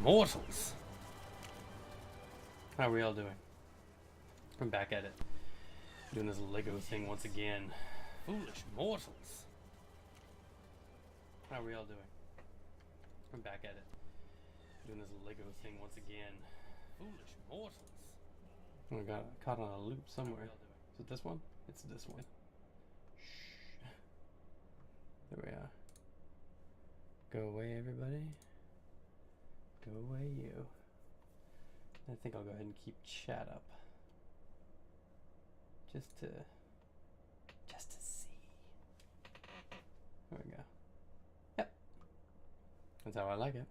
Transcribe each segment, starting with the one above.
mortals! How are we all doing? I'm back at it. Doing this Lego thing once again. Foolish mortals! How are we all doing? I'm back at it. Doing this Lego thing once again. Foolish mortals! Oh, I got caught on a loop somewhere. Is it this one? It's this one. Shh. There we are. Go away, everybody. Go away, you. I think I'll go ahead and keep chat up. Just to see. There we go. Yep. That's how I like it.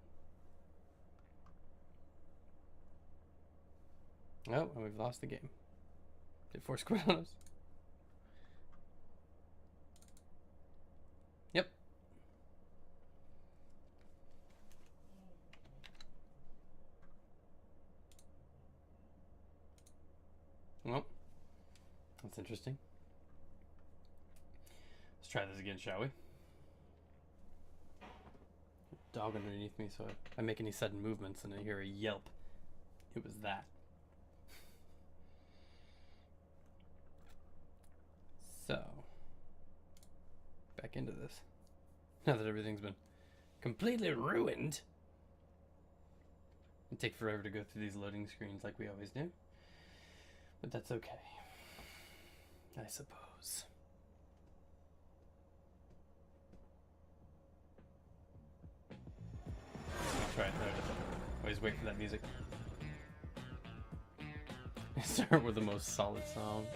Oh, and we've lost the game. Did force quit on us? Yep. Well, that's interesting. Let's try this again, shall we? Dog underneath me, so if I make any sudden movements and I hear a yelp, it was that. So, back into this. Now that everything's been completely ruined. It'd take forever to go through these loading screens like we always do. But that's okay, I suppose. I'll try it there. Always wait for that music. Start with the most solid song.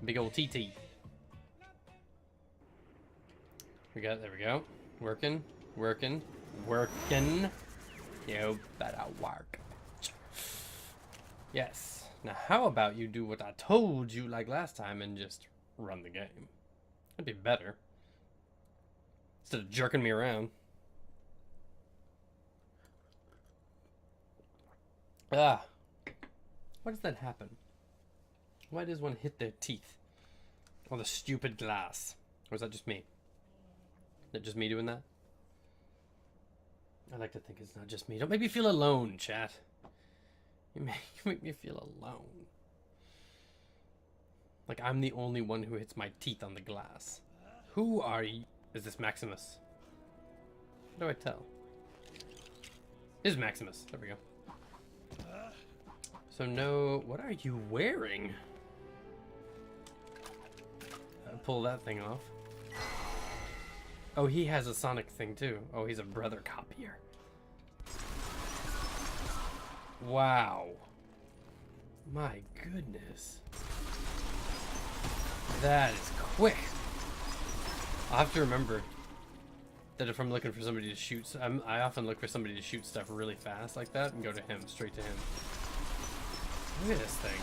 Big old TT. There we go. Working. You better work. Yes. Now how about you do what I told you like last time and just run the game? That'd be better. Instead of jerking me around. Ah. Why does that happen? Why does one hit their teeth? Or the stupid glass? Or is that just me? Is that just me doing that? I like to think it's not just me. Don't make me feel alone, chat. You make me feel alone. Like I'm the only one who hits my teeth on the glass. Who are you? Is this Maximus? How do I tell? It is Maximus. There we go. So no, what are you wearing? Pull that thing off. Oh, he has a Sonic thing too. Oh, he's a brother copier. Wow. My goodness. That is quick. I'll have to remember that if I'm looking for somebody to shoot, I often look for somebody to shoot stuff really fast like that and go to him, straight to him. Look at this thing.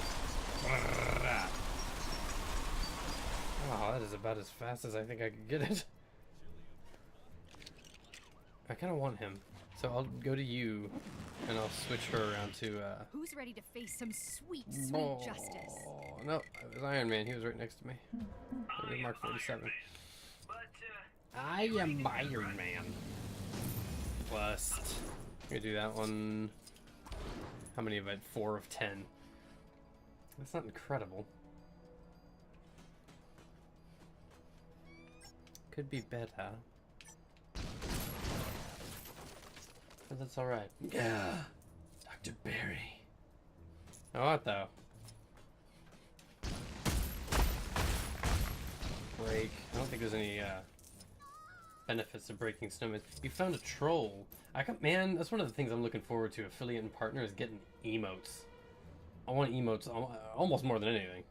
Oh, that is about as fast as I think I could get it. I kind of want him. So I'll go to you, and I'll switch her around to, Who's ready to face some sweet justice? No, it was Iron Man. He was right next to me. Mark 47. I am Iron Man. Plus, I'm gonna do that one. How many of it? 4 of 10. That's not incredible. Could be better. But that's alright. Yeah, Dr. Barry. Oh, what though? Break. I don't think there's any benefits of breaking snowmen. You found a troll. Man, that's one of the things I'm looking forward to. Affiliate and partner is getting emotes. I want emotes almost more than anything.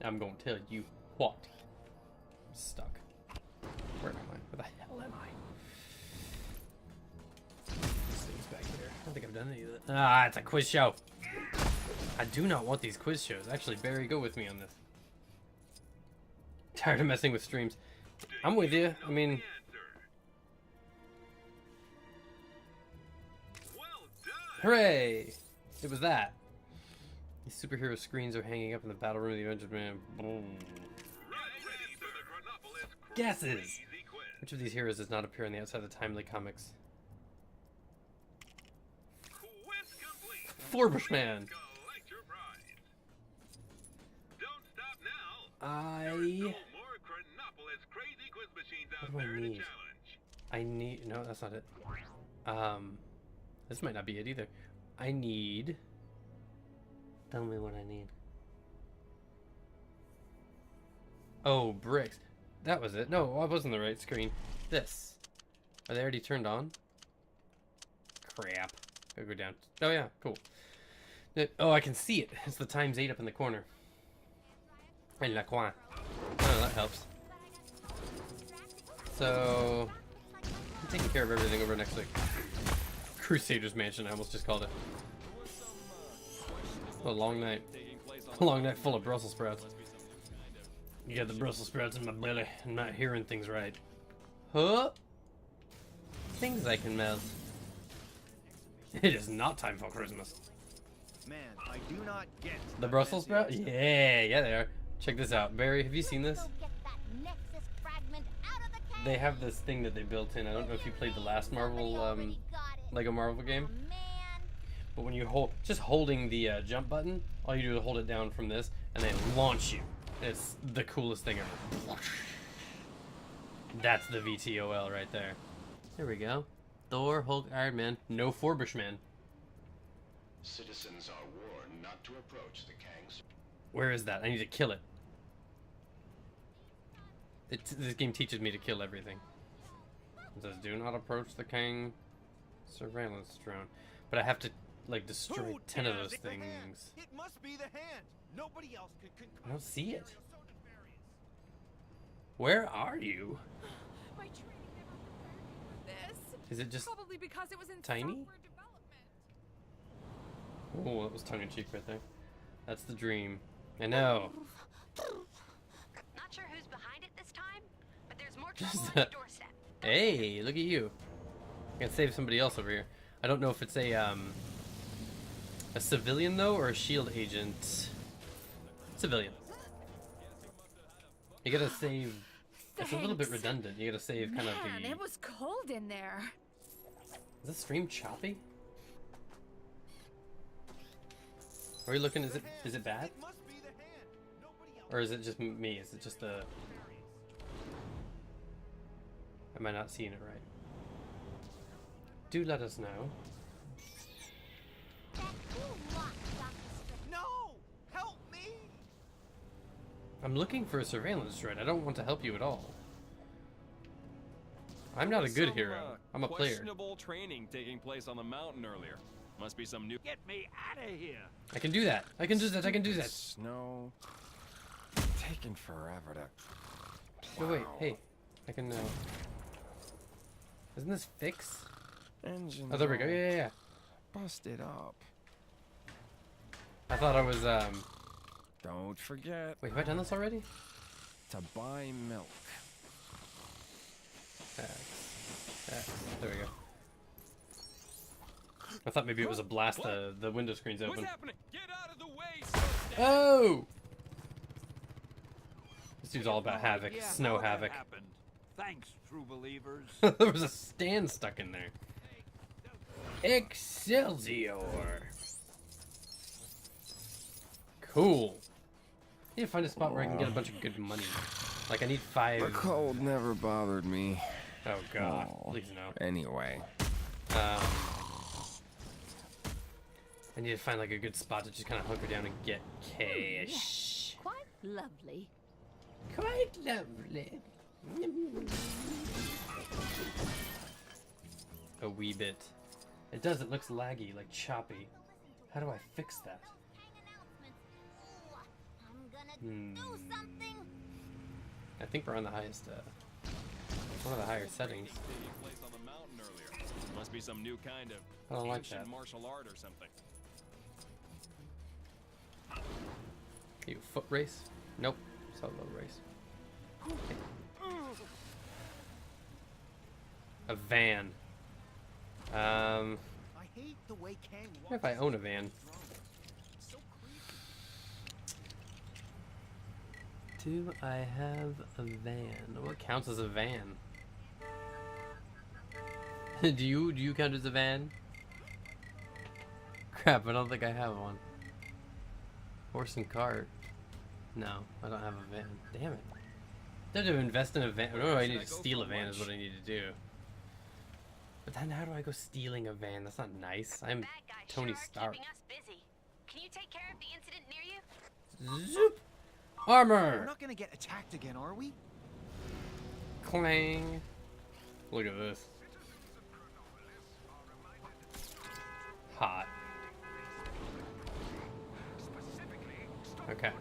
I'm going to tell you what. I'm stuck. Where am I? Where the hell am I? This thing's back here. I don't think I've done any of that. Ah, it's a quiz show. I do not want these quiz shows. Actually, Barry, go with me on this. Tired of messing with streams. I'm with you. I mean, Hooray! It was that. These superhero screens are hanging up in the battle room of the Avengers Man. Boom. Guesses! Which of these heroes does not appear on the outside of the Timely comics? Forbush Man! What do I need? I need... No, that's not it. This might not be it either. I need... Tell me what I need. Oh, bricks. That was it. No, I wasn't the right screen. This. Are they already turned on? Crap. Gotta go down. Oh yeah, cool. Oh, I can see it. It's the ×8 up in the corner. And la coin. Oh, that helps. So, I'm taking care of everything over next week. Crusader's Mansion, I almost just called it. A long night. A long night full of Brussels sprouts. You got the Brussels sprouts in my belly. I'm not hearing things right. Huh? Things I can melt. It is not time for Christmas. Man, I do not get the Brussels sprout? Yeah, they are. Check this out. Barry, have you seen this? They have this thing that they built in. I don't know if you played the last Marvel, Lego Marvel game. But when you hold, just holding the jump button, all you do is hold it down from this, and they launch you. It's the coolest thing ever. That's the VTOL right there. There we go. Thor, Hulk, Iron Man, no Forbush Man. Citizens are warned not to approach the Kangs. Where is that? I need to kill it. This game teaches me to kill everything. It says, do not approach the Kang surveillance drone. But I have to, like, destroy 10 of those things. It must be the hand. Nobody else could I don't see it. Where are you? My training never prepared me for this. Is it just Probably because it was in tiny? software development. Oh, that was tongue-in-cheek right there. That's the dream. I know. Not sure who's behind it this time, but there's more Just trouble on the doorstep. Hey, look at you. I can save somebody else over here. I don't know if it's a civilian though or a shield agent. Civilian. You gotta save. It's a little bit redundant. You gotta save kind of the. It was cold in there. Is this stream choppy? Are we looking? Is it bad? Or is it just me? Is it just the? Am I not seeing it right? Do let us know. No! Help me! I'm looking for a surveillance droid. I don't want to help you at all. I'm not a good hero. I'm a player. Questionable training taking place on the mountain earlier. Must be some new. Get me out of here! I can do that. I can do that. I can do that. Snow. Taking forever to. Oh wait, hey, I can. Isn't this fix? Engine. Oh, there we go. Yeah. Busted up. I thought I was. Don't forget Wait, have I done this already? to buy milk. X. There we go. I thought maybe it was a blast. The window screen's What's open. happening? Get out of the way, Snowstack. Oh! This dude's all about havoc. Yeah, Snow how that havoc. happened. Thanks, true believers. There was a stand stuck in there. Excelsior! Cool. I need to find a spot where I can get a bunch of good money. Like, I need 5. The cold never bothered me. Oh, God. Oh. Please no. Anyway. I need to find, like, a good spot to just kind of hunker down and get cash. Quite lovely. Quite lovely. A wee bit. It does. It looks laggy, like choppy. How do I fix that? I think we're on the highest, one of the higher settings. Taking place on the mountain earlier. Must be some new kind of I don't like ancient that. martial art or something. You foot race? Nope. Solo race. A van. I hate the way Kang What if I own a van? So creepy. Do I have a van? What counts as a van? Do you count as a van? Crap, I don't think I have one. Horse and cart. No, I don't have a van. Damn it. I have to invest in a van. No, I need to steal a van is what I need to do. But then how do I go stealing a van? That's not nice. I'm Bad guys Tony sure are Stark. keeping us busy. Can you take care of the incident near you? Zoop! We're Armor! not gonna get attacked again, are we? Clang. Look at this. Hot. Okay.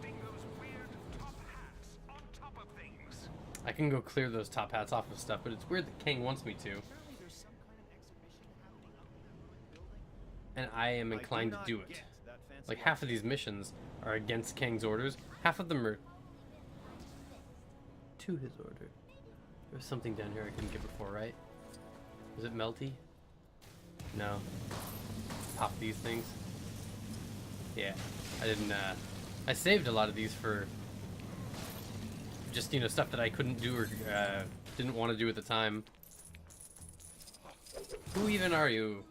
I can go clear those top hats off of stuff, but it's weird that Kang wants me to. And I am inclined to do it. Like, half of these missions are against Kang's orders. Half of them are to his order. There's something down here I couldn't get before, right? Is it melty? No. Pop these things. Yeah. I didn't, I saved a lot of these for just, you know, stuff that I couldn't do or didn't want to do at the time. Who even are you?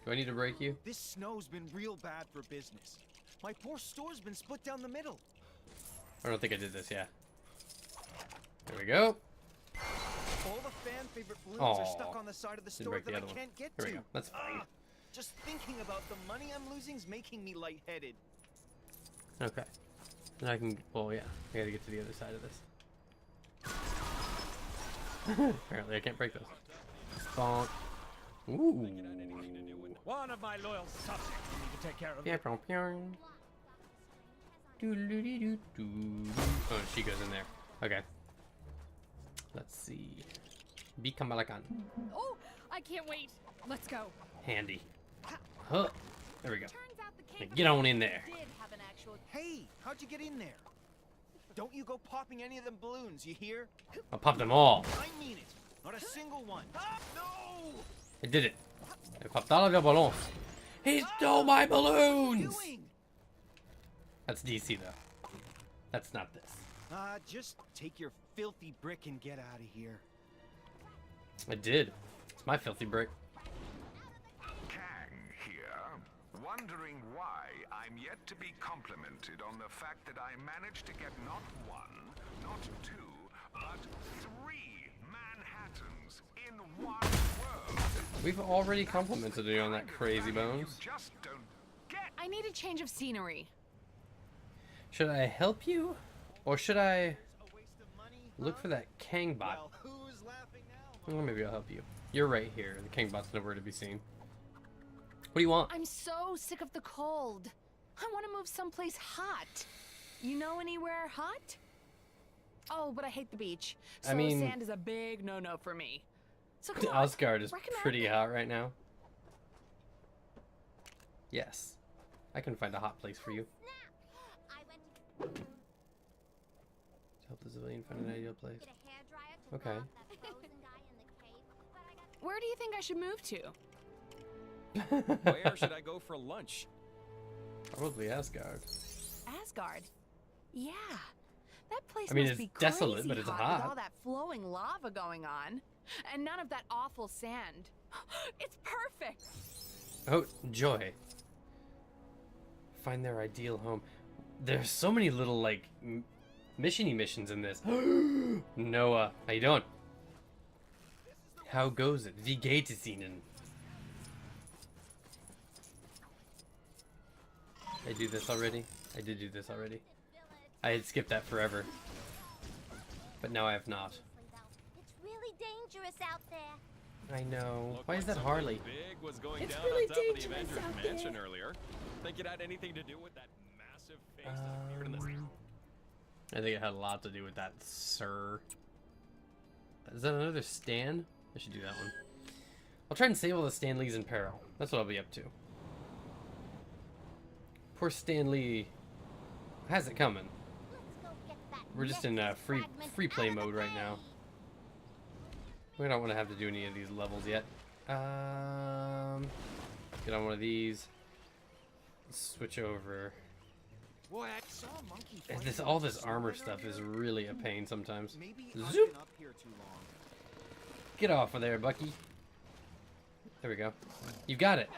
Do I need to break you? This snow's been real bad for business. My poor store's been split down the middle. I don't think I did this, yeah. There we go. All the fan favorite balloons Aw. are stuck on the side of the Didn't store break the that I other one. can't get There to. we go. That's fine. Just thinking about the money I'm losing's making me lightheaded. Okay. Then I can, well, yeah. I gotta get to the other side of this. Apparently I can't break those. Bonk. Ooh. One of my loyal subjects you need to take care of. Yeah, pong pong. Doo-doo-doo-doo-doo. Oh, she goes in there. Okay. Let's see. Become Malakan. Oh, I can't wait. Let's go. Handy. Huh. There we go. Turns out the Now cake get on in there. did have an actual. Hey, how'd you get in there? Don't you go popping any of them balloons, you hear? I'll pop them all. I mean it. Not a single one. No! I did it. I popped all of your balloons. He stole my What are you balloons! doing? That's DC though. That's not this. Just take your filthy brick and get out of here. I did. It's my filthy brick. Kang here, wondering why I'm yet to be complimented on the fact that I managed to get not one, not two, but 3 Manhattans in one world. We've already complimented you on that, Crazy Bones. You just don't get. I need a change of scenery. Should I help you? Or should I A waste of money, look for that Kang bot? Well, who's laughing now? Or maybe I'll help you. You're right here. The Kang bot's nowhere to be seen. What do you want? I'm so sick of the cold. I want to move someplace hot. You know anywhere hot? Oh, but I hate the beach. So I mean- sand is a big no-no for me. So come on. Asgard is recommend pretty it. hot right now. Yes. I can find a hot place for you. Help the civilian find an ideal place. Okay. Where do you think I should move to? Where should I go for lunch? Probably Asgard. Asgard. Yeah. That place I mean, must it's be desolate, crazy but it's hot hot. with all that flowing lava going on. And none of that awful sand. It's perfect. Oh, joy. Find their ideal home. There's so many little, like, mission-y missions in this. Noah, how you doing? How goes it? Wie geht es Ihnen? I do this already? I did do this already. I had skipped that forever. But now I have not. It's really dangerous out there. I know. Looked Why is like that something Harley? Big was going It's down really on top of the dangerous Avengers out mansion there. earlier. Think it had anything to do with that massive face that appeared in the I think it had a lot to do with that, sir. Is that another Stan? I should do that one. I'll try and save all the Stan Lees in peril. That's what I'll be up to. Poor Stan Lee has it coming. Let's go get that We're just in Nexus free fragment play out of the mode right way. now. We don't want to have to do any of these levels yet. Get on one of these. Switch over. Boy, I saw a monkey. And fighting all with this a armor sword stuff is earlier. really a pain sometimes. Maybe I've Zoop! been up here too long. Get off of there, Bucky. There we go. You got it.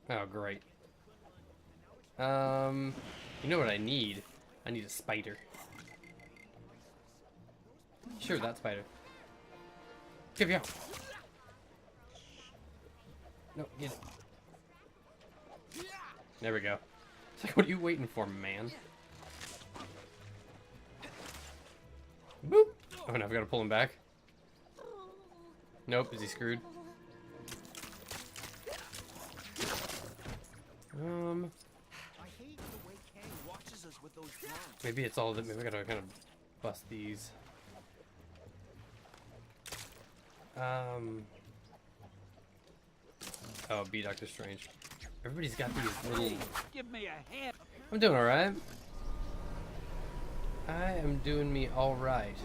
Oh, great. You know what I need? I need a spider. Sure, that spider. Give you. No, get it. There we go. It's like, what are you waiting for, man? Boop. Oh, no, I've got to pull him back. Nope, is he screwed? I hate the way Kang watches us with those drones. Maybe it's all that. Maybe I gotta kind of bust these. Oh, be Doctor Strange. Everybody's got these little. Give me a hand. I'm doing all right. I am doing me all right.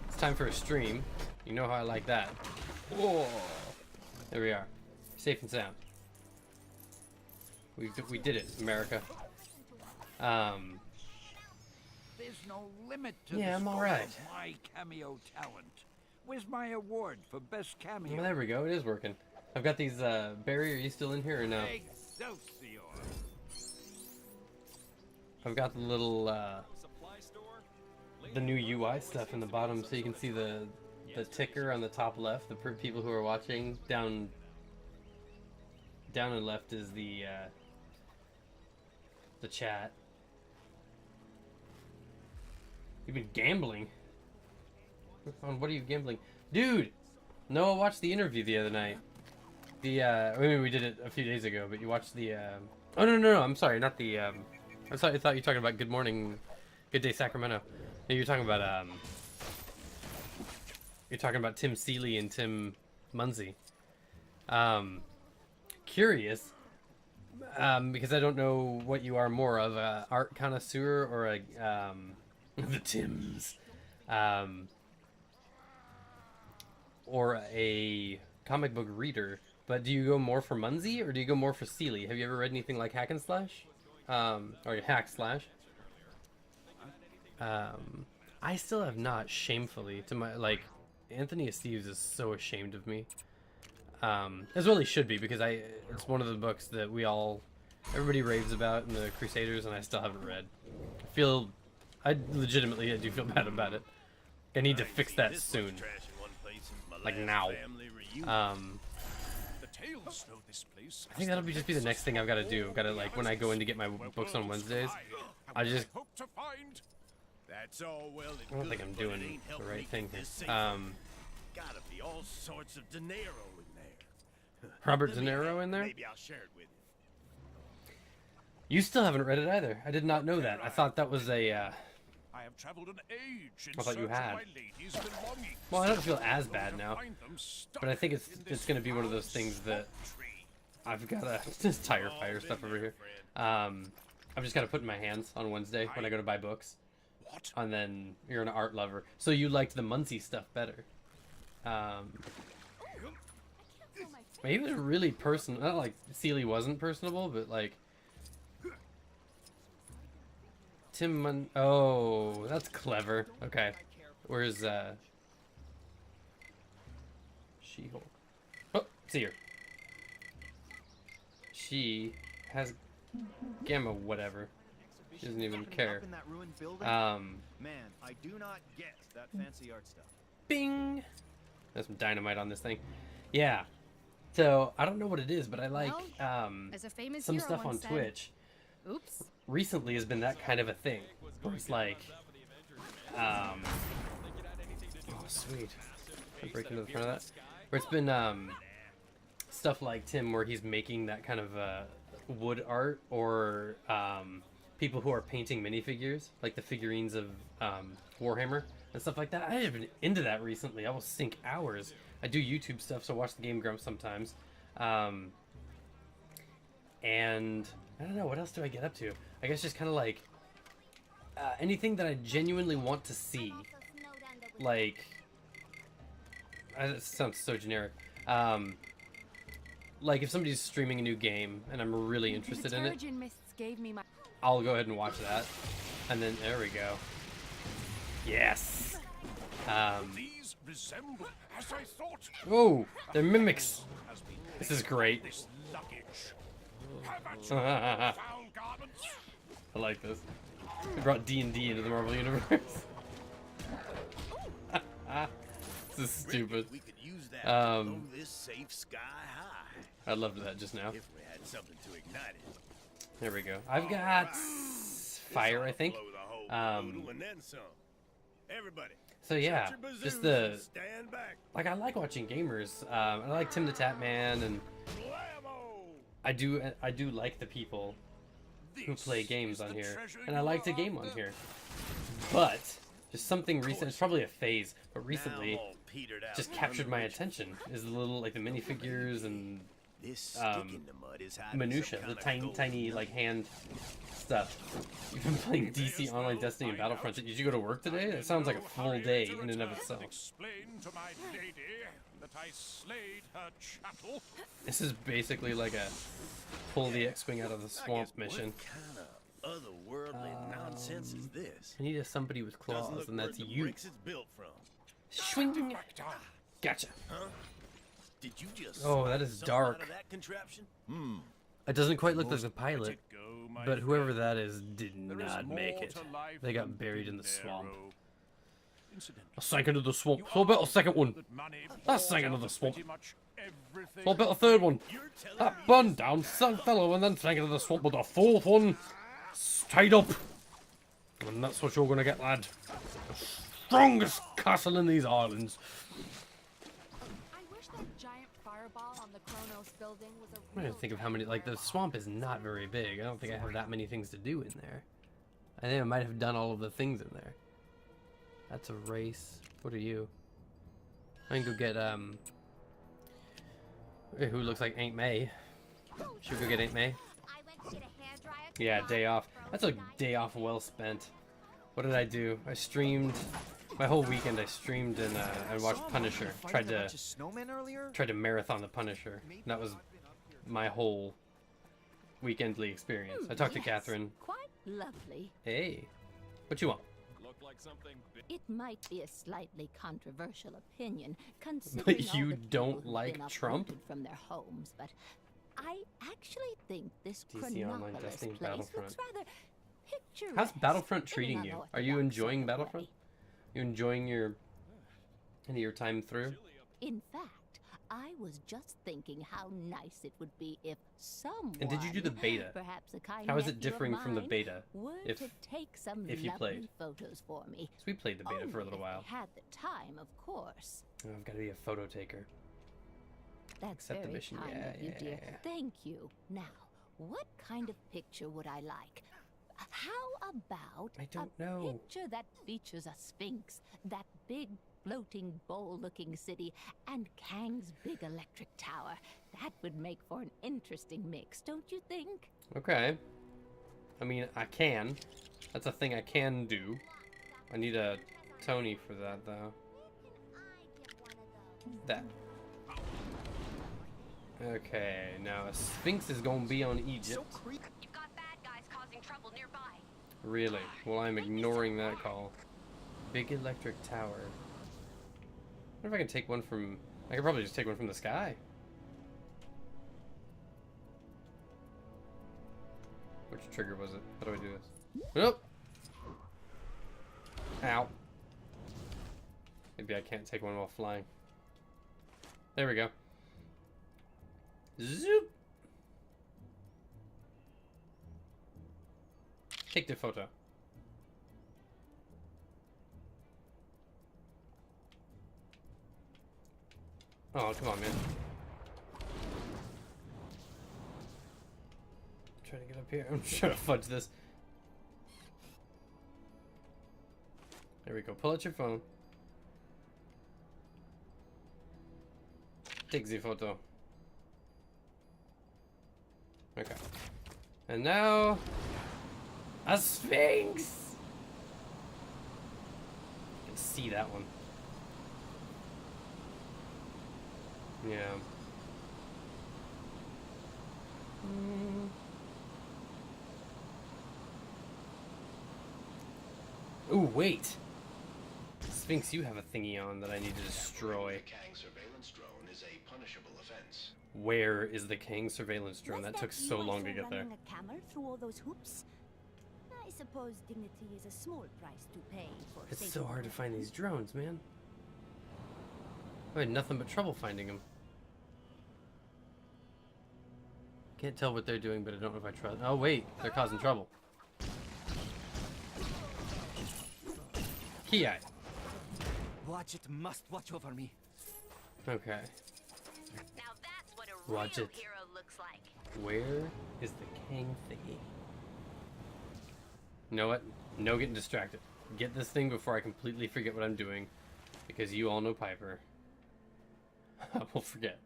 It's time for a stream. You know how I like that. Whoa. There we are. Safe and sound. We did it, America. There's no limit to Yeah, the I'm scope alright. of my cameo talent. Where's my award for best cameo? Well, there we go. It is working. I've got these. Barry, are you still in here or no? Excelsior. I've got the little. Supply store? The new UI stuff in the bottom, so you can see the ticker on the top left. The people who are watching down and left is the chat. You've been gambling. On what are you gambling, dude? Noah watched the interview the other night. I mean, we did it a few days ago, but you watched the. Oh no! I'm sorry, not the. I thought you were talking about Good Morning, Good Day Sacramento. No, you're talking about You're talking about Tim Seeley and Tim Munsey. Curious, because I don't know what you are more of, a art connoisseur or a the Tims, or a comic book reader. But do you go more for Munsey or do you go more for Seeley? Have you ever read anything like Hack and Slash, or Hack Slash? I still have not, shamefully, to my, like, Anthony Esteves is so ashamed of me. As well he should be, because it's one of the books that everybody raves about in the Crusaders, and I still haven't read. I legitimately do feel bad about it. I need to fix that soon. Like now. I think that'll just be the next thing I've got to do. I've got to, like, when I go in to get my books on Wednesdays, I just... I don't think I'm doing the right thing here. Gotta be all sorts of dinero in there. Robert De Niro in there? Maybe I'll share it with you. You still haven't read it either. I did not know that. I thought that was a, I have traveled an age in I thought you search of had. my lady's belongings. Well, I don't feel as bad now, Find them stuck but I think it's in this going to be one of those things that tree. I've got to just tire fire stuff over here. I've just got to put in my hands on Wednesday when I go to buy books. What? And then you're an art lover, so you liked the Munsey stuff better. He was really personal. Not like Seeley wasn't personable, but like Oh, that's clever. Okay, where's She-Hulk? Oh, see her. She has Gamma, whatever. She doesn't even care. Up in that ruined building? Man, I do not get that fancy art stuff. Bing! There's some dynamite on this thing. Yeah. So, I don't know what it is, but I like As a famous some hero stuff on once said, Twitch. Oops. Recently has been that kind of a thing. Where it's like, oh, sweet. I'll break into the front of that. Where it's been stuff like Tim, where he's making that kind of wood art, or people who are painting minifigures, like the figurines of Warhammer and stuff like that. I have been into that recently. I will sink hours. I do YouTube stuff, so I watch the Game Grumps sometimes. And I don't know, what else do I get up to? I guess just kind of like anything that I genuinely want to see. Like, it sounds so generic. Like if somebody's streaming a new game and I'm really interested in it, Detergent mists gave me my... I'll go ahead and watch that. And then there we go. Yes. These resemble as I thought. Oh, they're mimics. This is great. This luggage. Have at you, foul garments. I like this. We brought D&D into the Marvel Universe. This is stupid. We could use that to blow this safe sky high. I loved that just now. If we had something to ignite it. There we go. I've got fire, I think. Blow the whole voodoo and then some. Everybody. So yeah, Set your just bazookas the and stand back. like I like watching gamers. I like Tim the Tap Man, and Blammo! I do like the people who This play games is on the here, treasure and I you like to are game on after. here. But just something recent. It's probably a phase, but recently Now all petered out just from captured the my rich. attention. Is the little like the minifigures and This stick in the mud is hiding minutia, some the kind of tiny gold like hand stuff. You've been playing DC Online Destiny and Battlefront. Did you go to work today? That sounds like a full day in and of itself. Explain to my lady that I slayed her chattel. This is basically like a pull the X-Wing out of the swamp mission. What kind of otherworldly nonsense is this? I need somebody with Doesn't claws, look and that's worth the you. bricks it's built from. Swing. Gotcha. Huh? Did you just Oh, that is something dark. out of that contraption? It doesn't quite look like the pilot, Go, my but whoever friend. that is did There is not make more it. to life They got than buried in the being swamp. narrow. Incidentally, I sank into the swamp. So I bet a second one. that money I sank into bought the out swamp. pretty much everything. So I bet a third one. You're telling That me burned down, sank fellow, and then sank into the swamp with a fourth one. Stayed up. And that's what you're gonna get, lad. The strongest castle in these islands. I wish that giant fireball on the Kronos building was a I'm trying to think of how many, like, the swamp is not very big. I don't think I have that many things to do in there. I think I might have done all of the things in there. That's a race. What are you? I can go get, who looks like Aunt May. Should we go get Aunt May? I went to get a hairdryer. Yeah, day off. That's a day off well spent. What did I do? I streamed, my whole weekend I streamed and I watched Punisher. Tried to snowmen earlier. marathon the Punisher. That was my whole weekendly experience. I talked to Yes, Catherine. Quite lovely. Hey, what you want? Look like something big. It might be a slightly controversial opinion, considering all you the people don't who've like been Trump? uprooted from their homes, but I actually think this DC Online Chronopolis Destiny place Battlefront. looks rather picturesque. How's Battlefront in treating an you? Are you unorthodox enjoying sort of Battlefront? way. You enjoying any of your time through? In fact, I was just thinking how nice it would be if someone, And did you do the beta? perhaps a kind How is it nephew of differing from the mine, beta? were If to take some if you lovely played? photos for me. So we played the beta for a Only little if while. they had the time, of course. Oh, I've got to be a photo taker. That's Accept the very mission. kind Yeah, of you, yeah, dear. yeah. Thank you. Now, what kind of picture would I like? How about I don't a know. picture that features a sphinx, that big floating bowl-looking city, and Kang's big electric tower? That would make for an interesting mix, don't you think? Okay. I mean, I can. That's a thing I can do. I need a Tony for that, though. That. Okay, now a Sphinx is gonna be on Egypt. You've got bad guys causing trouble nearby. Really? Well, I'm ignoring that call. Big electric tower. I wonder if I can take one from... I could probably just take one from the sky. Which trigger was it? How do I do this? Nope! Ow. Maybe I can't take one while flying. There we go. Zoop! Take the photo. Oh, come on, man. Trying to get up here. I'm trying to fudge this. There we go. Pull out your phone. Take the photo. Okay. And now... a Sphinx! You can see that one. Yeah. Ooh, wait. Sphinx, you have a thingy on that I need to destroy. The Kang surveillance drone is a punishable offense. Where is the Kang surveillance drone? That took so long to get there. A camel through all those hoops? I suppose dignity is a small price to pay for. It's so hard to find these drones, man. I had nothing but trouble finding them. Can't tell what they're doing, but I don't know if I trust. Oh wait, they're causing trouble. Ki. Watch it must watch over me. Okay. Now that's what a Watch real it. hero looks like. Where is the Kang thingy? You know what? No getting distracted. Get this thing before I completely forget what I'm doing. Because you all know Piper. I will forget.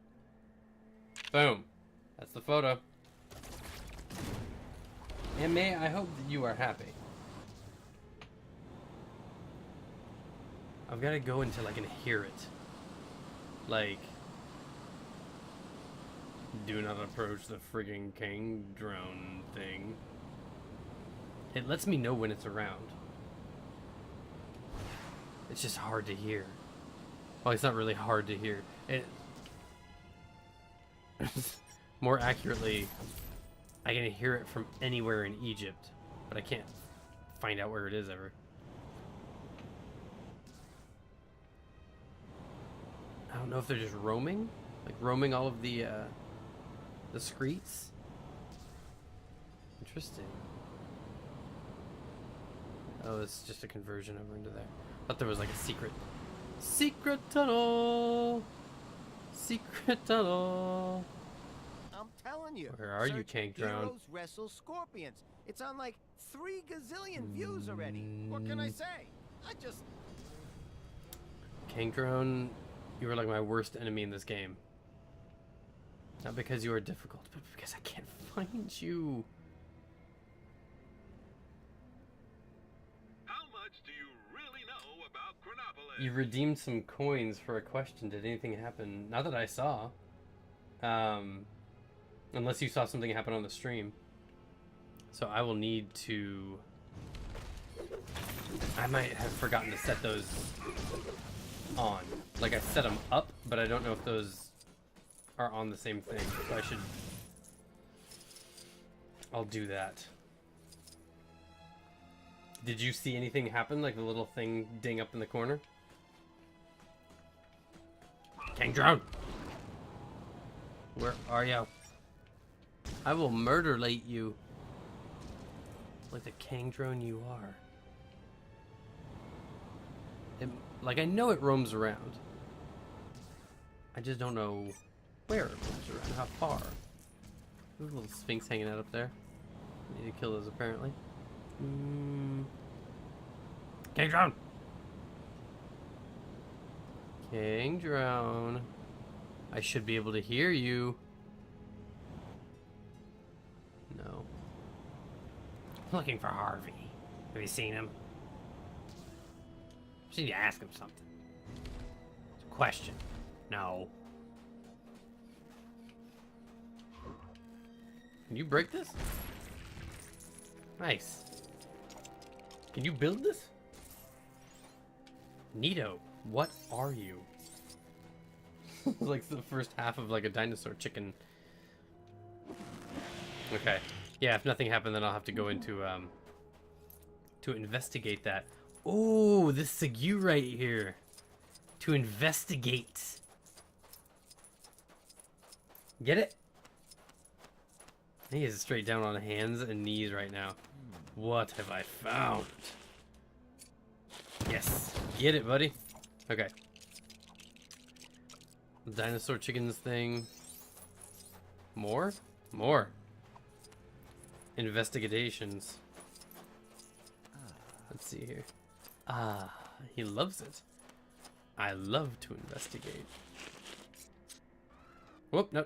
Boom. That's the photo. And May, I hope that you are happy. I've got to go until I can hear it. Like, do not approach the friggin' Kang drone thing. It lets me know when it's around. It's just hard to hear. Well, it's not really hard to hear. It more accurately, I can hear it from anywhere in Egypt, but I can't find out where it is ever. I don't know if they're just roaming, like roaming all of the streets. Interesting. Oh, it's just a conversion over into there. I thought there was like a secret tunnel. Secret tunnel. I'm telling you. Where are you, Kang drone? Heroes wrestle scorpions. It's on like 3 gazillion views already. What can I say? I just... Kang drone, you are like my worst enemy in this game. Not because you are difficult, but because I can't find you. How much do you really know about Chronopolis? You redeemed some coins for a question. Did anything happen? Not that I saw. Unless you saw something happen on the stream. So I will need to... I might have forgotten to set those on. Like I set them up, but I don't know if those are on the same thing. So I should... I'll do that. Did you see anything happen? Like the little thing ding up in the corner? Kang drone! Where are you? I will murderlate you. Like the Kang drone you are. Like I know it roams around. I just don't know where it roams around, how far. There's a little Sphinx hanging out up there. Need to kill those apparently. Kang drone! Kang drone. I should be able to hear you. No. I'm looking for Harvey. Have you seen him? Just need to ask him something. It's a question. No. Can you break this? Nice. Can you build this? Neato. What are you? Like the first half of like a dinosaur chicken. Okay. Yeah, if nothing happened, then I'll have to go into to investigate that. Oh, this Segu right here. To investigate. Get it? He is straight down on hands and knees right now. What have I found? Yes. Get it, buddy. Okay. Dinosaur chickens thing. More? More. Investigations. Let's see here. Ah, he loves it. I love to investigate. Whoop, no.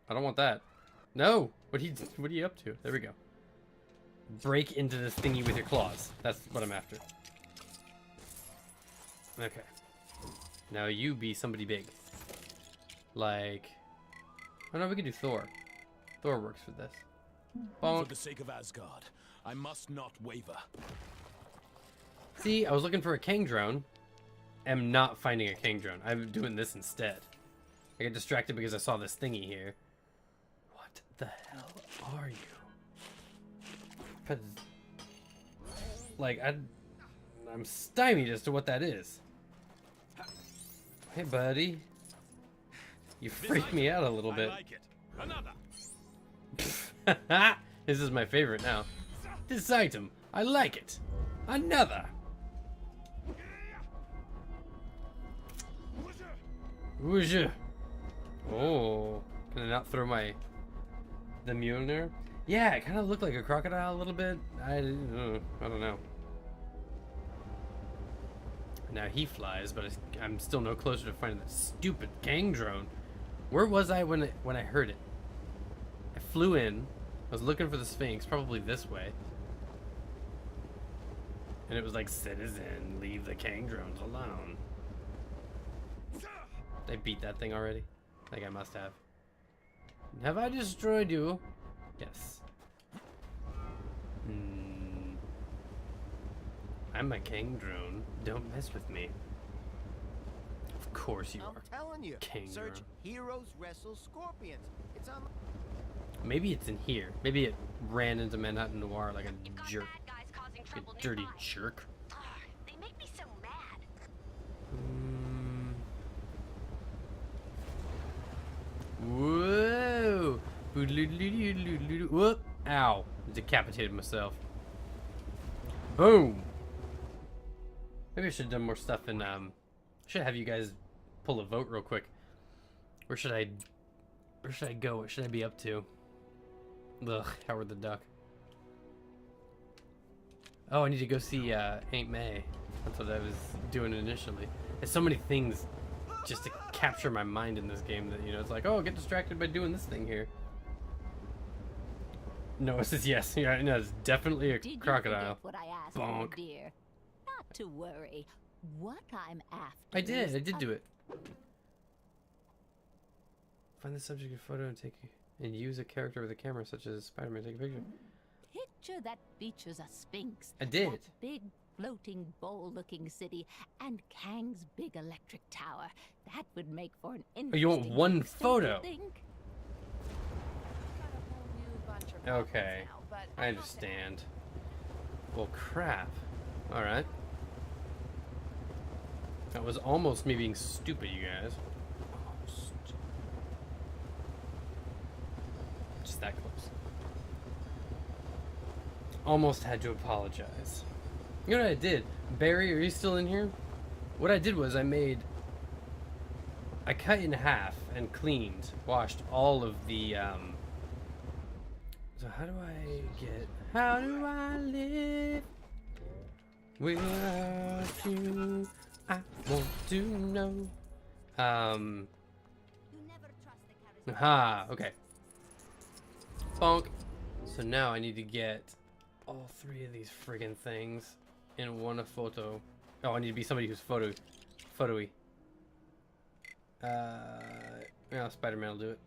I don't want that. No! What are you up to? There we go. Break into this thingy with your claws. That's what I'm after. Okay. Now you be somebody big. Like, oh no, we can do Thor. Thor works for this. For Bonk. the sake of Asgard, I must not waver. See, I was looking for a Kang drone. I'm not finding a Kang drone. I'm doing this instead. I get distracted because I saw this thingy here. What the hell are you? 'Cause, like, I'm stymied as to what that is. Hey, buddy. You freaked me out a little bit. I like it. Another. This is my favorite now. This item, I like it. Another. Whoosha. Oh, can I not throw the Mjolnir? Yeah, it kind of looked like a crocodile a little bit. I don't know. Now he flies, but I'm still no closer to finding that stupid Kang drone. Where was I when I heard it? I flew in. I was looking for the Sphinx, probably this way. And it was like, citizen, leave the Kang drones alone. Did I beat that thing already? I think I must have. Have I destroyed you? Yes. I'm a Kang drone. Don't mess with me. Of course you are. I'm telling you. Kang Search drone. Heroes Wrestle Scorpions. It's on. Maybe it's in here. Maybe it ran into Manhattan Noir like a You've got jerk. bad guys causing A trouble dirty nearby. jerk. Ugh, they make me so mad. Whoa! Whoop! Ow! Decapitated myself. Boom! Maybe I should have done more stuff in, should have you guys pull a vote real quick. Where should I go? What should I be up to? Ugh, Howard the Duck. Oh, I need to go see, Aunt May. That's what I was doing initially. There's so many things just to capture my mind in this game that, you know, it's like, oh, get distracted by doing this thing here. No, it says yes. Yeah, no, it's definitely a Did crocodile. you forget what I asked Bonk. for, dear? Not to worry. What I'm after I did is do it. Find the subject of photo and use a character with a camera, such as Spider-Man. Take a picture. picture that features a sphinx. I did. That big floating bowl-looking city and Kang's big electric tower. That would make for an interesting. Oh, you want one mix, don't photo? you think? Okay, I understand. Well, crap. Alright. That was almost me being stupid, you guys. Almost. Just that close. Almost had to apologize. You know what I did? Barry, are you still in here? What I did was I cut in half and cleaned, washed all of the, so how do I live without you? I want to know. Aha, okay. Bonk. So now I need to get all three of these friggin' things in one photo. Oh, I need to be somebody who's photo-y. Yeah, Spider-Man will do it.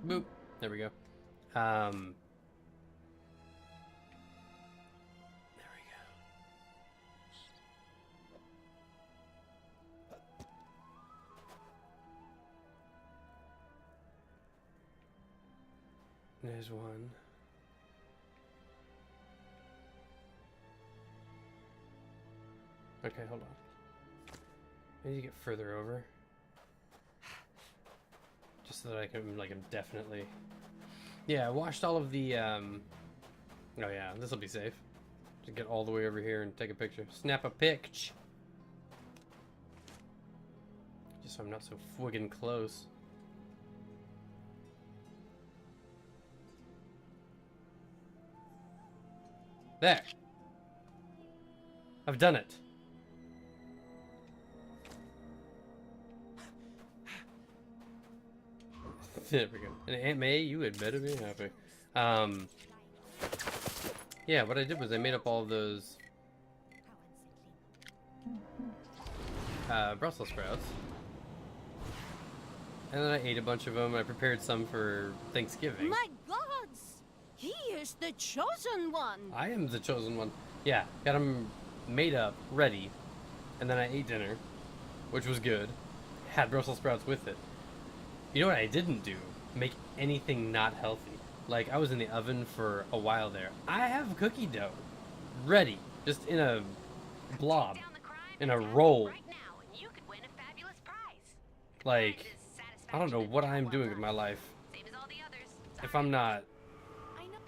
Boop. There we go. There we go. There's one. Okay, hold on. I need to get further over. Just so that I can, like, definitely... Yeah, I washed all of the, Oh yeah, this'll be safe. To get all the way over here and take a picture. Snap a picture! Just so I'm not so friggin' close. There! I've done it! There we go. And Aunt May, you had better be happy. Yeah, what I did was I made up all those Brussels sprouts. And then I ate a bunch of them. I prepared some for Thanksgiving. My gods! He is the chosen one! I am the chosen one. Yeah, got them made up, ready. And then I ate dinner, which was good. Had Brussels sprouts with it. You know what I didn't do? Make anything not healthy. Like, I was in the oven for a while there. I have cookie dough ready, just in a blob, in a roll. Right now, and you could win a fabulous prize. Like, I don't know what I'm doing with my life Same as all the others. if I'm not. I know.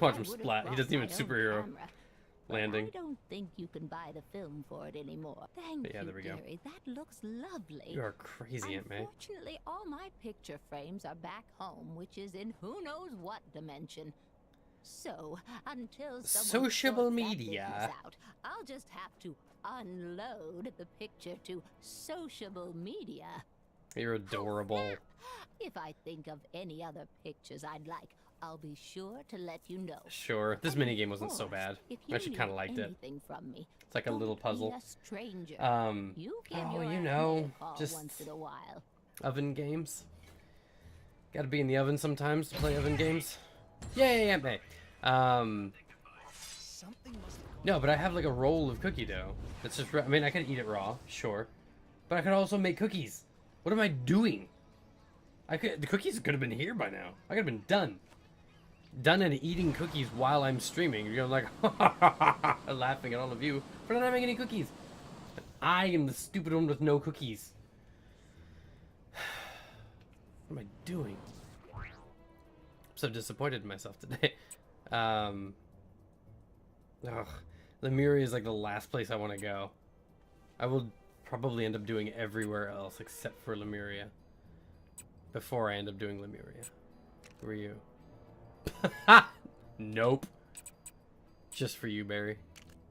Watch him I would've splat. He brought doesn't even my own superhero camera, but landing. I don't think you can buy the film for it anymore. Thank Yeah, you, there we go. dearie. That looks lovely. You are crazy, Aunt May. Unfortunately, all my picture frames are back home, which is in who knows what dimension. So, until someone Sociable sorts that media. business out, I'll just have to unload the picture to sociable media. You're adorable. If I think of any other pictures I'd like, I'll be sure to let you know. Sure, this And minigame of wasn't so course, bad. if I you actually kind of need liked it. anything from me, It's like a little don't be puzzle. a stranger. You give Oh, your you Aunt know, May a call just once in a while. oven games. Gotta be in the oven sometimes to play oven games. Yay, Aunt May. No, but I have like a roll of cookie dough. That's just, I mean, I could eat it raw, sure. But I could also make cookies. What am I doing? The cookies could have been here by now. I could have been done. Done and eating cookies while I'm streaming. You're like, laughing at all of you for not having any cookies. And I am the stupid one with no cookies. What am I doing? I'm so disappointed in myself today. Lemuria is like the last place I want to go. I will probably end up doing everywhere else except for Lemuria. Before I end up doing Lemuria. Who are you? Nope. Just for you, Barry.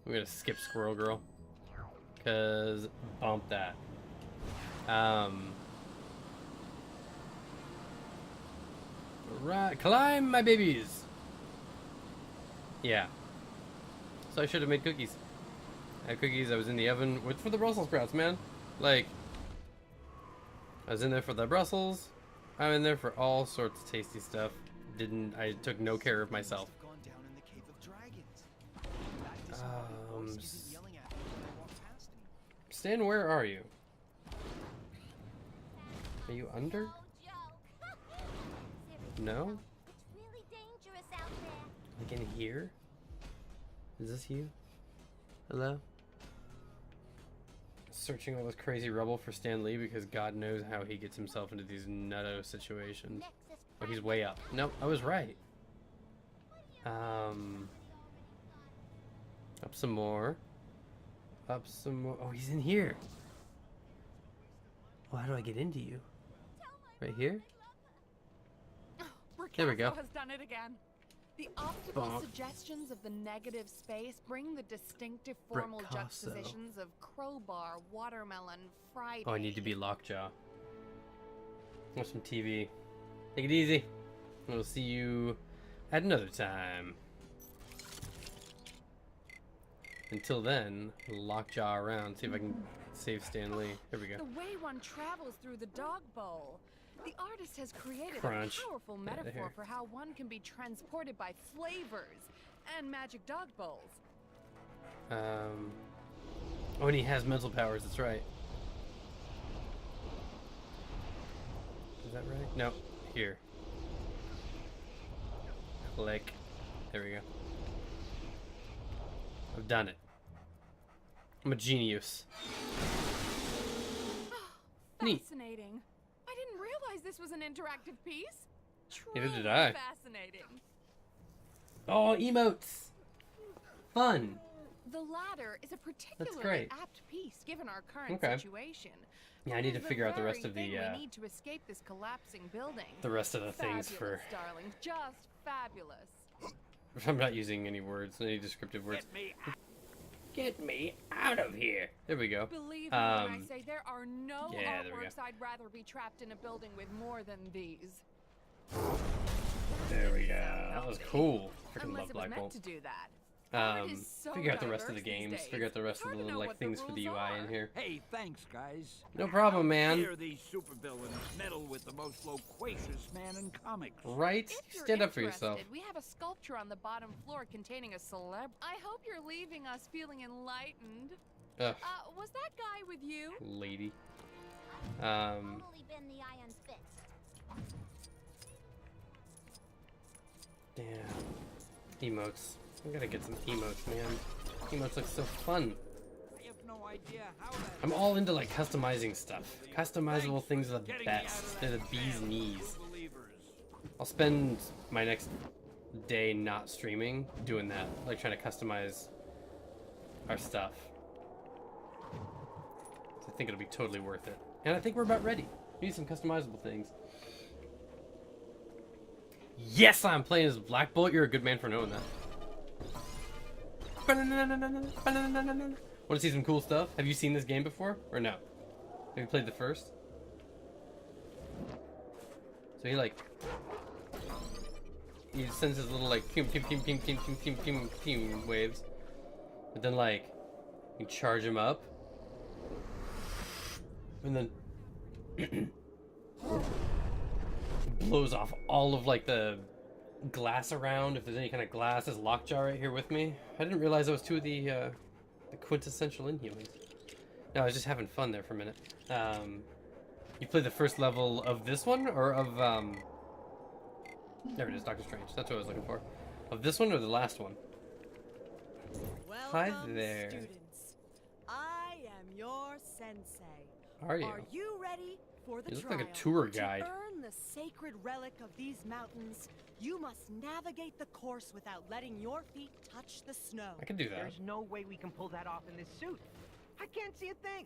I'm gonna skip Squirrel Girl. Cause bump that. Right, climb my babies. Yeah. So I should have made cookies. I had cookies, I was in the oven for the Brussels sprouts, man. Like, I was in there for the Brussels. I'm in there for all sorts of tasty stuff. I took no care of myself. Stan, where are you? Are you under? No? It's really dangerous out there. Like in here? Is this you? Hello? Searching all this crazy rubble for Stan Lee because God knows how he gets himself into these nutto situations. Oh, he's way up. Nope, I was right. Up some more. Up some more. Oh, he's in here. Well, how do I get into you? Right here? There we go. Has done it again. The optical Bonk. suggestions of the negative space bring the distinctive formal Bricasso. juxtapositions of crowbar, watermelon, Friday. Oh, I need to be Lockjaw. Watch some TV. Take it easy. We'll see you at another time. Until then, Lockjaw around. See if I can save Stan Lee. There we go. The way one travels through the dog bowl. The artist has created Crunch. a powerful Get outta metaphor here. for how one can be transported by flavors and magic dog bowls. Oh, and he has mental powers. That's right. Is that right? No. Here. Click. There we go. I've done it. I'm a genius. Neat. Fascinating. I didn't realize this was an interactive piece. Neither did Truly I. Fascinating. Oh, emotes. Fun. The latter is a particularly great. apt piece given our current Okay. situation. Yeah, I It need is to figure out the rest very of the thing we need to escape this collapsing building. rest of the things for. Fabulous, darling. Just fabulous. I'm not using any words, any descriptive words. Get me out of here. There we go. Believe me when I say there are no yeah, there we artworks I'd rather be trapped in a building with more than these. There we go. That was cool. Freaking Unless love it was Black meant Bolt. to do that. Art is so figure out the rest of the diverse these games. days. Figure out the rest It's of hard the to know little like what the things for the rules UI in are. here. Hey, thanks, guys. No problem, How man. dare these supervillains meddle with the most loquacious man in comics? Right? If you're Stand up for yourself. interested, we have a sculpture on the bottom floor containing a celeb. I hope you're leaving us feeling enlightened. Ugh, Was that guy with you? lady. Totally been the Iron Fist. Damn. Emotes. I gotta get some emotes, man. Emotes look so fun. I have no idea how that. I'm all into like customizing stuff. Customizable things are the best. They're the bee's knees. I'll spend my next day not streaming doing that, like trying to customize our stuff. So I think it'll be totally worth it. And I think we're about ready. We need some customizable things. Yes, I'm playing as Black Bolt. You're a good man for knowing that. Want to see some cool stuff? Have you seen this game before? Or no? Have you played the first? So he sends his little like pew pew pew pew pew pew pew pew pew waves. But then like you charge him up. And then blows off all of like the glass around, if there's any kind of glass. There's lockjaw right here with me. I didn't realize that was two of the quintessential Inhumans. No, I was just having fun there for a minute. You played the first level of this one, or of there it is, Doctor Strange. That's what I was looking for. Of this one or the last one? Hi there. Students. I am your sensei. Are you? Are you ready for the You look trial? like a tour guide. To earn the sacred relic of these mountains, you must navigate the course without letting your feet touch the snow. I can do that. There's no way we can pull that off in this suit. I can't see a thing.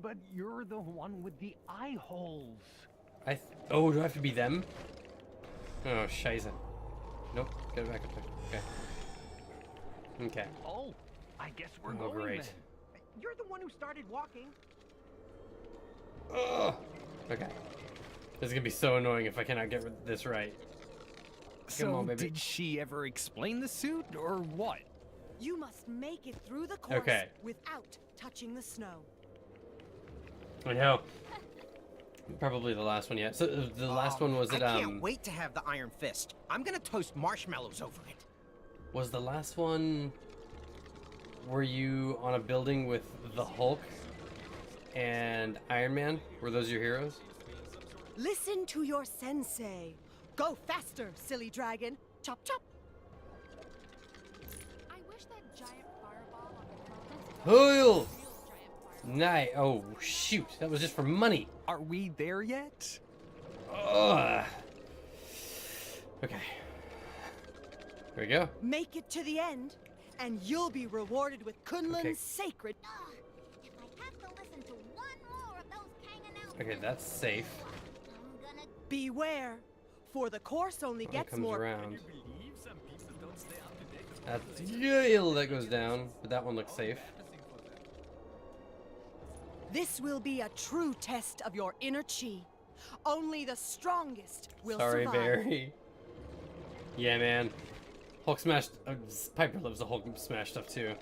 But you're the one with the eye holes. Oh, do I have to be them? Oh, scheiße. Nope. Get it back up there. Okay. Okay. Oh, I guess we're Oh, going great. then. You're the one who started walking. Ugh. Okay. This is gonna be so annoying if I cannot get this right. Come on, baby. Did she ever explain the suit, or what? You must make it through the course Okay. without touching the snow. I know. Probably the last one yet. So the last one was it I can't wait to have the Iron Fist. I'm gonna toast marshmallows over it. Was the last one were you on a building with the Hulk and Iron Man? Were those your heroes? Listen to your sensei. Go faster, silly dragon. Chop chop. I wish that giant fireball on the front Heal! Nice. Oh shoot, that was just for money. Are we there yet? Ugh. Okay. Here we go. Make it to the end, and you'll be rewarded with Kunlun's Okay. sacred. If I have to listen to one more of those Kang announcements, Okay, that's safe. I'm gonna Beware, for the course only It gets comes more. around. That's Yale that goes down, but that one looks safe. This will be a true test of your inner chi. Only the strongest will Sorry, survive. Barry. Yeah, man. Hulk smashed. Piper loves the Hulk smash stuff too.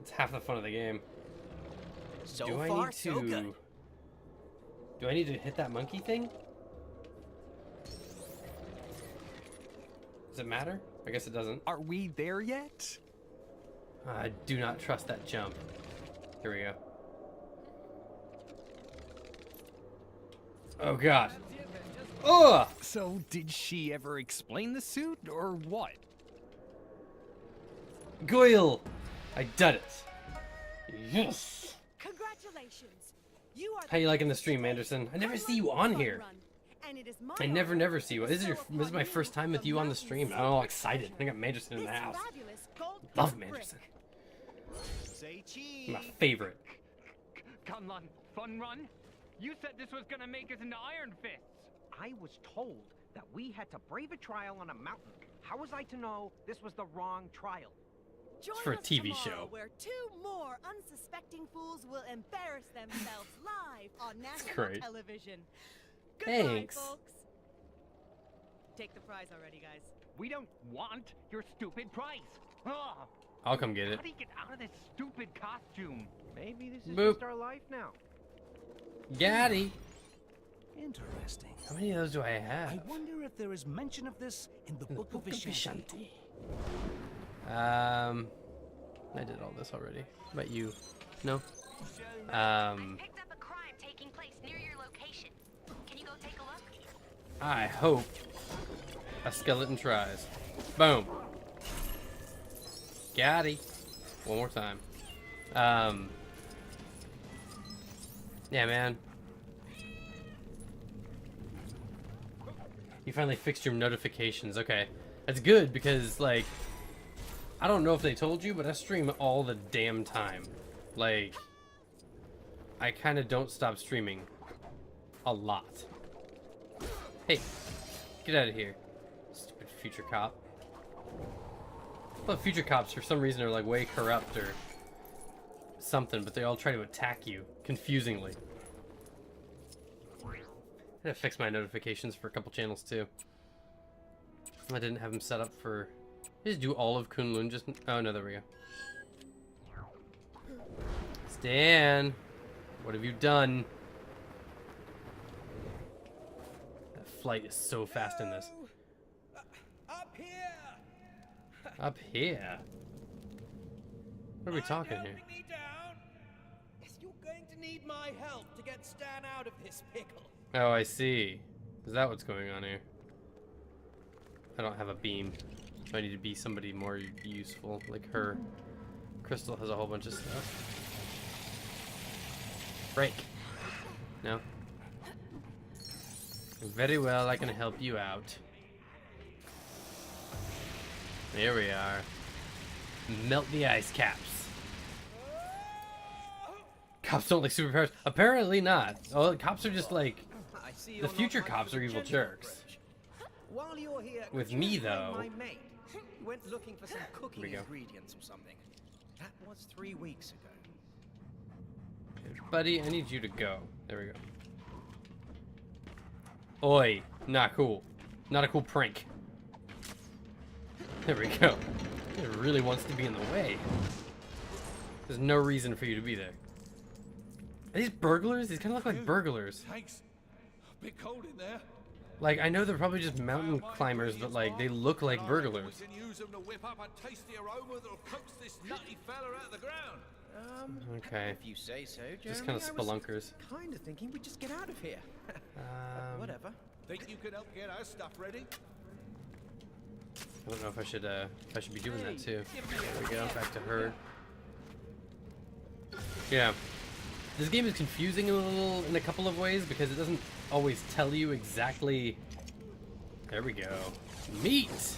It's half the fun of the game. So Do I far, need so to? good. Do I need to hit that monkey thing? Does it matter? I guess it doesn't. Are we there yet? I do not trust that jump. Here we go. Oh god. Ugh! So did she ever explain the suit, or what? Goyle! I done it. Yes! Congratulations. You are How you liking the stream, Anderson? I never see you on here. I never see you. This is my first time with you on the stream. I'm all excited. I got Manderson in the house. Love Manderson. Say cheese. My favorite. Come on, fun run? You said this was gonna make us into Iron Fists. I was told that we had to brave a trial on a mountain. How was I to know this was the wrong trial? Join for a us TV tomorrow, show. where 2 more unsuspecting fools will embarrass themselves live on national great. television. Goodbye, Thanks. folks. Take the prize already, guys. We don't want your stupid price. Ah, I'll come get it. How do you get out of this stupid costume? Maybe this is Boop. just our life now. Gaddy. Interesting. How many of those do I have? I wonder if there is mention of this in the Book of Vishanti. I did all this already. How about you? No? I picked up a crime taking place near your location. Can you go take a look? I hope a skeleton tries. Boom. Gaddy. One more time. Yeah, man. You finally fixed your notifications. Okay. That's good because, like, I don't know if they told you, but I stream all the damn time. Like, I kind of don't stop streaming a lot. Hey, get out of here, stupid future cop. I thought future cops for some reason are like way corrupt or something, but they all try to attack you confusingly. I had to fix my notifications for a couple channels too. I didn't have them set up for. Just do all of Kunlun. Just oh no, there we go. Stan, what have you done? That flight is so fast in this. Up here. Up here. What are we talking here? Me down. Yes, you're going to need my help to get Stan out of this pickle. Oh, I see. Is that what's going on here? I don't have a beam. I need to be somebody more useful, like her. Crystal has a whole bunch of stuff. Break. No? Very well, I can help you out. Here we are. Melt the ice caps. Cops don't like superpowers. Apparently not. Oh, cops are just like... The future cops are evil jerks. While you're here, With me, though... my maid went looking for some cooking we go. ingredients or something. That was 3 weeks ago. Buddy, I need you to go. There we go. Oi, not cool. Not a cool prank. There we go. It really wants to be in the way. There's no reason for you to be there. Are these burglars? These kind of look like burglars. Thanks. A bit cold in there. Like, I know they're probably just mountain climbers, but like, they look like burglars. We can use them to whip up a tasty aroma that'll coax this nutty fella out of the ground. Okay. If you say so, Jeremy. Just kind of spelunkers. Kind of thinking we'd just get out of here. Whatever. Think you can help get our stuff ready? I don't know if I should be doing that too. There we go, back to her. Yeah. This game is confusing in a couple of ways because it doesn't always tell you exactly. There we go. Meat!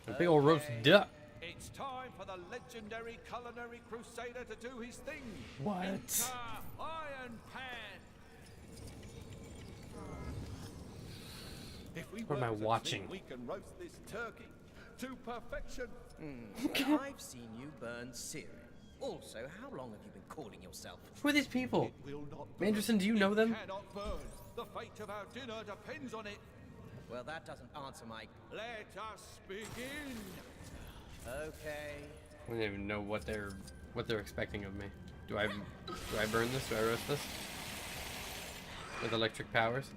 A big old roast duck. It's time for the legendary culinary crusader to do his thing. What? Enter Iron Pan. If we What am I work as a watching? team, we can roast this turkey to perfection. I've seen you burn cereal. Also, how long have you been calling yourself? Who are these people? It will not burn. Anderson, do you know them? It cannot burn. The fate of our dinner depends on it. Well, that doesn't answer my... Let us begin. Okay. I don't even know what they're expecting of me. Do I burn this? Do I roast this? With electric powers?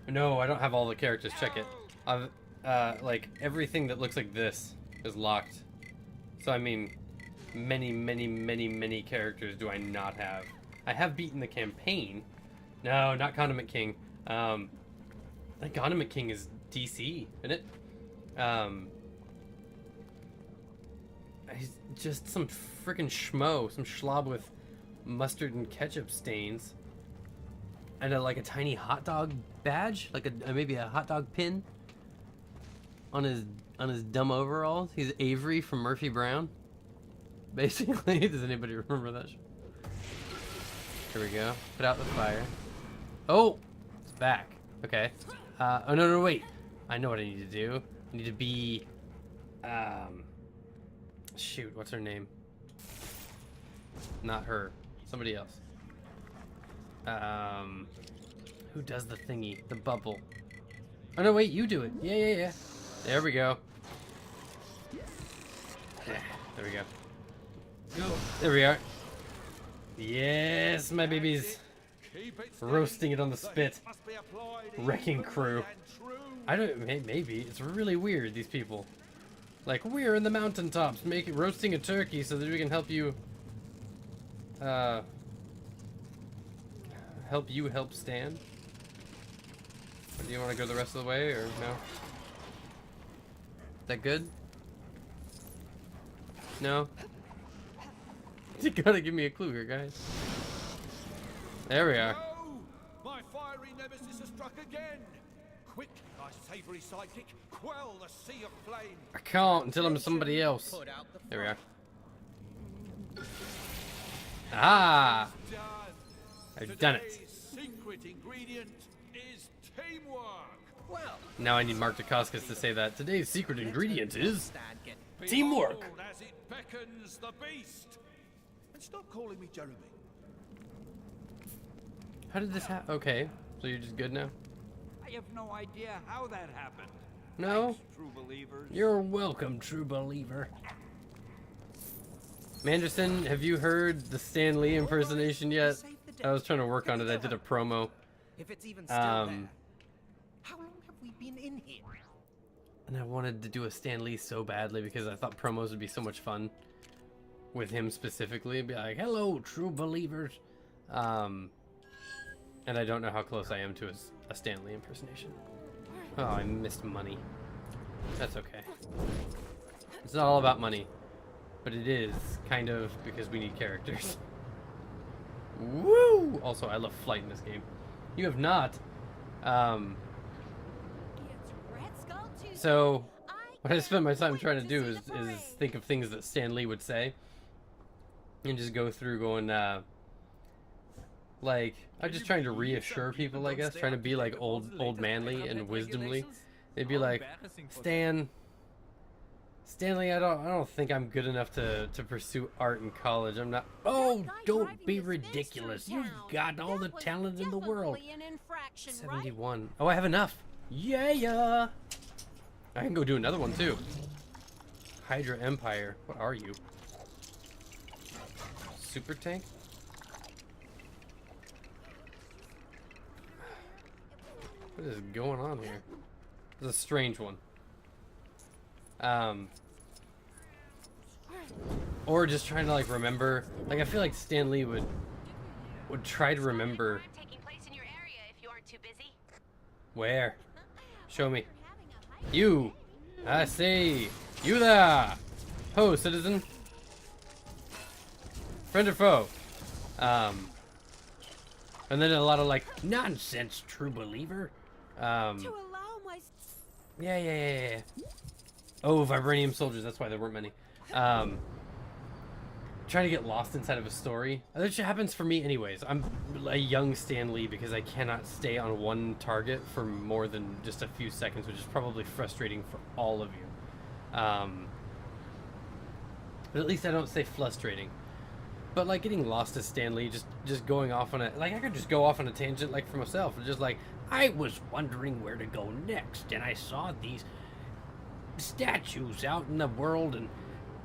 No, I don't have all the characters. Check it. I've like everything that looks like this is locked. So I mean, many characters do I not have. I have beaten the campaign. No, not Condiment King. I think Condiment King is DC, isn't it? He's just some freaking schmo, some schlob with mustard and ketchup stains, and like a tiny hot dog badge, like maybe a hot dog pin on his dumb overalls. He's Avery from Murphy Brown, basically. Does anybody remember that show? Here we go. Put out the fire. Oh, it's back. Okay. Oh no, wait. I know what I need to do. I need to be. Shoot, what's her name? Not her. Somebody else. Who does the thingy? The bubble. Oh no, wait, you do it. Yeah. There we go. There we go. Go. There we are. Yes, my babies. Roasting it on the spit. Wrecking crew. I don't. Maybe it's really weird. These people. Like, we're in the mountaintops, roasting a turkey so that we can help you. Help Stan. Or do you want to go the rest of the way, or no? That good? No? You gotta give me a clue here, guys. There we are. No! My fiery nemesis has struck again! Quick, my savory sidekick, quell the sea of flame! I can't until I'm somebody else. There we are. Ah! I've done it. Secret ingredient is teamwork. Well, Now I need Mark Dacascos to say that. Today's secret ingredient is teamwork. behold as it beckons the beast. And stop calling me Jeremy. How did this happen? Okay, so you're just good now? I have no idea how that happened. No? Thanks, true believers. You're welcome, true believer. Manderson, have you heard the Stan Lee impersonation yet? I was trying to work on it. I did a promo. If it's even still there. How long have we been in here? And I wanted to do a Stan Lee so badly because I thought promos would be so much fun with him specifically. Be like, hello, true believers. And I don't know how close I am to a Stan Lee impersonation. Oh, I missed money. That's okay. It's not all about money. But it is, kind of, because we need characters. Woo! Also, I love flight in this game. You have not. So, what I spend my time trying to do is think of things that Stan Lee would say. And just go through going, like, I'm just trying to reassure people, I guess. Trying to be, like, old manly and wisdomly. They'd be like, Stanley, I don't think I'm good enough to pursue art in college. I'm not. Oh, don't be ridiculous. You've got all the talent in the world. 71. Oh, I have enough. Yeah. I can go do another one too. Hydra Empire. What are you? Super tank? What is going on here? It's a strange one. Or just trying to like remember. Like I feel like Stan Lee would try to remember. Where? Show me. You. I see. You there. Ho, citizen. Friend or foe? And then a lot of like nonsense, true believer. Yeah. Oh, vibranium soldiers. That's why there weren't many. Trying to get lost inside of a story. That shit happens for me anyways. I'm a young Stan Lee because I cannot stay on one target for more than just a few seconds, which is probably frustrating for all of you. But at least I don't say frustrating. But like getting lost as Stan Lee, just going off on a, like I could just go off on a tangent like for myself. Just like, I was wondering where to go next and I saw these statues out in the world and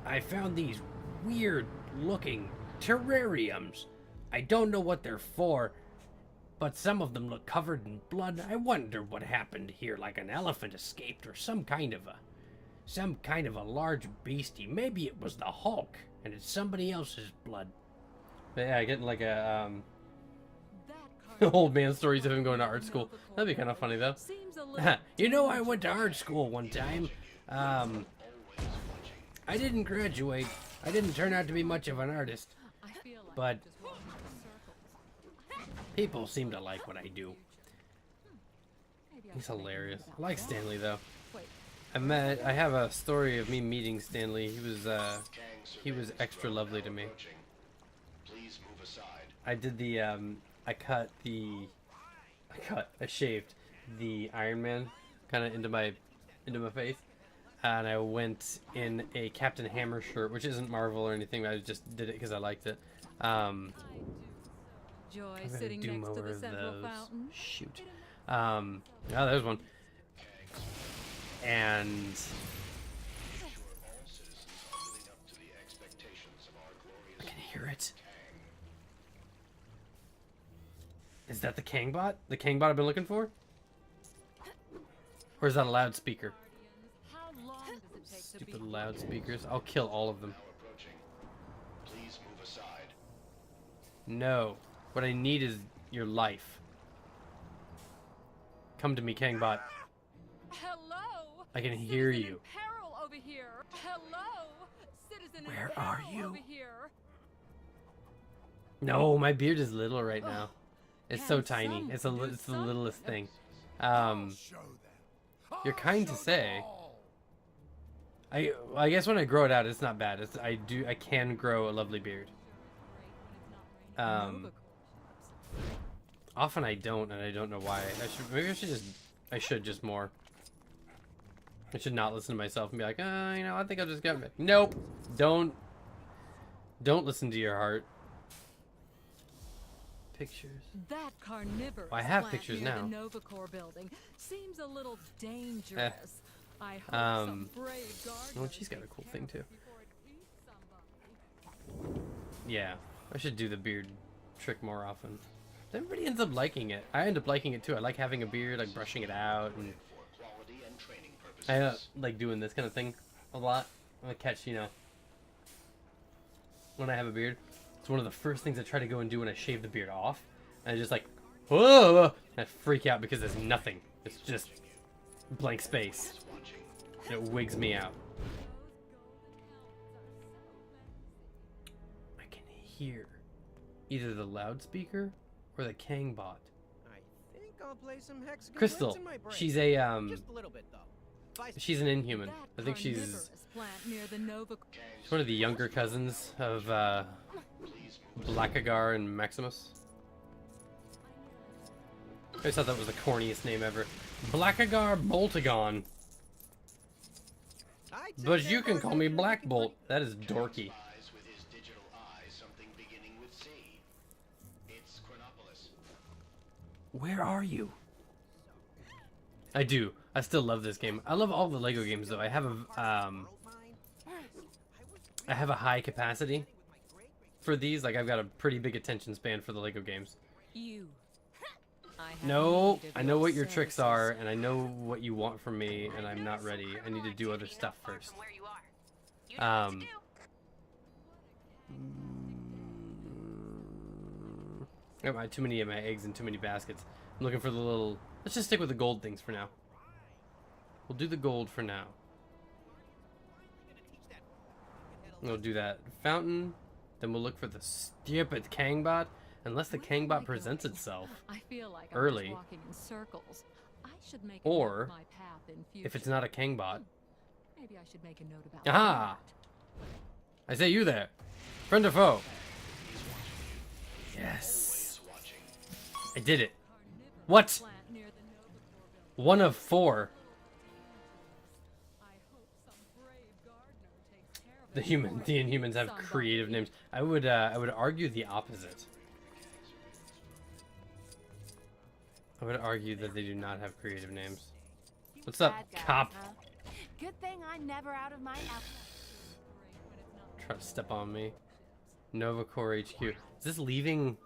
I found these weird looking terrariums. I don't know what they're for, but some of them look covered in blood. I wonder what happened here, like an elephant escaped or some kind of a large beastie. Maybe it was the Hulk and it's somebody else's blood. But yeah, getting like a old man stories of him going to art school. That'd be kind of funny though. You know, I went to art school one time. I didn't graduate. I didn't turn out to be much of an artist. But people seem to like what I do. He's hilarious. I like Stanley though. I have a story of me meeting Stanley. He was extra lovely to me. I did the I shaved the Iron Man kind of into my face. And I went in a Captain Hammer shirt, which isn't Marvel or anything. I just did it because I liked it. joy I'm gonna sitting do next to more the of central those. fountain. Shoot. Oh, there's one. And I can hear it. Is that the Kangbot? The Kangbot I've been looking for? Or is that a loudspeaker? How long does it take to Stupid beat loudspeakers. I'll kill all of them. Please move aside. No. What I need is your life. Come to me, Kangbot. Hello? I can hear Citizen you. in peril over here. Hello? Citizen Where in are peril you? over here. No, my beard is little right now. It's so Can tiny. It's someone do it's the littlest thing. Show them. You're kind to say. I guess when I grow it out, it's not bad. I can grow a lovely beard. Often I don't, and I don't know why. I should just more. I should not listen to myself and be like, you know, I think I'll just get it. Nope. Don't listen to your heart. Pictures. That carnivorous Well, I have plant pictures near now. the Novacore building seems a little dangerous. I hope some brave Oh, gardener she's got a takes cool care thing of too. it before it eats somebody. Yeah, I should do the beard trick more often. Everybody ends up liking it. I end up liking it too. I like having a beard, like brushing it out, and I like doing this kind of thing a lot. I catch, you know, when I have a beard, it's one of the first things I try to go and do when I shave the beard off. And I just like, whoa! I freak out because there's nothing. It's just blank space. And it wigs me out. I can hear either the loudspeaker or the Kangbot. I think I'll play some hexagon Crystal, in my brain. she's a Just a little bit though. she's an Inhuman. That I think she's carnivorous plant near the one of the younger cousins of Blackagar and Maximus. I always thought that was the corniest name ever. Blackagar Boltagon. But you can call me Black Bolt. That is dorky. Where are you? I do. I still love this game. I love all the Lego games though. I have a high capacity for these. Like I've got a pretty big attention span for the Lego games. No, I know what your tricks are, and I know what you want from me, and I'm not ready. I need to do other stuff first. I got too many of my eggs in too many baskets. I'm looking for the little... Let's just stick with the gold things for now. We'll do the gold for now. We'll do that fountain. Then we'll look for the stupid Kangbot. Unless the Kangbot presents itself I feel like early. I'm walking in circles. I should make Or, my path in if it's future. not a Kangbot. Maybe I should make a note about Aha! I say you there. Friend or foe? Yes. I did it. What? 1 of 4. The Inhumans have creative names. I would argue the opposite. I would argue that they do not have creative names. What's up, cop? Good thing I'm never out of my outfit. Try to step on me. Novacore HQ. Is this leaving?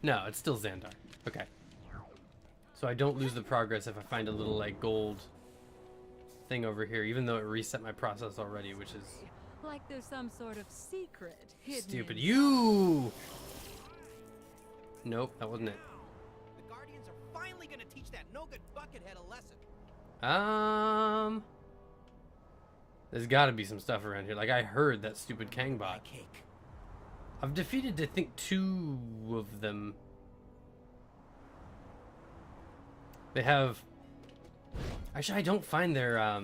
No, it's still Xandar. Okay. So I don't lose the progress if I find a little like gold thing over here, even though it reset my process already, which is like there's some sort of secret hidden. stupid. You. Nope, that wasn't it. The Guardians are finally gonna teach that no-good buckethead a lesson. There's got to be some stuff around here. Like I heard that stupid Kangbot. I've defeated, I think, 2 of them. They have. Actually, I don't find their. I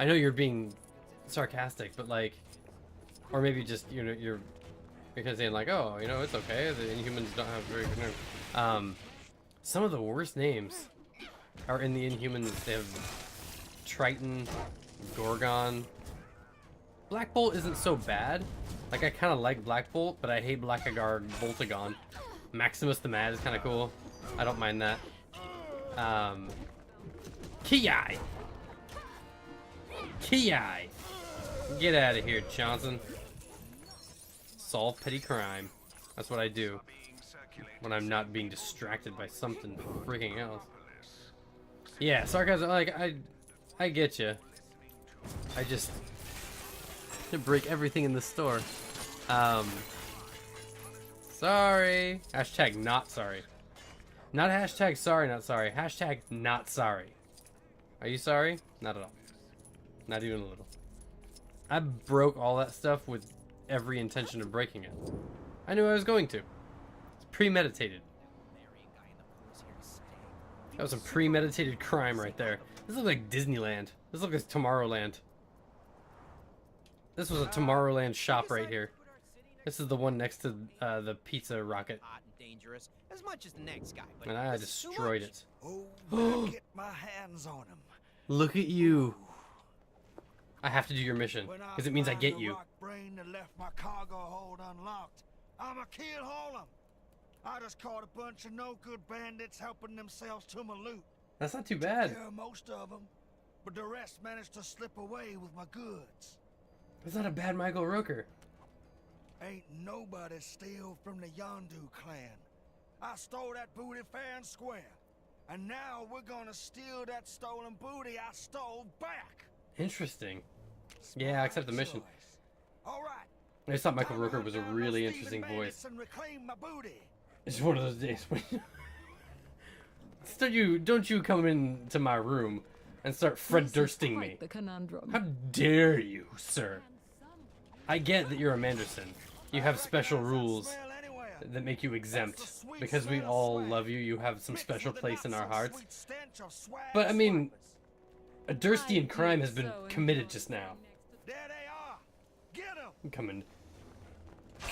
know you're being sarcastic, but like, or maybe just you're kind of saying like, oh, you know, it's okay. The Inhumans don't have very good names. Some of the worst names are in the Inhumans. They have Triton, Gorgon. Black Bolt isn't so bad, Like, I kind of like Black Bolt, but I hate Blackguard Boltagon. Maximus the Mad is kind of cool. I don't mind that. Ki-Yi! Ki-Yi! Get out of here, Johnson. Solve petty crime. That's what I do when I'm not being distracted by something freaking else. Yeah, sarcasm, like, I get you. I just to break everything in the store. Sorry. Hashtag not sorry. Not hashtag sorry, not sorry. Hashtag not sorry. Are you sorry? Not at all. Not even a little. I broke all that stuff with every intention of breaking it. I knew I was going to. It's premeditated. That was a premeditated crime right there. This looks like Disneyland. This looks like Tomorrowland. This was a Tomorrowland shop right here. This is the one next to the pizza rocket. Dangerous as much as the next guy, but And I destroyed it. Oh, get my hands on him. Look at you. I have to do your mission because it means I get you. Brain that left my cargo hold unlocked. I'ma kill all them. I just caught a bunch of no good bandits helping themselves to my loot. That's not too bad. Yeah, most of them, but the rest managed to slip away with my goods. That's not a bad Michael Rooker. Ain't nobody steal from the Yondu clan. I stole that booty fair and square. And now we're gonna steal that stolen booty I stole back. Interesting. Yeah, I accept the mission. All right. I just thought Michael Rooker was a really interesting voice. And reclaim my booty. It's one of those days when don't you come into my room and start Fred Dursting me. The conundrum. How dare you, sir? I get that you're a Manderson. You have special rules that make you exempt. Because we all love you, you have some special place in our hearts. But, I mean, a Durstian crime has been committed just now. There they are. Get them.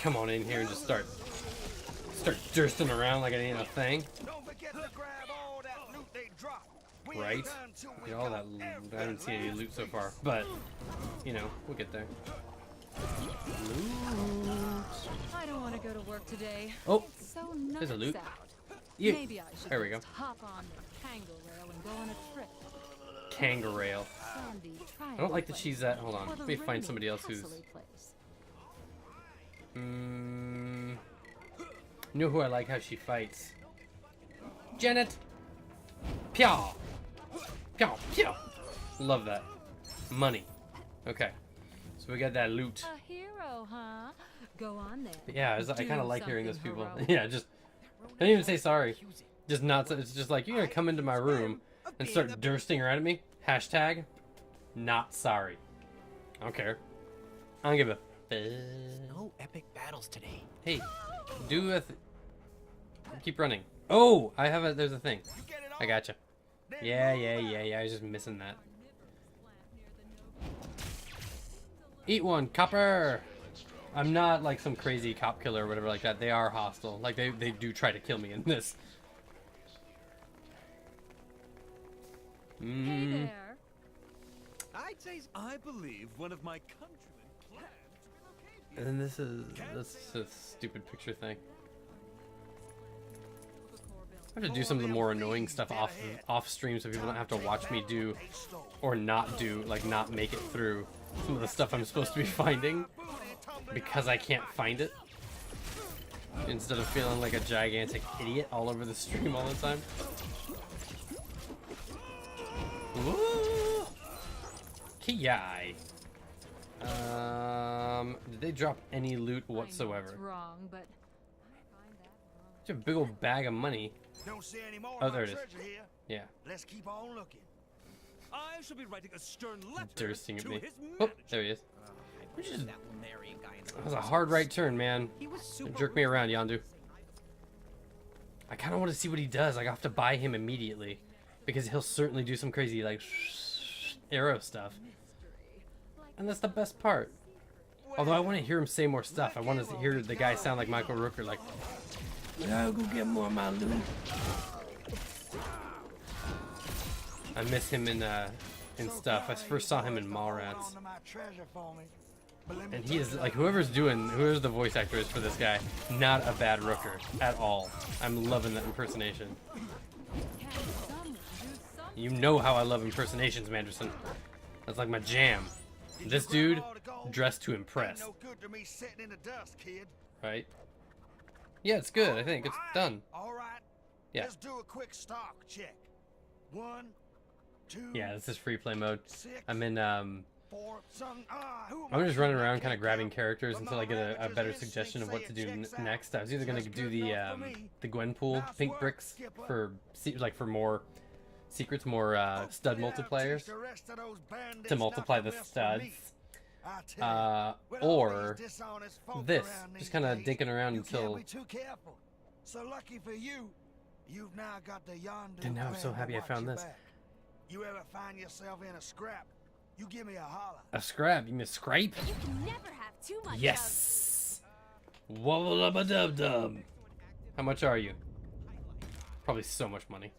Come on in here and just start Dursting around like it ain't a thing. Don't forget to grab all that loot they dropped. Right? Get all that loot. I haven't seen any loot so far, but, you know, we'll get there. Loot. I don't want to go to work today. Oh, it's so nice there's a loot. Out. Yeah. Maybe I should There we go. just hop on the kangaroo rail and go on a trip. Kangaroo. I don't like that she's at. Hold on. Let me find somebody else who's. You know who I like how she fights? Janet. Pyaw. Pyaw. Pyaw. Love that. Money. Okay. So we got that loot. A hero, huh? Go on then. Yeah, I kind of like hearing those people. Yeah, just. I didn't even say sorry. Just not. It's just like, you're gonna come into my room and start Dursting around at me. Hashtag not sorry. I don't care. I don't give a. No epic battles today. Hey, do a. Keep running. Oh, I have a. There's a thing. I gotcha. Yeah. I was just missing that. Eat one, copper. I'm not like some crazy cop killer or whatever like that. They are hostile. Like they do try to kill me in this. Hey there. I'd say I believe one of my countrymen planned to relocate here. And this is a stupid picture thing. I have to do some of the more annoying stuff off stream so people don't have to watch me do or not do, like not make it through some of the stuff I'm supposed to be finding because I can't find it. Instead of feeling like a gigantic idiot all over the stream all the time. Woo! Ki-Yi. Did they drop any loot whatsoever? Wrong, but It's a big old bag of money. Don't see any more Oh, there it is. here. Yeah. Let's keep on looking. I shall be writing a stern letter Dursting at to me. his Oh, there he is. That was a hard right turn, man. Jerk me around, Yondu. I kind of want to see what he does. Like, I have to buy him immediately because he'll certainly do some crazy like arrow stuff, and that's the best part. Although I want to hear him say more stuff. I want to hear the guy sound like Michael Rooker, like, "I'll go get more of my loot." I miss him in stuff. I first saw him in Mallrats. And he is, like, whoever's the voice actor is for this guy, not a bad rooker at all. I'm loving that impersonation. You know how I love impersonations, Manderson. That's like my jam. This dude, dressed to impress. Right? Yeah, it's good. I think it's done. All right. Yeah. Let's do a quick stock check. 1, 2. Yeah, this is free play mode. 6, I'm in 4, I'm just running around kind of grabbing characters until I get a better suggestion of what to do next. I was either going to do the Gwenpool pink bricks for more secrets, more stud multipliers to multiply the studs, or this, just kind of dinking around until. So lucky for you, you've now got the Yondu. And now I'm so happy I found this. You ever find yourself in a scrap? You give me a holler. A scrap? You mean a scrape? You can never have too much. Yes. Wubba lubba dub dub. How much are you? Probably so much money.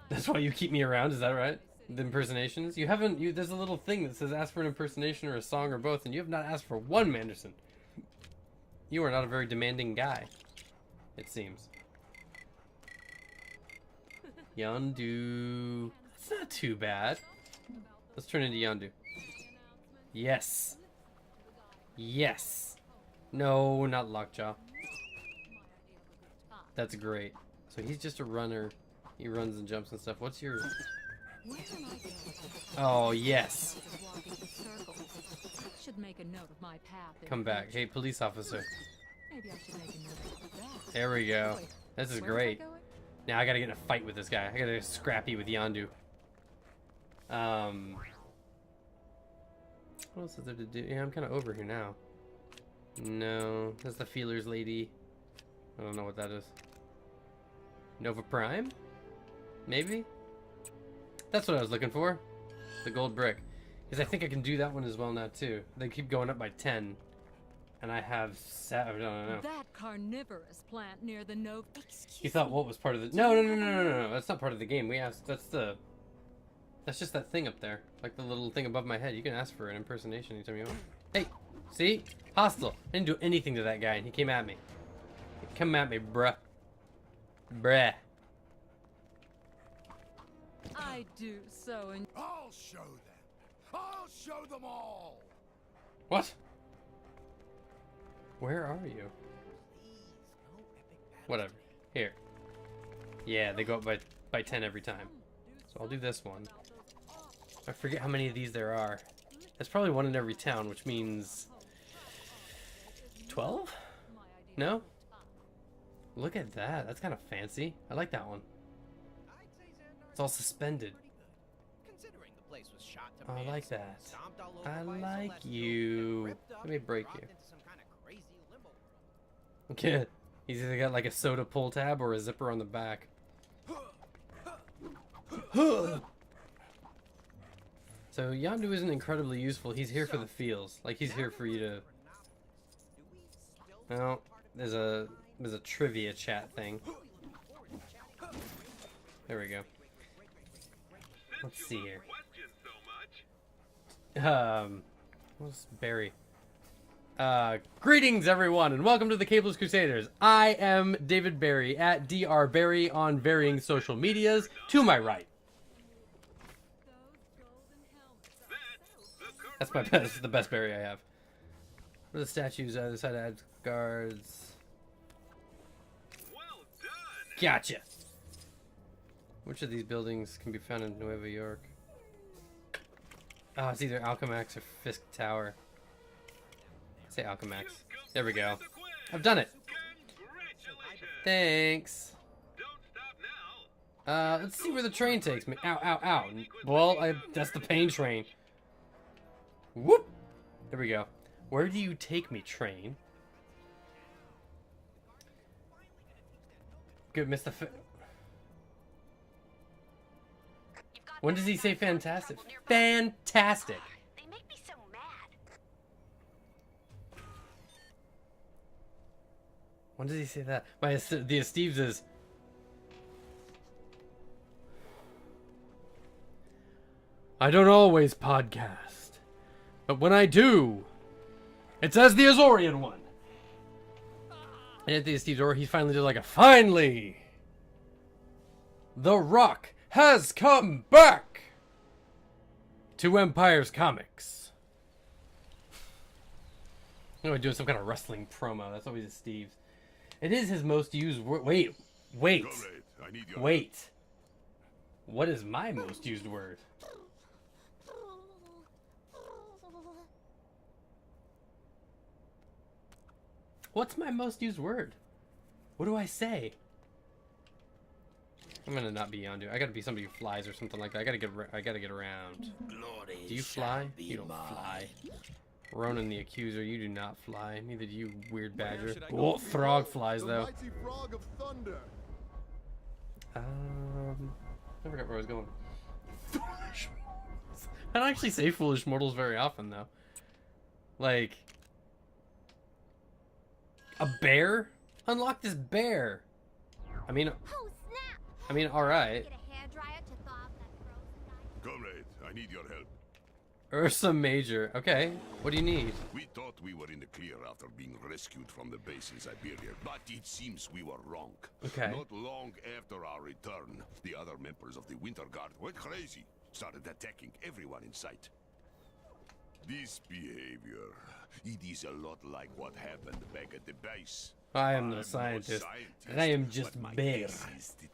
That's why you keep me around, is that right? The impersonations? You haven't, there's a little thing that says ask for an impersonation or a song or both, and you have not asked for one, Manderson. You are not a very demanding guy, it seems. Yondu. That's not too bad. Let's turn into Yondu. Yes. Yes. No, not Lockjaw. That's great. So he's just a runner. He runs and jumps and stuff. What's your... Oh, yes. Should make a note of my path. Come back. Hey, police officer. Maybe I should make a note of that. There we go. This is great. Now I gotta get in a fight with this guy. I gotta get scrappy with Yondu. What else is there to do? Yeah, I'm kind of over here now. No, that's the feelers lady. I don't know what that is. Nova Prime? Maybe? That's what I was looking for. The gold brick. Because I think I can do that one as well now too. They keep going up by 10. And I have 7. I don't know. That carnivorous plant near the Nova. You thought what was part of the... No. That's not part of the game. We asked... That's just that thing up there. Like the little thing above my head. You can ask for an impersonation anytime you want. Hey! See? Hostile. I didn't do anything to that guy and he came at me. Come at me, bruh. Bruh. I do so and I'll show them. I'll show them all. What? Where are you? Whatever. Here. Yeah, they go up by 10 every time. So I'll do this one. I forget how many of these there are. There's probably one in every town, which means 12? No? Look at that. That's kind of fancy. I like that one. It's all suspended. Oh, I like that. I like you. Let me break you. Okay. He's either got like a soda pull tab or a zipper on the back. So Yondu isn't incredibly useful. He's here for the feels. Like he's here for you to... Well, there's a trivia chat thing. There we go. Let's see here. What's Barry? Greetings everyone and welcome to the Cableless Crusaders. I am David Barry at Dr. Barry on varying social medias. To my right. That's my best. This is the best Barry I have. What are the statues either side of guards? Gotcha. Which of these buildings can be found in Nueva York? Oh, it's either Alchemax or Fisk Tower. Say Alchemax. There we go. I've done it. Thanks. Let's see where the train takes me. Ow, ow, ow. Well, that's the pain train. Whoop! There we go. Where do you take me, train? Good, Mr. When does he say fantastic? Fantastic! They make me so mad. When does he say that? The Steves is... I don't always podcast. But when I do, it's as the Azorian one. And at the Steve's door, he finally did like a finally. The Rock has come back to Empire's Comics. I'm gonna do some kind of wrestling promo. That's always Steve's. It is his most used word. Wait. Wait. What is my most used word? What's my most used word? What do I say? I'm gonna not be Yondu. I gotta be somebody who flies or something like that. I gotta get around. Do you fly? You don't fly. Ronan the Accuser, you do not fly. Neither do you, weird badger. Oh, Throg flies though. I forgot where I was going. Foolish mortals. I don't actually say foolish mortals very often though. Like, a bear? Unlock this bear. I mean, alright. Comrade, I need your help. Ursa Major. Okay, what do you need? We thought we were in the clear after being rescued from the base in Siberia, but it seems we were wrong. Okay. Not long after our return, the other members of the Winter Guard went crazy, started attacking everyone in sight. This behavior, it is a lot like what happened back at the base. I am no scientist. I am just bear.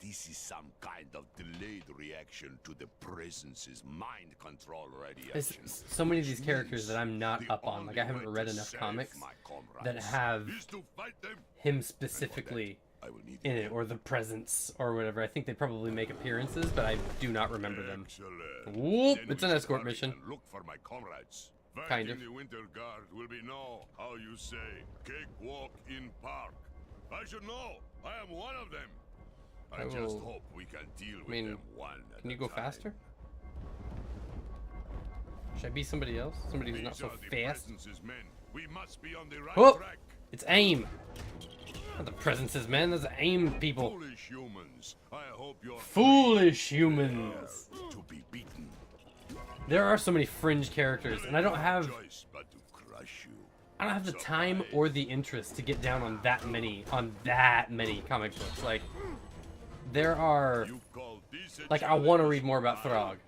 This is some kind of delayed reaction to the presence's mind control radiation. There's so many of these characters that I'm not up on. Like, I haven't read enough comics that have him specifically in it, or the presence, or whatever. I think they probably make appearances, but I do not remember them. Whoop! It's an escort mission. Look for my comrades. Kind of. The Winter Guard will be how you say, cakewalk in park. I should know. I am one of them. I just hope we can deal with them one at Can you a go time. faster? Should I be somebody else? Somebody who's not so fast? We must be on the right Oh! track. It's aim! Not the presences, man. That's aim people. Foolish humans. I hope you're Foolish humans. to be beaten. There are so many fringe characters, and I don't have the time or the interest to get down on that many comic books. Like, there are, like, I want to read more about Throg.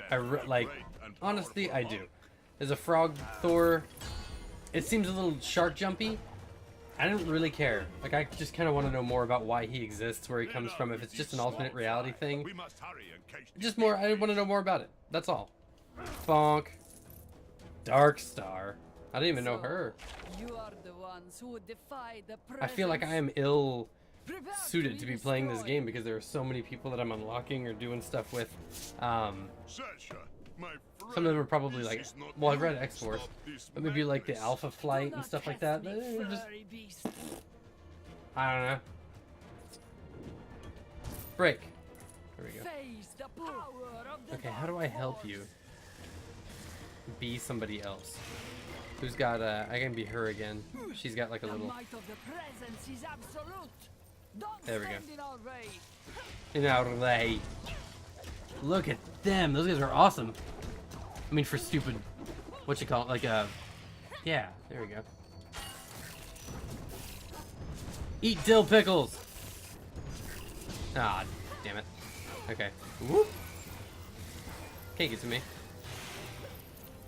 Honestly, I do. There's a Frog Thor. It seems a little shark jumpy. I don't really care. Like, I just kind of want to know more about why he exists, where he comes from. If it's just an alternate reality thing, just more. I want to know more about it. That's all. Bonk. Dark Star. I didn't even know her. You are the ones who defy the I feel like I am ill suited to be playing this game because there are so many people that I'm unlocking or doing stuff with. Some of them are probably like, well, I've read X-Force, but maybe like the Alpha Flight and stuff like that. I don't know. Break. There we go. Okay, how do I help you be somebody else? Who's got I can be her again. She's got like a little. There we go. In our way. Look at them. Those guys are awesome. I mean, for stupid, what you call it, like a, yeah, there we go. Eat dill pickles. Ah, damn it. Okay. Whoop. Can't get to me.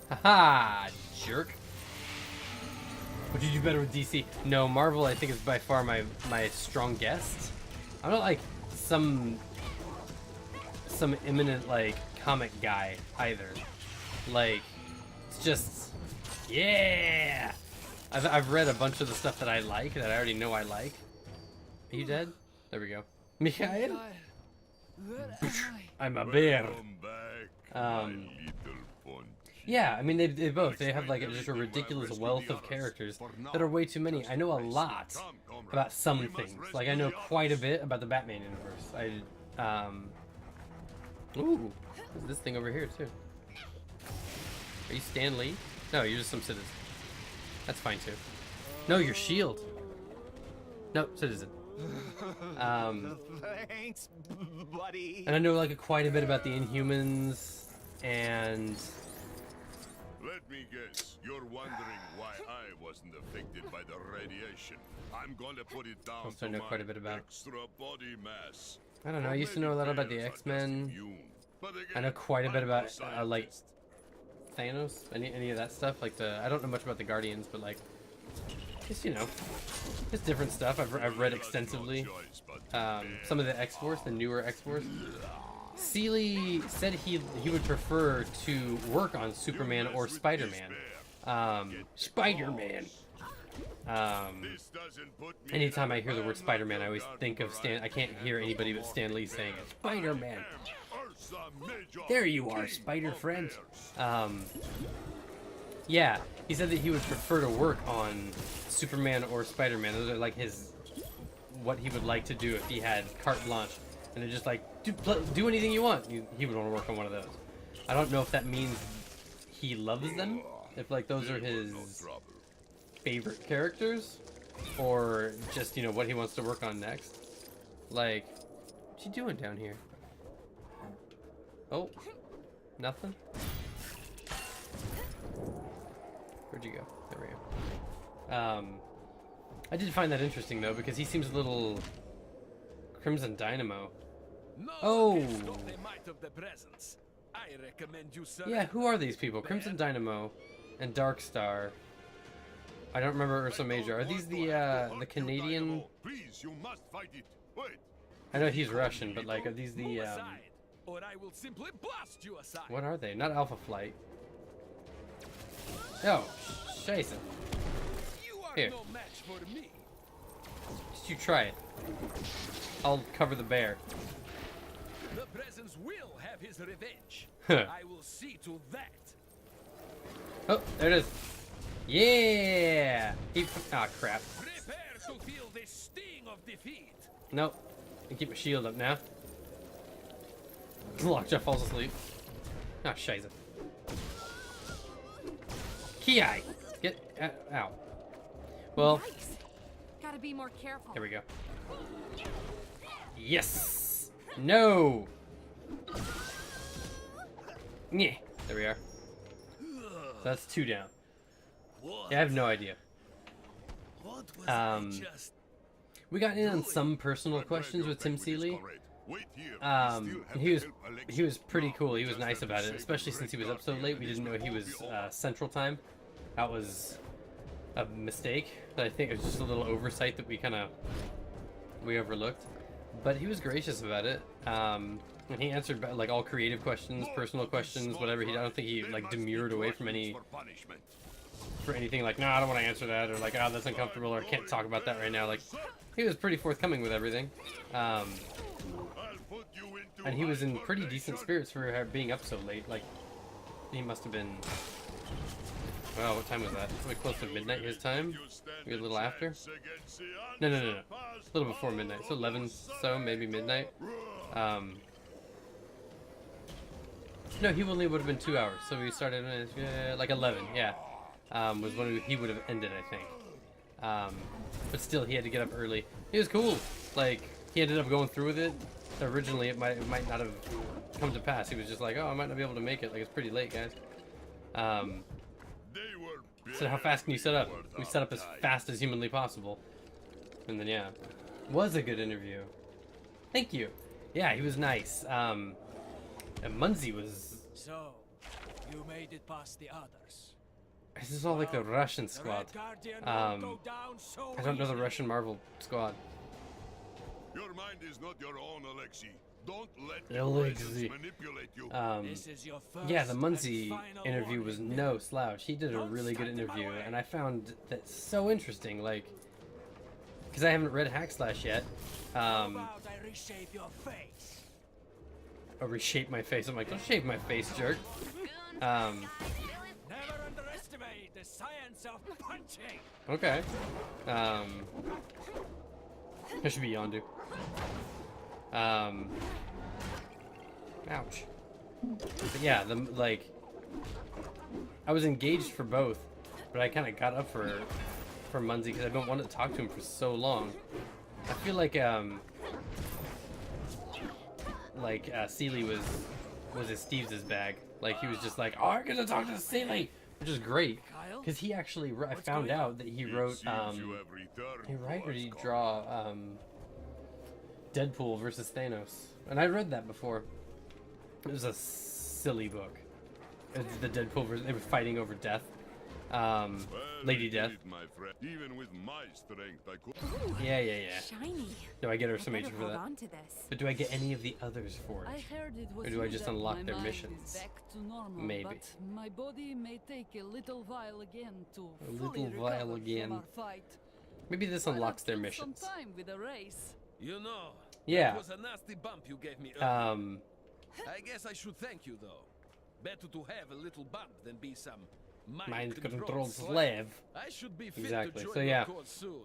Haha, jerk. Would you do better with DC? No, Marvel I think is by far my strongest. I'm not like some eminent like comic guy either. Like, it's just, yeah. I've read a bunch of the stuff that I like, that I already know I like. Are you dead? There we go. Mikhail? I'm a bear. Yeah, I mean, they both. They have like just a ridiculous wealth of characters that are way too many. I know a lot about some things. Like, I know quite a bit about the Batman universe. Ooh, there's this thing over here too. Are you Stan Lee? No, you're just some citizen. That's fine too. No, you're S.H.I.E.L.D. No, citizen. Thanks, buddy. And I know like quite a bit about the Inhumans and. Let me guess. You're wondering why I wasn't affected by the radiation. I'm gonna put it down Also to know my quite a bit about. extra body mass. I don't know. I used to know a lot about the X-Men. I know quite a bit about like Thanos. Any of that stuff. Like I don't know much about the Guardians, but like, just just different stuff. I've read extensively. Some of the X-Force, the newer X-Force. Seeley said he would prefer to work on Superman or Spider-Man. Spider-Man. Anytime I hear the word Spider-Man, I always think of Stan. I can't hear anybody but Stan Lee saying it. Spider-Man. There you are, Spider friend. Yeah, he said that he would prefer to work on Superman or Spider-Man. Those are like what he would like to do if he had carte blanche. And they're just like, do anything you want. He would want to work on one of those. I don't know if that means he loves them. If like those are his favorite characters, or just what he wants to work on next. Like, what you doing down here? Oh, nothing. Where'd you go? There we go. I did find that interesting though, because he seems a little Crimson Dynamo. Oh. Yeah, who are these people? Crimson Dynamo and Dark Star. I don't remember Ursa Major. Are these the Canadian? Please, you must fight it. Wait. I know he's Russian, but like, are these the or I will simply blast you aside. What are they? Not Alpha Flight. Oh, scheiße. Here. No match for me. Just you try it. I'll cover the bear. The presence will have his revenge. I will see to that. Oh, there it is. Yeah! Ah, crap. Prepare to feel the sting of defeat. Nope. I keep my shield up now. Lockjaw falls asleep. Ah, scheiße. Ki! Get ow. Well. Gotta be more careful. Here we go. Yes! No! Yeah. There we are. So that's 2 down. Yeah, I have no idea. We got in on some personal questions with Tim Seeley. He was pretty cool. He was nice about it, especially since he was up so late. We didn't know he was Central Time. That was a mistake. I think it was just a little oversight that we overlooked. But he was gracious about it. And he answered like all creative questions, personal questions, whatever. I don't think he like demurred away from anything like, no, I don't want to answer that, or like, oh, that's uncomfortable, or I can't talk about that right now. Like, he was pretty forthcoming with everything. And he was in pretty decent spirits for being up so late. Like, he must have been, well, what time was that? Like close to midnight his time? Maybe a little after? No. A little before midnight. So 11, so maybe midnight. No, he only would have been 2 hours. So we started like 11, yeah. Was when he would have ended, I think. But still, he had to get up early. He was cool. Like, he ended up going through with it. Originally, it might not have come to pass. He was just like, oh, I might not be able to make it. Like, it's pretty late, guys. So how fast can you set up? We set up as fast as humanly possible. And then, yeah. Was a good interview. Thank you. Yeah, he was nice. And Munzie was... So, you made it past the others. This is all like the Russian squad. I don't know the Russian Marvel squad. Your mind is not your own, Alexei. Don't let Alexei manipulate you. Yeah, the Munzie interview was no slouch. He did a really good interview, and I found that so interesting. Like, because I haven't read Hackslash yet. I reshape your face. Oh, reshape my face. I'm like, don't shave my face, jerk. Never underestimate the science of punching. Okay. That should be Yondu. Ouch. But yeah, I was engaged for both, but I kind of got up for Munzie because I've been wanting to talk to him for so long. I feel like Seeley was his Steve's bag. Like, he was just like, oh, I'm gonna talk to Seeley. which is great because he actually I found out that he wrote or did he draw Deadpool versus Thanos, and I read that before. It was a silly book. It's the Deadpool versus, they were fighting over death. Lady Death. Even with my strength, I could. Yeah. Shiny. Do I get her some better HP for hold that? on to this. But do I get any of the others for it? I heard it was Or do I just that unlock my their mind missions? is back to normal, Maybe. But my body may take a little while again to A fully little while recover again. from our fight. Maybe this Why not unlocks their kill missions. Some time with a race. You know, Yeah. that was a nasty bump you gave me earlier. I guess I should thank you, though. Better to have a little bump than be some mind-controlled slave. I should be fit Exactly. to join So your yeah. cause soon.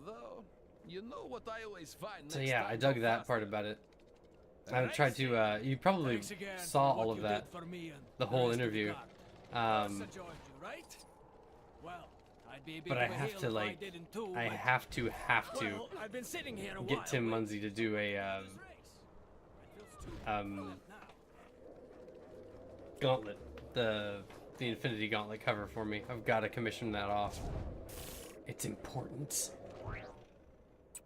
Though, you know what I always find So next yeah, time I dug go that faster? part about it. I tried to. You probably saw all of that, the whole interview. But I have to like, I have to get Tim Munsey to do a gauntlet, the Infinity Gauntlet cover for me. I've got to commission that off. It's important.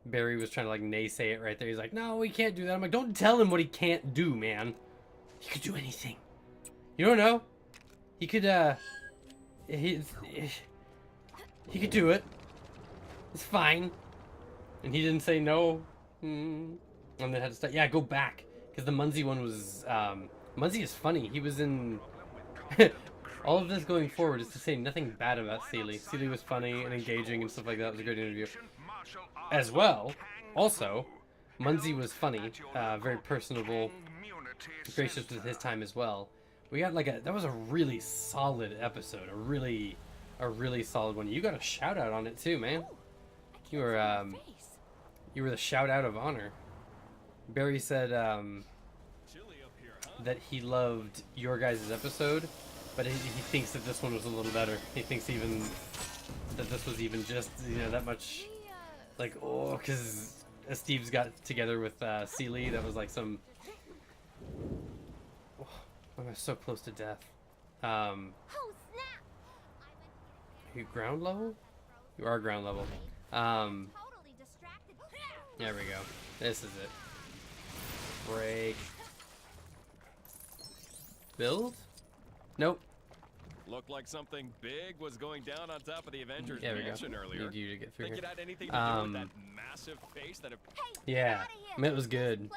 Barry was trying to like naysay it right there. He's like, no, we can't do that. I'm like, don't tell him what he can't do, man. He could do anything. You don't know. He could he could do it. It's fine. And he didn't say no. And then had to start. Yeah, go back. Because the Munsey one was Munsey is funny. He was in all of this going forward is to say nothing bad about Seeley. Seeley was funny and engaging and stuff like that. It was a great interview. As well, also, Munsey was funny, very personable, gracious with his time as well. We got like that was a really solid episode, a really solid one. You got a shout out on it too, man. You were the shout out of honor. Barry said that he loved your guys' episode, but he thinks that this one was a little better. He thinks even that this was even just that much. Like, oh, because Steve's got together with Seeley. That was like some. Oh, I'm so close to death. Are you ground level? You are ground level. There we go. This is it. Break. Build? Nope. Looked like something big was going down on top of the Avengers mansion earlier. Need you to get through Think here. it had anything to do with that massive face that? Yeah, I mean, it was good.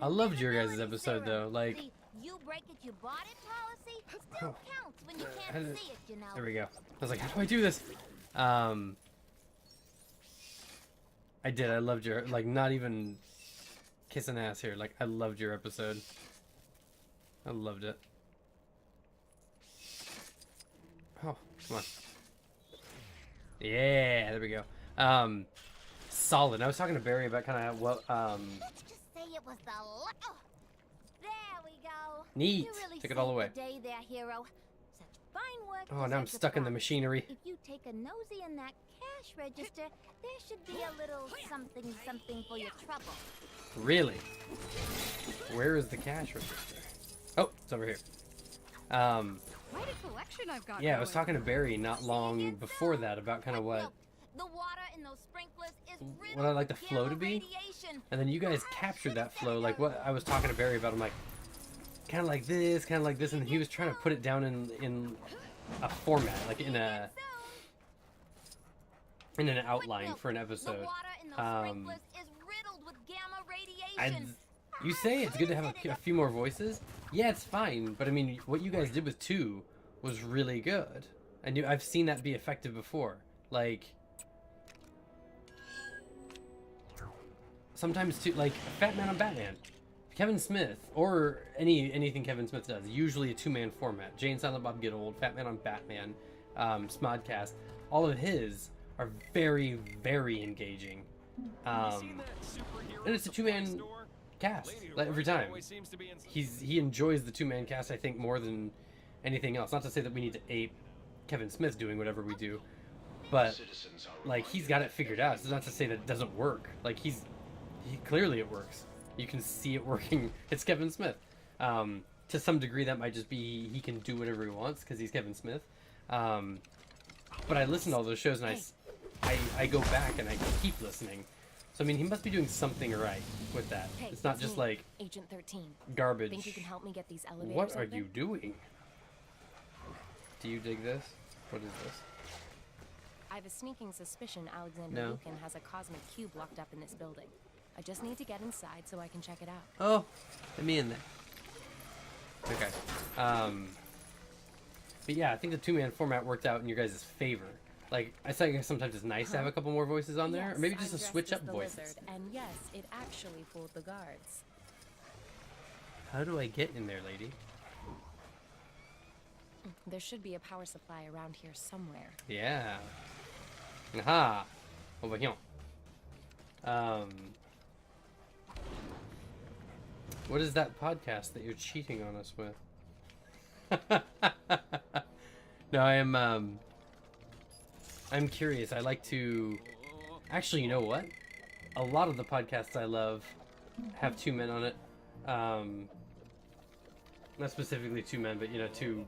I loved your guys' episode though. Like, You break it, you bought it policy still counts when you can't see it, you know. there we go. I was like, how do I do this? I did. I loved your, like, not even kissing ass here. Like, I loved your episode. I loved it. Oh, come on. Yeah, there we go. Solid. I was talking to Barry about kind of what, Let's just say it was the there we go. Neat. You really Took it all saved away. the day there, hero. Such fine work. Oh, now I'm deserves a stuck in the prize. machinery. If you take a nosy in that cash register, there should be a little something for your trouble. Really? Where is the cash register? Oh, it's over here. Quite a collection I've got. Yeah, I was talking to Barry not long before that about kind of what The water in those sprinklers is what I'd like the flow to be, and then you guys captured that flow. Like what I was talking to Barry about. I'm like, kind of like this, and he was trying to put it down in a format, like in an outline for an episode. You say it's good to have a few more voices. Yeah, it's fine, but I mean, what you guys did with 2 was really good. I've seen that be effective before. Like, sometimes too, like Fat Man on Batman, Kevin Smith, or anything Kevin Smith does. Usually a 2-man format. Jay and Silent Bob Get Old, Fat Man on Batman, Smodcast. All of his are very, very engaging. And it's a 2-man cast like, every time. He enjoys the 2-man cast, I think, more than anything else. Not to say that we need to ape Kevin Smith doing whatever we do, but like he's got it figured out. So not to say that it doesn't work. Like he clearly it works. You can see it working. It's Kevin Smith. 2 to some degree that might just be he can do whatever he wants because he's Kevin Smith. But I listen to all those shows and I go back and I keep listening. So I mean, he must be doing something right with that. Hey, it's not just like Agent 13. garbage. Think you can help me get these elevators What are open? you doing? Do you dig this? What is this? I have a sneaking suspicion Alexander No. Lucan has a cosmic cube locked up in this building. I just need to get inside so I can check it out. Oh, let me in there. Okay. But yeah, I think the two-man format worked out in your guys' favor. Like, I think sometimes it's nice to have a couple more voices on there, or maybe just I'm to switch dressed up as the voices. lizard, and yes, it actually fooled the guards. How do I get in there, lady? There should be a power supply around here somewhere. Yeah. Aha. Over here. What is that podcast that you're cheating on us with? No, I'm curious. I like to... Actually, you know what? A lot of the podcasts I love have two men on it. Not specifically two men, but, you know, two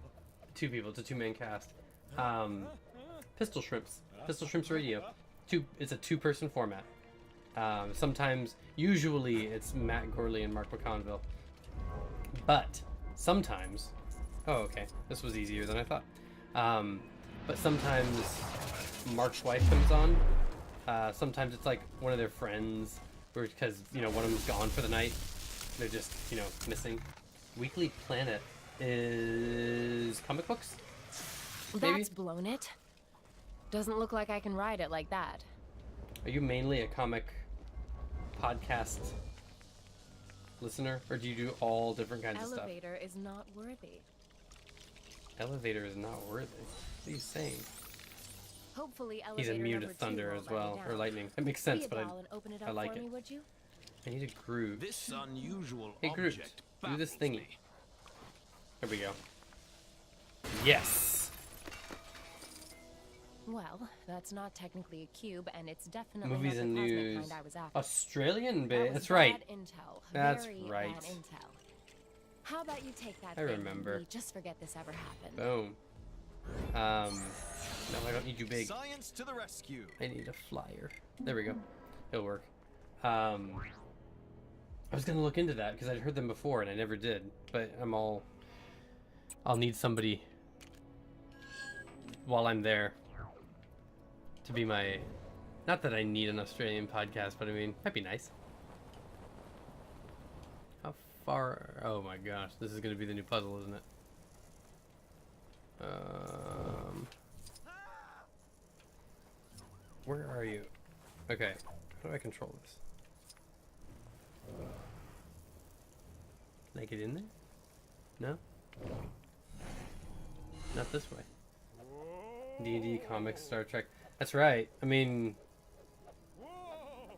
people. It's a two-man cast. Pistol Shrimps. Pistol Shrimps Radio. It's a two-person format. Sometimes, usually, it's Matt Gorley and Mark McConville. But sometimes... Oh, okay. This was easier than I thought. But sometimes Mark's wife comes on. Sometimes it's like one of their friends, because, you know, one of them's gone for the night. They're just, you know, missing. Weekly Planet is comic books? Maybe? That's blown it. Doesn't look like I can ride it like that. Are you mainly a comic podcast listener, or do you do all different kinds of stuff? Elevator is not worthy. Elevator is not worthy. What are you saying? Hopefully, He's elevator immune to number 2 thunder won't as let me well, or down. lightning. It makes sense, Be a but doll and open it I up like for it. me, would you? I need a Groot. This unusual Hey Groot, object do this baffles thingy. me. There we go. Yes! Well, that's not technically a cube, and it's definitely Movies not the and cosmic news. kind I was after. Australian That bit. was That's right. bad intel. That's Very right. bad intel. How about you take that I thing and remember. we just forget this ever happened? Boom. No, I don't need you big. Science to the rescue. I need a flyer. There we go. It'll work. I was gonna look into that because I'd heard them before and I never did. But I'll need somebody while I'm there to be my... Not that I need an Australian podcast, but I mean, might be nice. How far... Oh my gosh, this is gonna be the new puzzle, isn't it? Where are you? Okay, how do I control this? Can I get in there? No? Not this way. D&D, comics, Star Trek. That's right. I mean,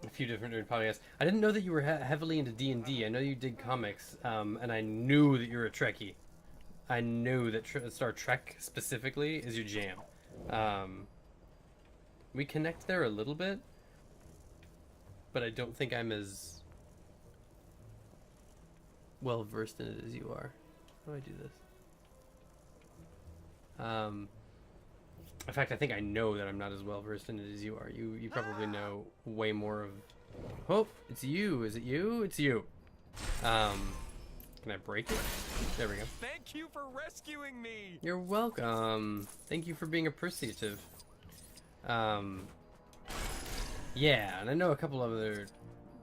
a few different nerd podcasts. I didn't know that you were heavily into D&D. I know you did comics, and I knew that you were a Trekkie. I knew that Star Trek specifically is your jam. We connect there a little bit, but I don't think I'm as well versed in it as you are. How do I do this? In fact, I think I know that I'm not as well versed in it as you are. You probably know way more of... Oh, it's you. Is it you? It's you. Can I break it? There we go. Thank you for rescuing me. You're welcome. Thank you for being appreciative. Yeah, and I know a couple of other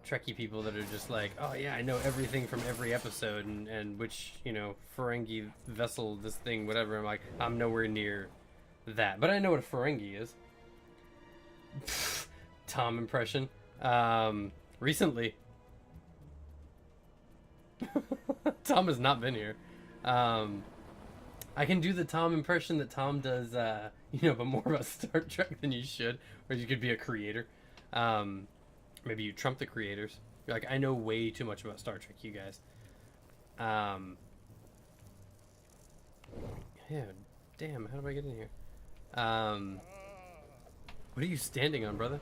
Trekkie people that are just like, oh yeah, I know everything from every episode and which, you know, Ferengi vessel, this thing, whatever. I'm like, I'm nowhere near that. But I know what a Ferengi is. Tom impression. Recently. Tom has not been here. I can do the Tom impression that Tom does, you know, but more about Star Trek than you should. Or you could be a creator. Maybe you trump the creators. You're like, I know way too much about Star Trek, you guys. Yeah, damn, how do I get in here? What are you standing on, brother?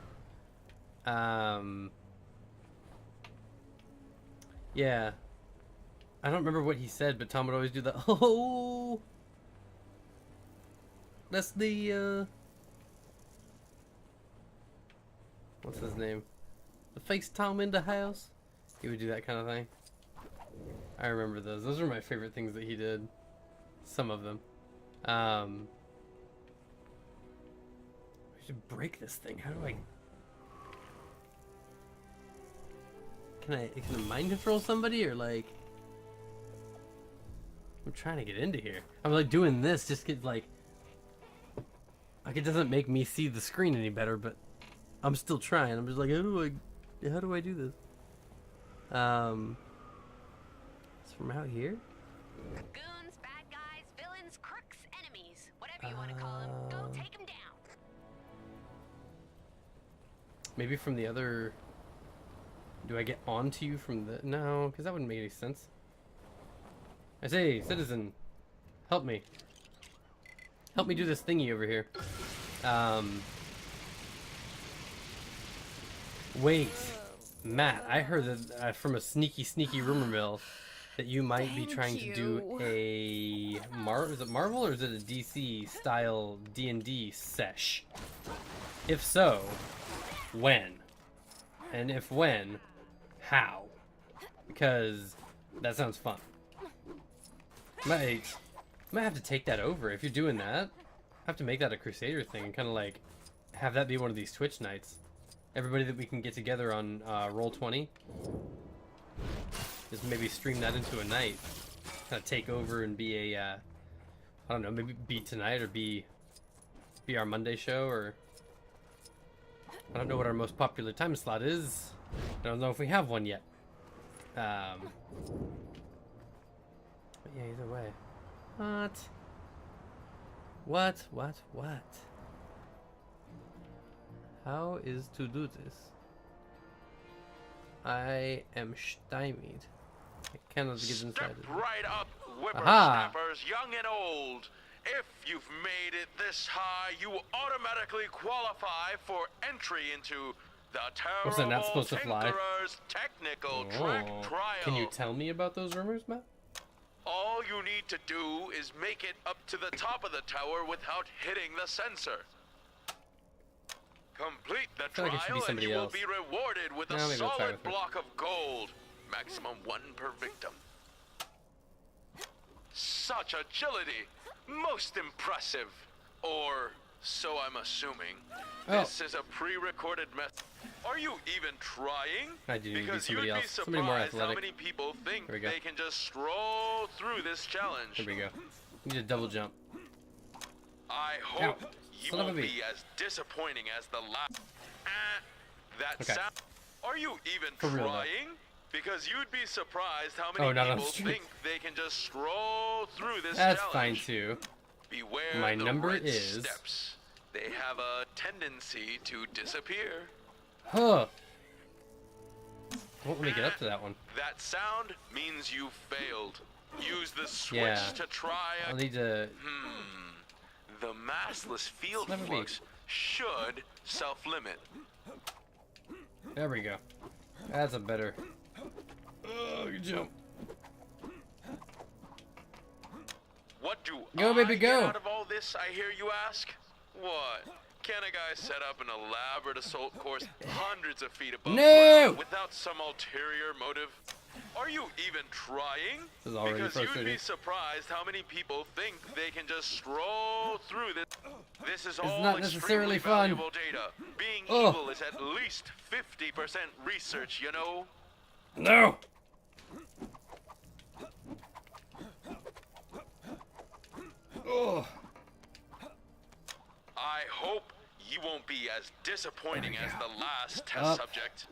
Yeah. I don't remember what he said, but Tom would always do the oh. That's the what's his name? The fakes Tom in the house. He would do that kind of thing. I remember those. Those are my favorite things that he did. Some of them. I should break this thing. How do I? Can I mind control somebody or like? I'm trying to get into here. I'm like doing this just get like it doesn't make me see the screen any better, but I'm still trying. I'm just like, how do I do this? It's from out here? Goons, bad guys, villains, crooks, enemies, whatever you want to call them, go take them down. Maybe from the other. Do I get onto you from the? No, because that wouldn't make any sense. I say, citizen, help me. Help me do this thingy over here. Wait, Matt, I heard that from a sneaky rumor mill that you might be trying to do a is it Marvel or is it a DC style D&D sesh? If so, when? And if when, how? Because that sounds fun. Might have to take that over if you're doing that. I have to make that a Crusader thing and kind of like have that be one of these Twitch nights. Everybody that we can get together on Roll20, just maybe stream that into a night. Kind of take over and be a, I don't know, maybe be tonight or be our Monday show, or I don't know what our most popular time slot is. I don't know if we have one yet. But yeah, either way. What? How is to do this? I am stymied. I cannot get inside. Step right up, whippersnappers, young and old. If you've made it this high, you automatically qualify for entry into the Was that not Terrible supposed to fly? Tinkerer's Technical Track Trial. Can you tell me about those rumors, Matt? All you need to do is make it up to the top of the tower without hitting the sensor. Complete the feel like it should be trial and somebody you will else. be rewarded with No, a maybe I'll try solid with her. block of gold. Maximum 1 per victim. Such agility. Most impressive. Or so I'm assuming. Oh. This is a pre-recorded method. Are you even trying? I do need to be Because somebody you'd else. be Somebody more surprised how athletic. many people think There we go. they can just stroll through this challenge. There we go. You need a double jump. I hope Ow. you Son of a won't bee. be as disappointing as the last. That Okay. sound. Are you even For real, though. trying? Because you'd be surprised how many Oh, not on people stream. think they can just stroll through this That's challenge. fine too. Beware My the number red is. steps. They have a tendency to disappear. Huh. Won't let me get up to that one. That sound means you failed. Use the switch Yeah. to try I'll need to. The massless field Son of a bee. flux should self-limit. There we go. That's a better. Oh, good jump. What do Go, I baby, get go. out of all this, I hear you ask? What? Can a guy set up an elaborate assault course hundreds of feet above No! ground without some ulterior motive? Are you even trying? This is already Because you'd frustrating. be surprised how many people think they can just stroll through this. This is all not necessarily extremely fun. valuable data. Being Oh. evil is at least 50% research, you know? No! Oh. I hope you won't be as disappointing as the last test Up. subject.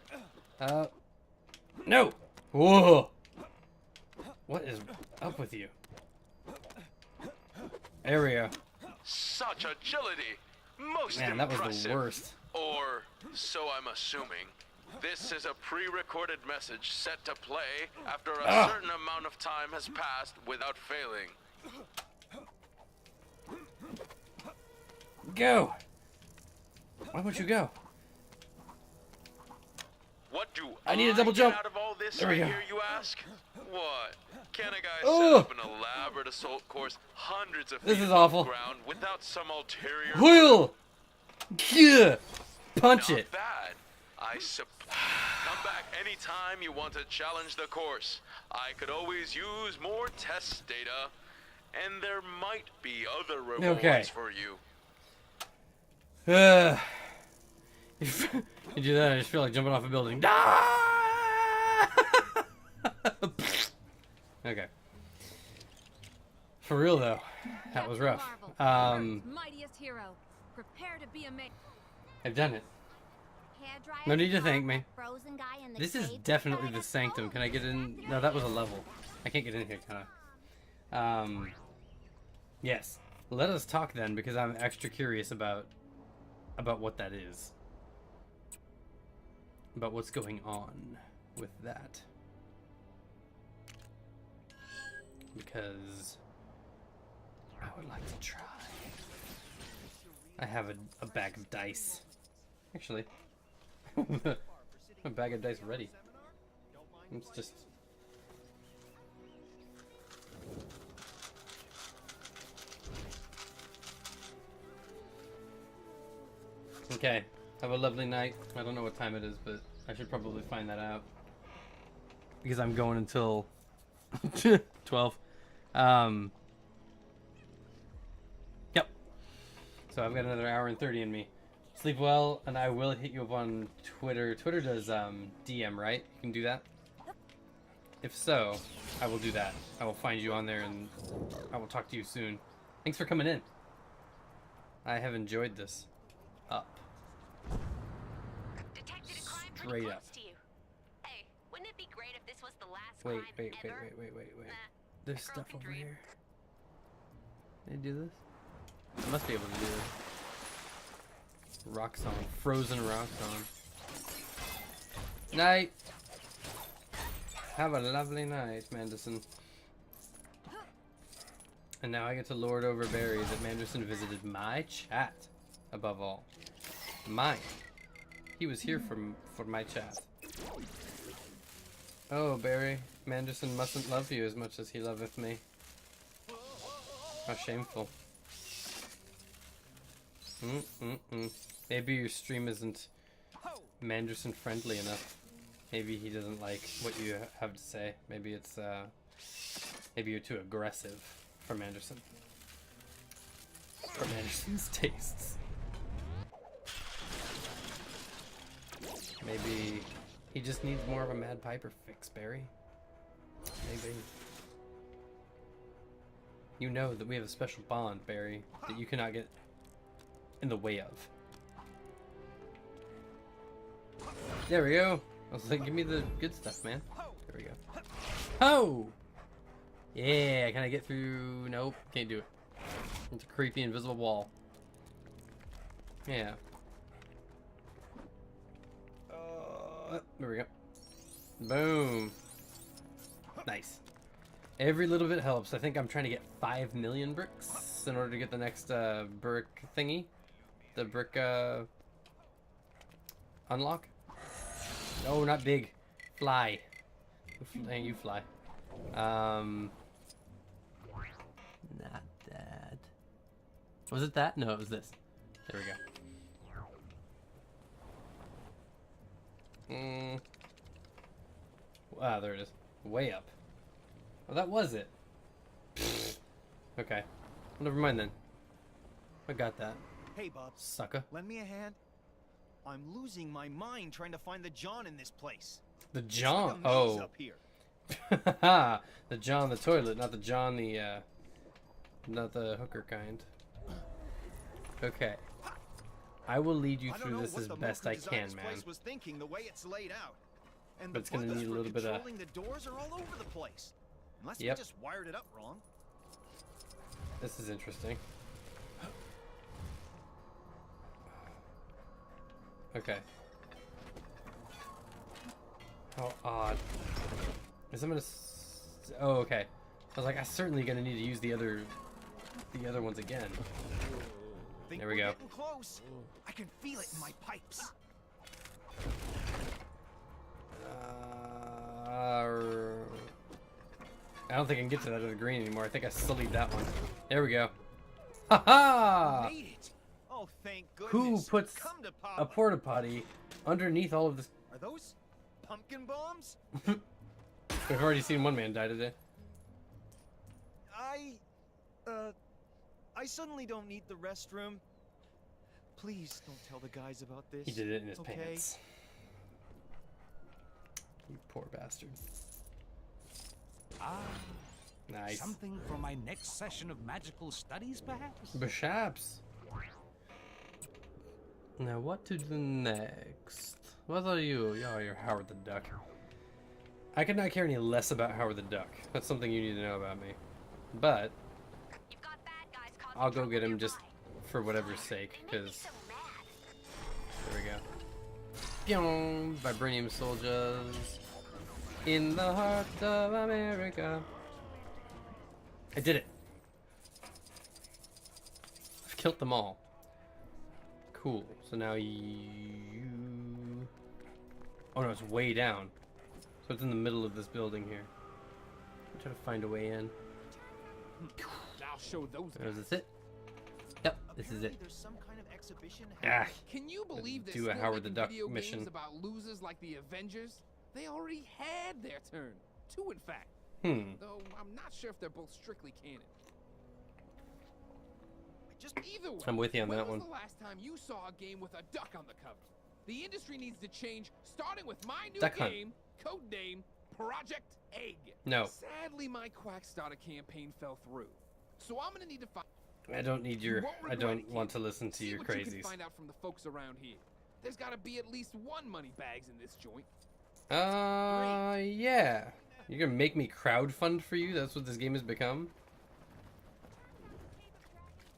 No! Whoa! What is up with you? There we go. Such agility. Most Man, that was impressive. the worst. Or so I'm assuming. This is a pre-recorded message set to play after a certain amount of time has passed without failing. Go! Why won't you go? What do I need a double jump. get out of all this, There I we go. hear you ask? What? can a guy set up an elaborate assault course hundreds of feet This is above awful. ground without some ulterior? Wheel! Yeah! Punch Not it! bad. Come back anytime you want to challenge the course. I could always use more test data, and there might be other rewards for you. You do that, I just feel like jumping off a building. Okay. For real though, that was rough. Mightiest hero. Prepare to be amazed. I've done it. No need to thank me. This is definitely the sanctum. Can I get in? No, that was a level. I can't get in here, can I? Yes. Let us talk then, because I'm extra curious about what that is. About what's going on with that. Because I would like to try. I have a bag of dice. Actually, a bag of dice ready. It's just... Okay, have a lovely night. I don't know what time it is, but I should probably find that out. Because I'm going until 12. Yep. So I've got another hour and 30 in me. Sleep well, and I will hit you up on Twitter. Twitter does DM, right? You can do that? If so, I will do that. I will find you on there, and I will talk to you soon. Thanks for coming in. I have enjoyed this. Up. Detected a crime pretty Straight close up. to you. Hey, wouldn't it be great if this was the last Wait. crime ever? There's stuff over here. Can I do this? I must be able to do this. Rock song. Frozen rock song. Night. Have a lovely night, Manderson. And now I get to lord over Barry that Manderson visited my chat. Above all. Mine. He was here for my chat. Oh, Barry. Manderson mustn't love you as much as he loveth me. How shameful. Maybe your stream isn't Manderson friendly enough. Maybe he doesn't like what you have to say. Maybe it's maybe you're too aggressive for Manderson. For Manderson's tastes. Maybe he just needs more of a Mad Piper fix, Barry. Maybe. You know that we have a special bond, Barry, that you cannot get in the way of. There we go. I was like, give me the good stuff, man. There we go. Oh! Yeah, can I get through? Nope, can't do it. It's a creepy invisible wall. Yeah. There we go. Boom. Nice. Every little bit helps. I think I'm trying to get 5 million bricks in order to get the next brick thingy. The brick unlock. No, not big. Fly. You fly. Not that. Was it that? No, it was this. There we go. Wow, there it is. Way up. Oh, that was it. Okay. Well, never mind then. I got that. Hey, Bob. Sucker. Lend me a hand. I'm losing my mind trying to find the John in this place. The John? It's like a maze Oh. up here. The John the toilet, not the John the, not the hooker kind. Okay. I will lead you through this as best I can, man. Was thinking the way it's laid out. And But it's gonna need a little bit of... controlling the doors are all over the place. Unless we just wired it up wrong. This is interesting. Okay. How odd. Is I'm gonna... Oh, okay. I was like, I'm certainly gonna need to use the other ones again. There we go. Getting close. I can feel it in my pipes. I don't think I can get to that other green anymore. I think I sullied that one. There we go. Ha ha! Oh, thank goodness. Who puts Come to a porta potty underneath all of this? Are those pumpkin bombs? We've already seen one man die today. I suddenly don't need the restroom. Please don't tell the guys about this. He did it in his okay? pants. You poor bastard. Nice. Something for my next session of magical studies, perhaps? Perhaps. Now, what to do next? What are you? Oh, you're Howard the Duck. I could not care any less about Howard the Duck. That's something you need to know about me. But I'll go get him just for whatever's sake, because there we go. Pyong! Vibranium soldiers in the heart of America. I did it. I've killed them all. Cool. So now you... Oh no, it's way down. So it's in the middle of this building here. I'm trying to find a way in. I'll show those guys. Is this it? Yep, this is it. There's some kind of exhibition Can you believe they're do a still Howard the making Duck video mission. games about losers like the Avengers? They already had their turn. 2, in fact. Though I'm not sure if they're both strictly canon. Just either way. I'm with you on that one. When was the last time you saw a game with a duck on the cover? The industry needs to change, starting with my new Duck Hunt. game, codename Project Egg. No. Sadly, my Quackstarter campaign fell through. So I'm gonna need to find... I don't need your... I don't want to listen to your See what you can crazies. find out from the folks around here. There's gotta be at least one money bags in this joint. Yeah. You're gonna make me crowdfund for you? That's what this game has become?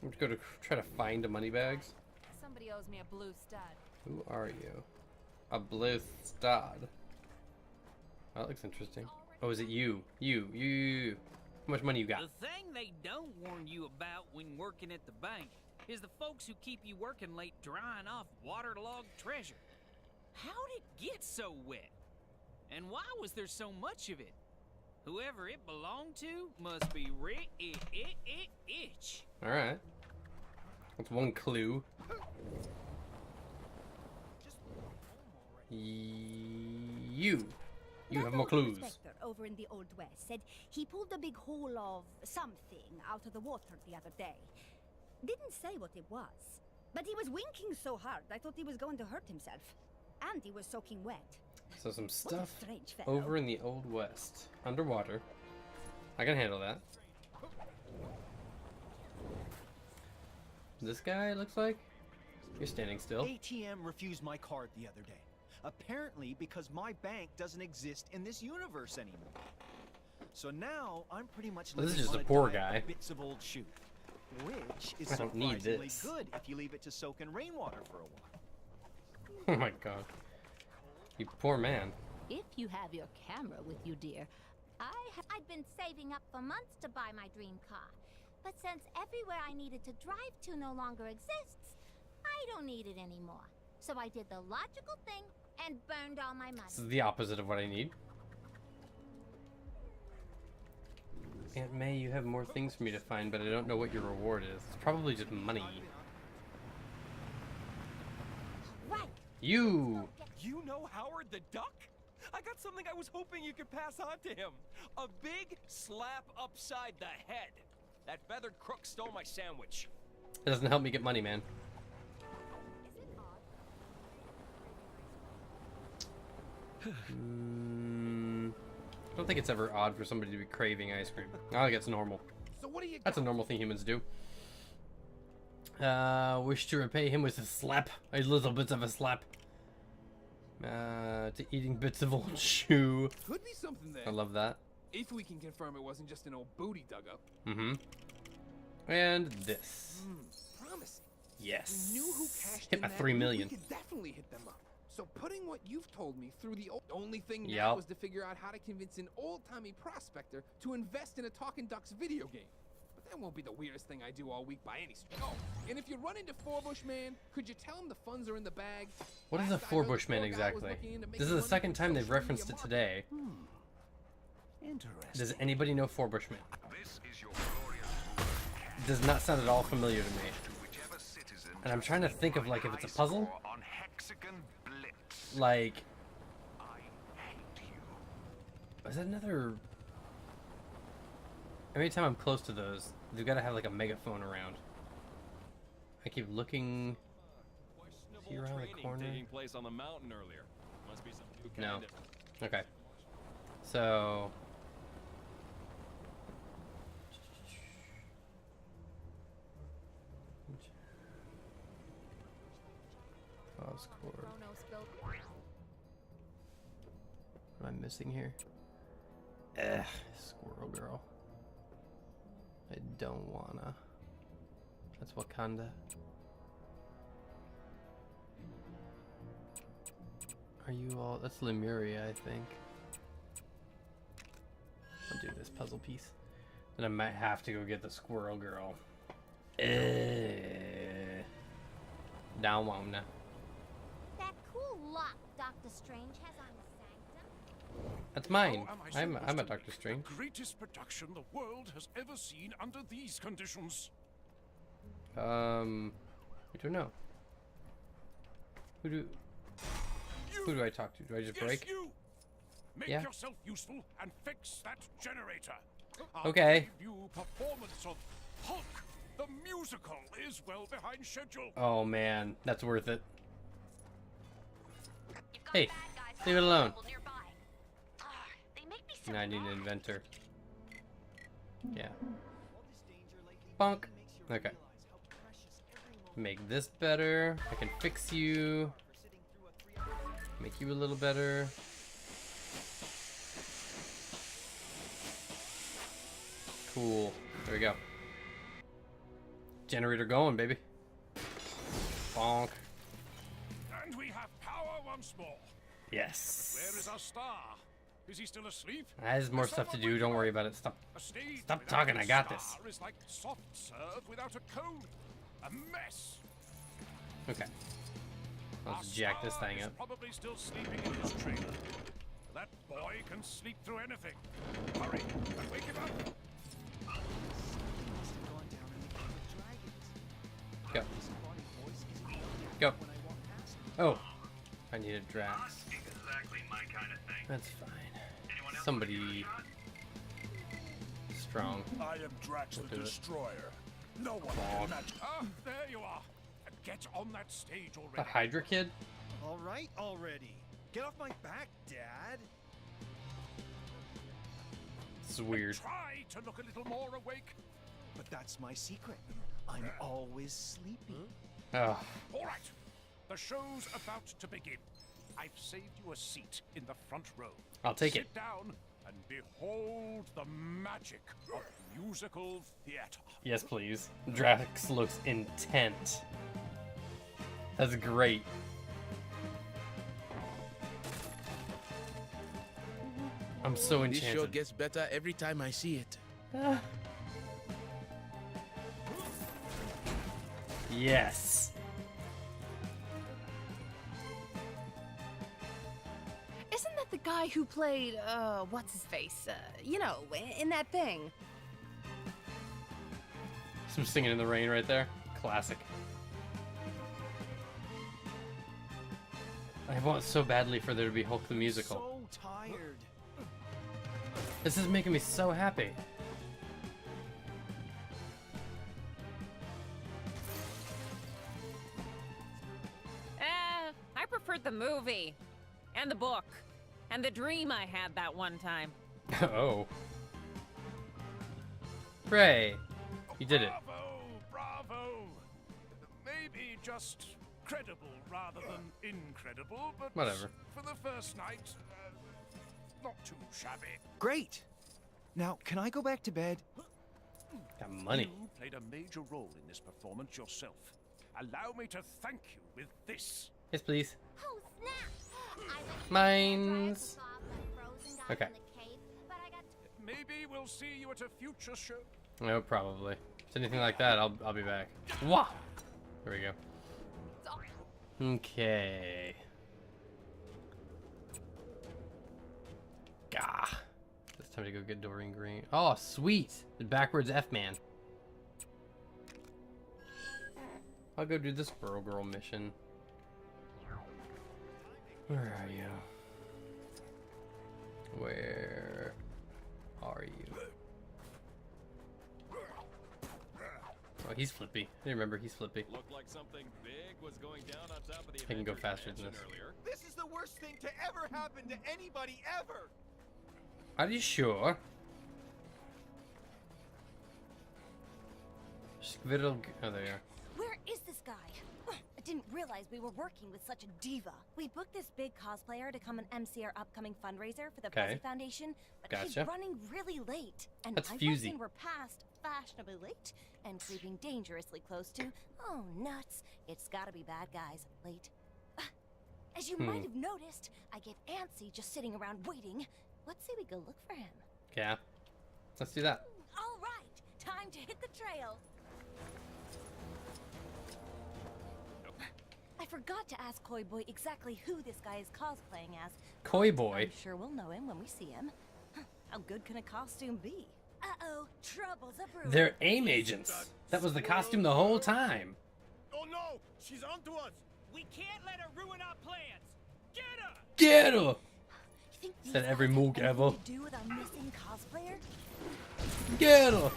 I'm just going to try to find a money bags. Somebody owes me a blue stud. Who are you? A blue stud. Oh, that looks interesting. Oh, is it you? You. How much money you got? The thing they don't warn you about when working at the bank is the folks who keep you working late drying off waterlogged treasure. How'd it get so wet? And why was there so much of it? Whoever it belonged to must be rich. Alright. That's one clue. You have more clues. Inspector over in the Old West said he pulled a big hole of something out of the water the other day. Didn't say what it was, but he was winking so hard I thought he was going to hurt himself. And he was soaking wet. So some stuff strange fellow. over in the Old West. Underwater. I can handle that. This guy looks like? You're standing still. ATM refused my card the other day. Apparently because my bank doesn't exist in this universe anymore. So now I'm pretty much Well, this is living just on a poor diet guy. of bits of old shoe, which is I don't need surprisingly this. good if you leave it to soak in rainwater for a while. Oh my god. You poor man. If you have your camera with you, dear, I'd been saving up for months to buy my dream car. But since everywhere I needed to drive to no longer exists, I don't need it anymore. So I did the logical thing and burned all my money. This is the opposite of what I need. Aunt May, you have more things for me to find, but I don't know what your reward is. It's probably just money. Right. You! You know Howard the Duck? I got something I was hoping you could pass on to him. A big slap upside the head. That feathered crook stole my sandwich. It doesn't help me get money, man. I don't think it's ever odd for somebody to be craving ice cream. I think it's normal. So what do you That's a normal thing humans do. Wish to repay him with a slap. A little bit of a slap. To eating bits of old shoe. Could be something there. I love that. If we can confirm it wasn't just an old booty dug up. Mm-hmm. And this. Promising. Yes. We knew who cashed Hit in my that 3 loot, million. We could definitely hit them up. So putting what you've told me through the only thing Yep. now is to figure out how to convince an old-timey prospector to invest in a Talking Ducks video game. But that won't be the weirdest thing I do all week by any stretch. Oh, and if you run into Forbush Man, could you tell him the funds are in the bag? What is a Last I heard, the Forbush Man poor guy was exactly? looking into This making is the money second from time they've social referenced media it today. Interesting. Does anybody know Four Bushmen? This is your glorious Does not sound at all familiar to me. And I'm trying to think of like if it's a puzzle. on Hexagon Blitz. Like, is that another? Every time I'm close to those, they've got to have like a megaphone around. I keep looking. Is he around the corner? Taking place on the mountain earlier. Must be some new No. kind of... Okay. So. Pause cord. What am I missing here? Squirrel girl. I don't wanna. That's Wakanda. Are you all? That's Lemuria, I think. I'll do this puzzle piece. Then I might have to go get the squirrel girl. Down wanna. That cool lock Doctor Strange has on the sanctum. That's mine. How am I I'm a supposed to Doctor make Strange. the greatest production the world has ever seen under these conditions. I don't know. Who do I talk to? Do I just Yes, break? you. Make Yeah. yourself useful and fix that generator. Okay. Our new performance of Hulk the musical is well behind schedule. Oh man, that's worth it. Hey, leave it alone. Now I need an inventor. Yeah. Bonk. Okay. Make this better. I can fix you. Make you a little better. Cool. There we go. Generator going, baby. Bonk. And we have power once more. Yes. Where is our star? Is he still asleep? There's more stuff to do. Don't worry about it. Stop. Stop talking. I got this. Star is like soft serve without a cone. A mess. Okay. Let's jack this thing up. Probably still sleeping in his trailer. That boy can sleep through anything. Hurry and wake him up. Go. Go. Oh, I need a Drax. That's fine. Somebody strong. I am Drax the Destroyer. No one can match. Ah, there you are. Get on that stage already. A Hydra kid? All right, already. Get off my back, Dad. This is weird. Try to look a little more awake. But that's my secret. I'm always sleepy. Oh. All right. The show's about to begin. I've saved you a seat in the front row. I'll take Sit it. down and behold the magic of musical theater. Yes, please. Drax looks intent. That's great. I'm so This show enchanted. gets better every time I see it. Yes. Isn't that the guy who played, what's his face? You know, in that thing? Some singing in the rain right there. Classic. I want so badly for there to be Hulk the musical. So tired. This is making me so happy. I preferred the movie. And the book. And the dream I had that one time. Oh. Hooray. You did it. Bravo! Maybe just credible rather than incredible, but Whatever. for the first night, not too shabby. Great. Now, can I go back to bed? Got money. You played a major role in this performance yourself. Allow me to thank you with this. Yes, please. Oh, snap! Mines. Okay. Maybe we'll see you at a future show. No, probably. If it's anything like that, I'll be back. Wah! There we go. Okay. Gah. This time to go get Doreen Green. Oh, sweet! The backwards F-man. I'll go do this Squirrel Girl mission. Where are you? Where are you? Oh, he's flippy. I didn't remember he's flippy. Looked like something big was going down on top of the I can go faster than this. earlier. This is the worst thing to ever happen to anybody ever. Are you sure? Squirrel. Oh, there you are. Where is this guy? I didn't realize we were working with such a diva. We booked this big cosplayer to come and MC our upcoming fundraiser for the Okay. Fuzzy Foundation, but he's Gotcha. running really late. And That's my Fusey. and we're past fashionably late and creeping dangerously close to, oh nuts, it's gotta be bad guys late. As you might have noticed, I get antsy just sitting around waiting. Let's say we go look for him. Yeah. Let's do that. All right, time to hit the trail. I forgot to ask Koi Boy exactly who this guy is cosplaying as. Koi Boy? I'm sure we'll know him when we see him. How good can a costume be? Uh-oh, trouble's a brewing. They're AIM agents. That was the costume the whole time. Oh no! She's onto us! We can't let her ruin our plans. Get her! Get her! You think Said these every guys mook have ever. anything to do with our missing cosplayer? Get her!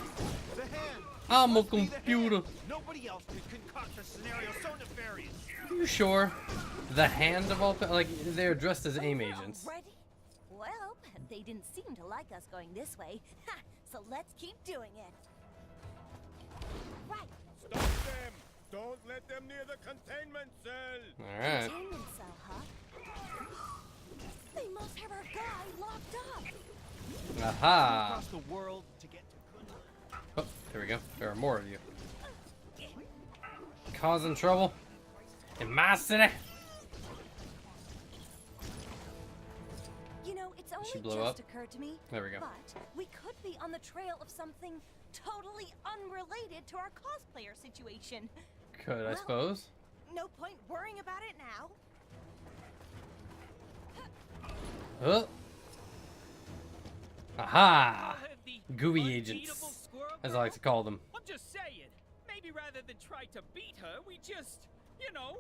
The hand. I'm a Must be the computer. hand. Nobody else could concoct a scenario so nefarious. Are you sure? The hand of all, like they're dressed as AIM agents. Ready? Well, they didn't seem to like us going this way. Ha, so let's keep doing it. Right. Stop them! Don't let them near the containment cell! All right. Containment cell, huh? They must have our guy locked up. Aha! Across the world to get to good. Oh, there we go. There are more of you. Causing trouble in my city. You know, it's only she blow just up? occurred to me. There we go. But we could be on the trail of something totally unrelated to our cosplayer situation. Could I suppose? No point worrying about it now. Oh. Aha! Gooey agents, as I like to call them. I'm just saying. Maybe rather than try to beat her, we just, you know,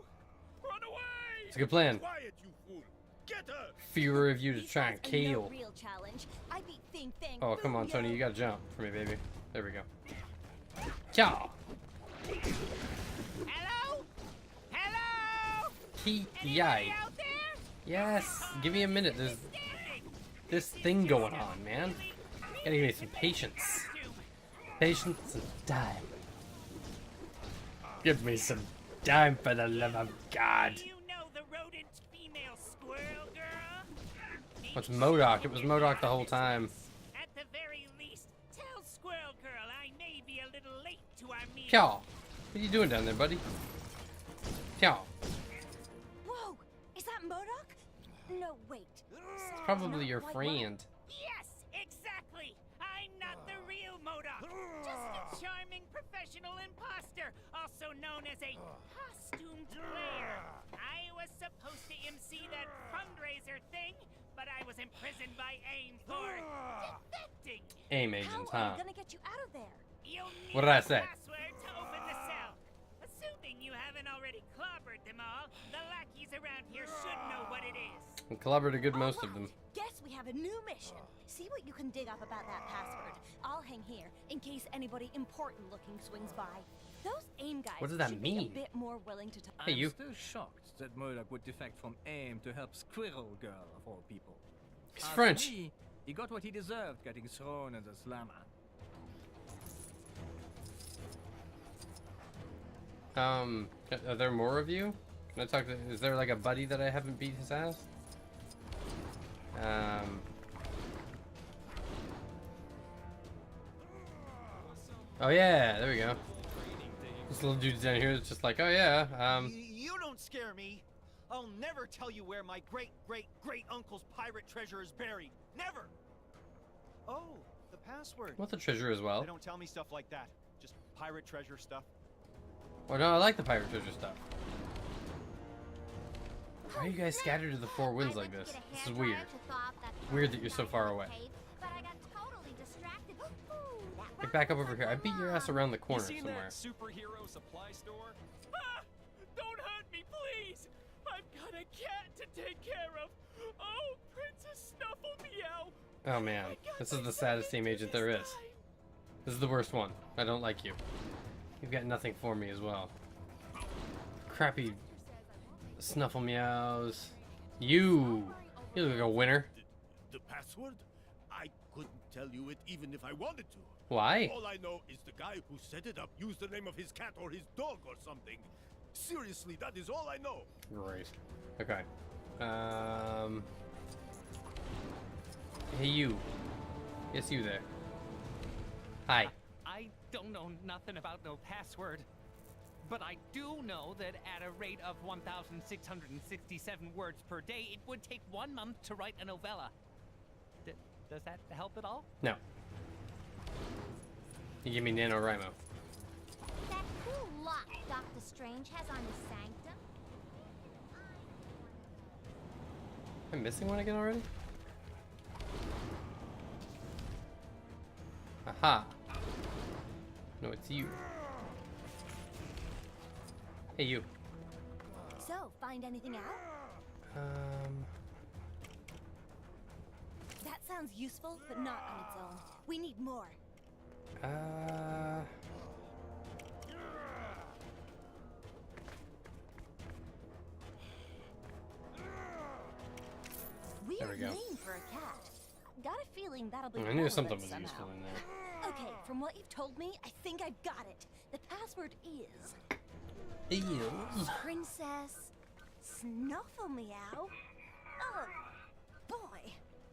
run away. It's a good plan. Quiet, you fool! Get her! Fewer of you to try and No kill. real challenge. I beat Thing Thing. Oh, come on, Tony. You gotta jump for me, baby. There we go. Kya! Hello? Hello? Yay. Out there? Yes. Give me a minute. There's this thing going on, man. Gotta give me some patience. Patience and time. Give me some time for the love of God. You know the rodent female squirrel girl? What's MODOK? It was MODOK the whole time. At the very least, tell Squirrel Girl I may be a little late to our meeting. Kya, what are you doing down there, buddy? Kya. Whoa! Is that MODOK? No, wait. It's probably your friend. Yes, exactly. I'm not the real MODOK. Just a charming professional imposter, also known as a costumed player. I was supposed to MC that fundraiser thing, but I was imprisoned by AIM for defecting. AIM agents, How are huh? we gonna get you out of there? You'll need What did I a say? password to open the cell. Assuming you haven't already clobbered them all, the lackeys around here should know what it is. And collaborated good most of them. Guess we have a new mission. See what you can dig up about that password. I'll hang here in case anybody important looking swings by. Those AIM guys What does that should be mean? a bit more willing to talk. Hey, you. I'm still shocked that MODOK would defect from AIM to help Squirrel Girl, of all people. He's As for French. me, he got what he deserved getting thrown in the slammer. Are there more of you? Can I talk to, is there like a buddy that I haven't beat his ass? Oh yeah, there we go. This little dude's down here is just like, oh yeah, You don't scare me. I'll never tell you where my great-great-great-uncle's pirate treasure is buried. Never! Oh, the password. what's the treasure as well? They don't tell me stuff like that. Just pirate treasure stuff. Oh no, I like the pirate treasure stuff. Why are you guys scattered to the four winds like this? This is weird. Weird that you're so far away. But I got Get back up over here. I beat your ass around the corner You seen somewhere. that superhero supply store? Ah! Don't hurt me, please! I've got a cat to take care of. Oh, Princess Snuffle Meow. Oh man, this is the saddest team agent there is. This is the worst one. I don't like you. You've got nothing for me as well. Crappy Snuffle Meows. You look like a winner. The password? I couldn't tell you it even if I wanted to. Why? All I know is the guy who set it up used the name of his cat or his dog or something. Seriously, that is all I know. Great. Okay. Hey you. Yes, you there. Hi. I don't know nothing about no password, but I do know that at a rate of 1,667 words per day, it would take 1 month to write a novella. Does that help at all? No. You give me NaNoWriMo. That cool lock Dr. Strange has on his sanctum. Am I missing one again already? Aha. No, it's you. Hey, you. So, find anything out? That sounds useful, but not on its own. We need more. There we go. Name for a cat. Got a feeling that'll be I knew something relevant was somehow. useful in there. Okay, from what you've told me, I think I've got it. The password is Eels. Princess Snuffle Meow. Oh, boy.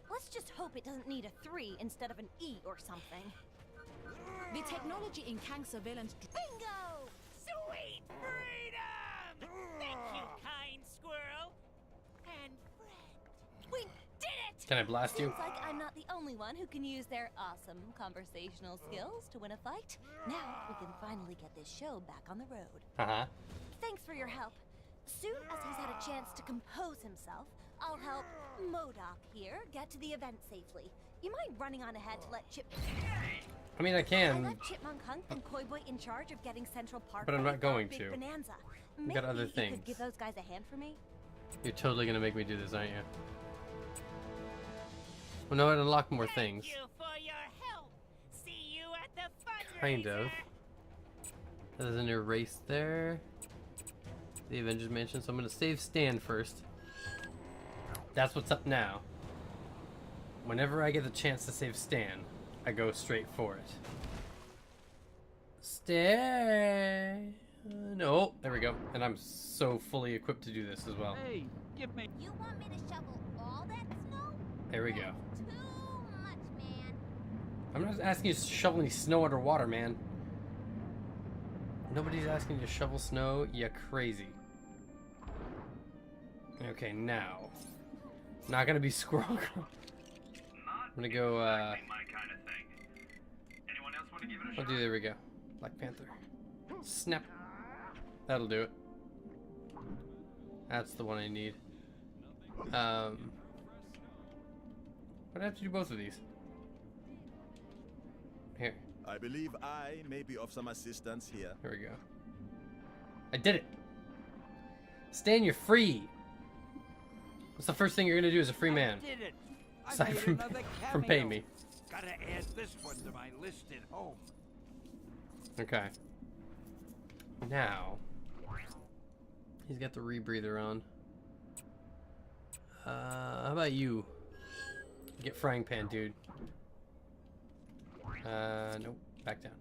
Let's just hope it doesn't need a 3 instead of an E or something. The technology in Kang surveillance. Bingo! Sweet freedom! Thank you, kind squirrel. And friend. We did it! Can I blast you? Seems like I'm not the only one who can use their awesome conversational skills to win a fight. Now we can finally get this show back on the road. Uh-huh. Thanks for your help. Soon as he's had a chance to compose himself, I'll help MODOK here get to the event safely. You mind running on ahead to let Chip... I mean, I I can. left Chipmunk Hunk and Koi Boy in charge of getting Central Park. But I'm not ready for our going big to. Bonanza. We Maybe got other you things. could give those guys a hand for me? You're totally gonna make me do this, aren't you? Well, no, it unlocked more things. Thank you for your help. See you at the fundraiser. Kind of. There's a new race there. The Avengers Mansion. So I'm gonna save Stan first. That's what's up now. Whenever I get the chance to save Stan, I go straight for it. Stan. No, there we go. And I'm so fully equipped to do this as well. Hey, give me. You want me to shovel all that snow? There we go. Too much, man. I'm not asking you to shovel any snow underwater, man. Nobody's asking you to shovel snow. You crazy. Okay, now. Not gonna be Squirrel Girl. I'm gonna go, I'll do, there we go. Black Panther. Snap. That'll do it. That's the one I need. But I have to do both of these. Here. I believe I may be of some assistance here. Here we go. I did it! Stan, you're free! What's the first thing you're gonna do as a free man? Did it. I Aside made from another paying cameo. me. Gotta add this one to my list at home. Okay. Now, he's got the rebreather on. How about you? Get frying pan, dude. Nope. Back down.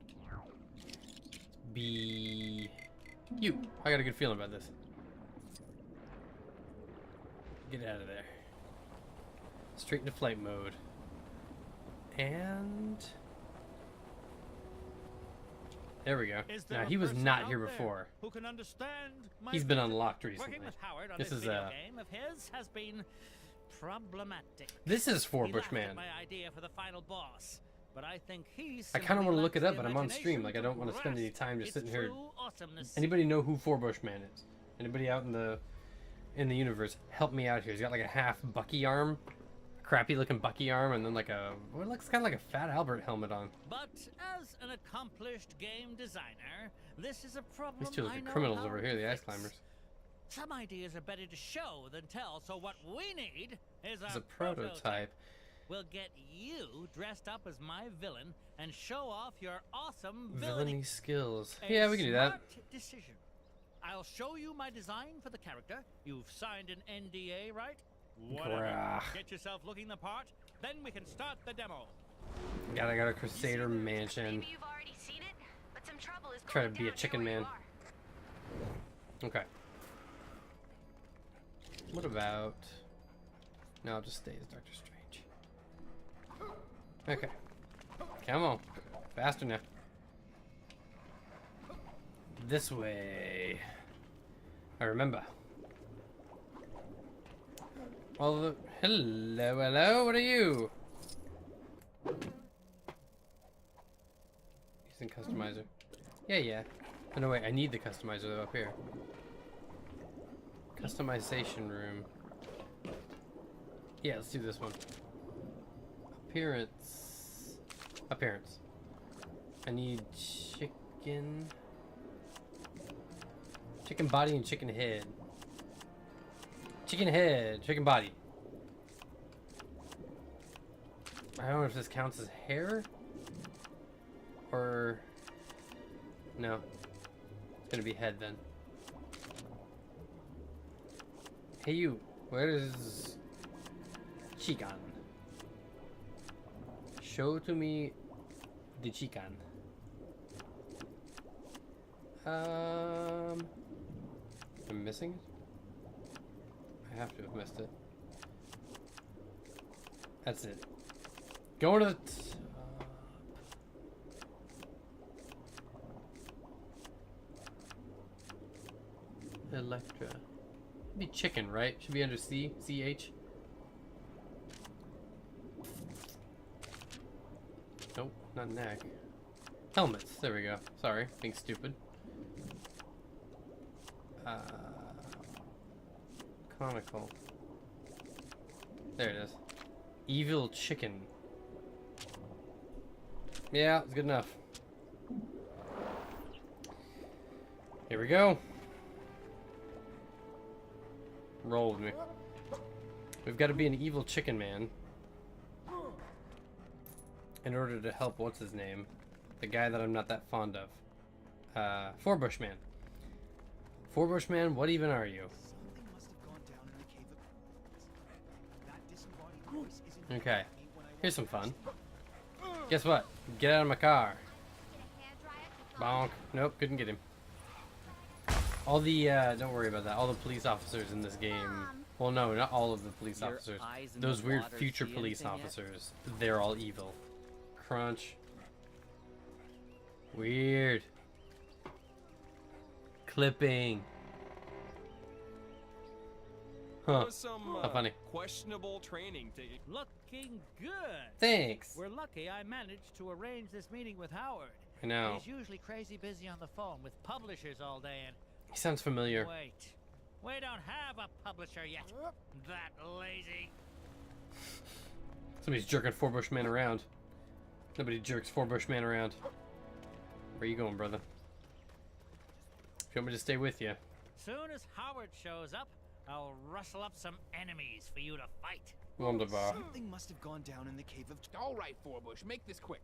Be you. I got a good feeling about this. Get out of there. Straight into flight mode. And there we go. Now he was not here before. Who can understand my He's been unlocked recently. Working with Howard on This is video game of his has been problematic. This is for He laughed at Bushman. my idea for the final boss, but I think he's I kind of simply want to look it lacks up, the but I'm on stream. Like I don't want to spend any grasp time just its sitting here. true awesomeness. Anybody know who For Bushman is? Anybody out in the universe? Help me out here. He's got like a half Bucky arm, crappy looking Bucky arm and then like a what looks kind of like a Fat Albert helmet on. But as an accomplished game designer, this is a problem. These two look I like know criminals how over to here, the ice fix. climbers. Some ideas are better to show than tell, so what we need is It's a a prototype. We'll get you dressed up as my villain and show off your awesome Villainy skills. A Yeah, we can do that. smart decision. I'll show you my design for the character. You've signed an NDA, right? Whatever. Grah. Get yourself looking the part, then we can start the demo. I got a Crusader mansion. You've already seen it, but some trouble is Try to be a chicken man. Okay. What about... No, I'll just stay as Doctor Strange. Okay. Come on. Faster now. This way. I remember. Well, hello, what are you? Using customizer. Yeah. Oh, no, wait, I need the customizer though up here. Customization room. Yeah, let's do this one. Appearance. I need chicken. Chicken body and chicken head. Chicken head, chicken body. I don't know if this counts as hair or no. It's gonna be head then. Hey you, where is chicken? Show to me the chicken. I'm missing it? I have to have missed it. That's it. Going to the top. Electra. Should be chicken, right? Should be under C. CH. Nope, not neck. Helmets. There we go. Sorry, being stupid. Conical. There it is. Evil chicken. Yeah, it's good enough. Here we go. Roll with me. We've got to be an evil chicken man in order to help, what's his name? The guy that I'm not that fond of. Forbush man. Forbush man, what even are you? Okay, here's some fun. Guess what? Get out of my car. Bonk. Nope, couldn't get him. All the, don't worry about that. All the police officers in this game. Well, no, not all of the police officers. Those weird future police officers. They're all evil. Crunch. Weird. Clipping. Huh. Some How funny. questionable training to Looking good. Thanks. We're lucky I managed to arrange this meeting with Howard. I know. He's usually crazy busy on the phone with publishers all day and... He sounds familiar. Wait. We don't have a publisher yet. That lazy. Somebody's jerking Forbush man around. Nobody jerks Forbush man around. Where you going, brother? If you want me to stay with you. Soon as Howard shows up, I'll rustle up some enemies for you to fight. Wunderbar. Something must have gone down in the cave of... All right, Forbush, make this quick.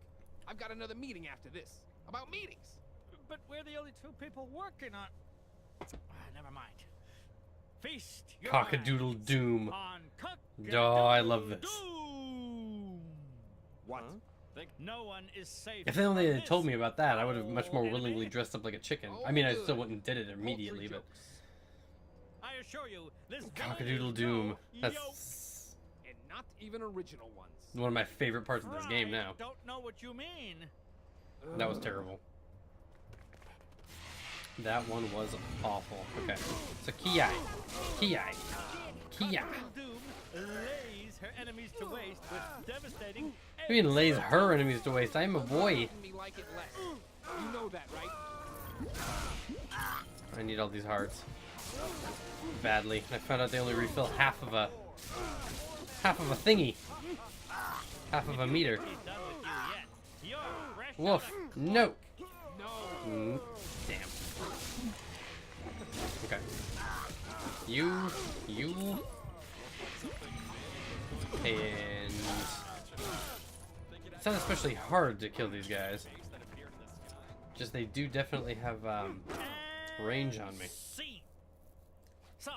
I've got another meeting after this. About meetings. But we're the only two people working on... never mind. Feast your Cock-a-doodle eyes doom. on Oh, I love this. Doom. what? No one is safe. If they only from had this. told me about that, I would have much more Enemy. willingly dressed up like a chicken. I mean, I still wouldn't did it immediately, but I assure you, this cock-a-doodle doom. That's And not even original ones. one of my favorite parts of this game now. Don't know what you mean. That was terrible. That one was awful. Okay, so Kiai. Doom lays her enemies to waste with devastating. I mean, lays her enemies to waste. I'm a boy. Me like it less. You know that, right? I need all these hearts badly. I found out they only refill half of half of a thingy. Half of a meter. Woof. No. Damn. Okay. You. And it's not especially hard to kill these guys. Just they do definitely have range on me. So,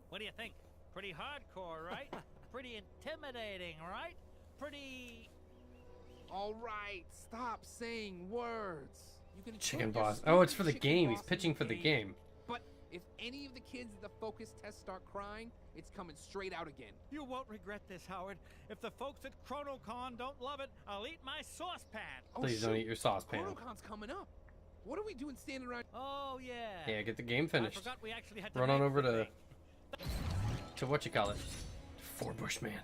what do you think? Pretty hardcore, right? Pretty intimidating, right? Pretty... All right, stop saying words. You can Chicken boss. Oh, it's for the game. He's pitching for the game. But if any of the kids at the focus test start crying, it's coming straight out again. You won't regret this, Howard. If the folks at ChronoCon don't love it, I'll eat my saucepan. Please don't eat your saucepan. ChronoCon's coming up. What are we doing standing around? Oh, yeah. Yeah, get the game finished. I forgot we actually had to Run on make over the to what you call it. Forbush man.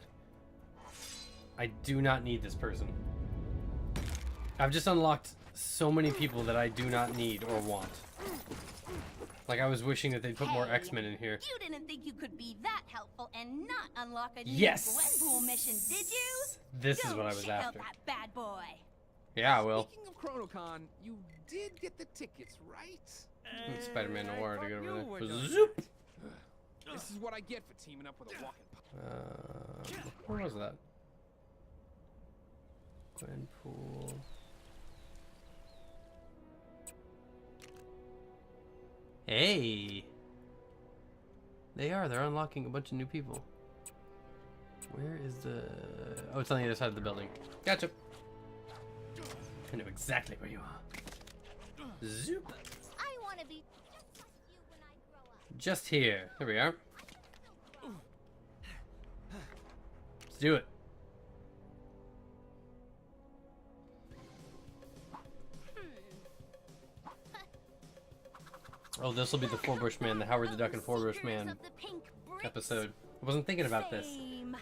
I do not need this person. I've just unlocked so many people that I do not need or want. Like, I was wishing that they'd put more X-Men in here. You didn't think you could be that helpful and not unlock a new Yes! Gwenpool mission, did you? This is what I was Check out after. that bad boy. Yeah, I will. Speaking of ChronoCon, you did get the tickets, right? Spider-Man Noir to get over were there. doing Zoop! This is what I get for teaming up with a walking. Where was that? Gwenpool. Hey! They're unlocking a bunch of new people. Where is the... Oh, it's on the other side of the building. Gotcha. I know exactly where you are. Zoop. I want to be just like you when I grow up. Just here. Here we are. Let's do it. Oh, this will be the Forbush Man, the Howard the Duck and Forbush Man episode. I wasn't thinking about this. Same.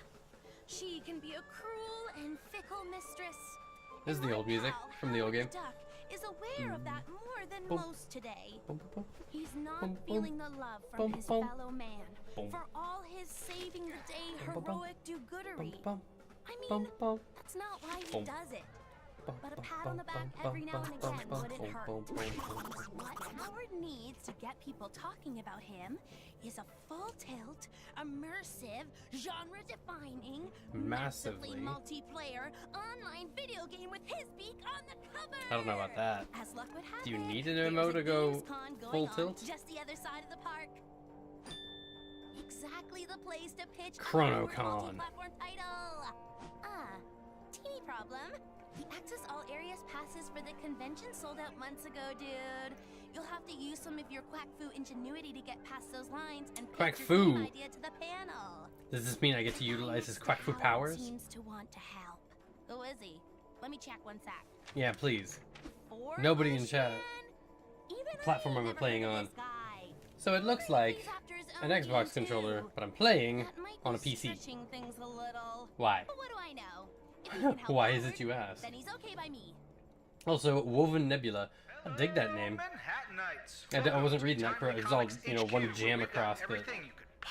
She can be a cruel and fickle mistress. This is the old music from the old game. Duck is aware of that more than Boom. most today. Boom, boom, He's not boom, feeling the love from boom, his boom, fellow man boom. for all his saving the day Boom, boom, heroic do-goodery. boom, I boom, mean, boom. that's not why he Boom. does it. Bum, But a bum, pat bum, on the back bum, every now and bum, again bum, wouldn't bum, hurt. bum, bum, What Howard needs to get people talking about him is a full tilt, immersive, genre-defining, Massively. massively multiplayer online video game with his beak on the cover. I don't know about that. As luck would have Do you it, need an there's MMO a to go Gamescom going full on tilt? just the other side of the park. Exactly the place to pitch a ChronoCon. multi-platform title. Teeny problem. The Access All Areas passes for the convention sold out months ago, dude. You'll have to use some of your quack fu ingenuity to get past those lines and Quack pitch your game fu. idea to the panel. Does this mean I get to utilize his quack fu Howard powers? seems to want to help. Who is he? Let me check one sec. Yeah, please. Forbush Nobody in chat. Man? Even Platform I I'm never playing heard of on. this guy. So it looks like After his an own Xbox game, controller, too. but I'm playing That might on a be PC. stretching things a little. Why? But what do I know? If he can help Why is Howard, it you ask? Then he's okay by me. Also, Woven Nebula. I dig that name. I wasn't reading that correct. It was all, you know, one jam across, but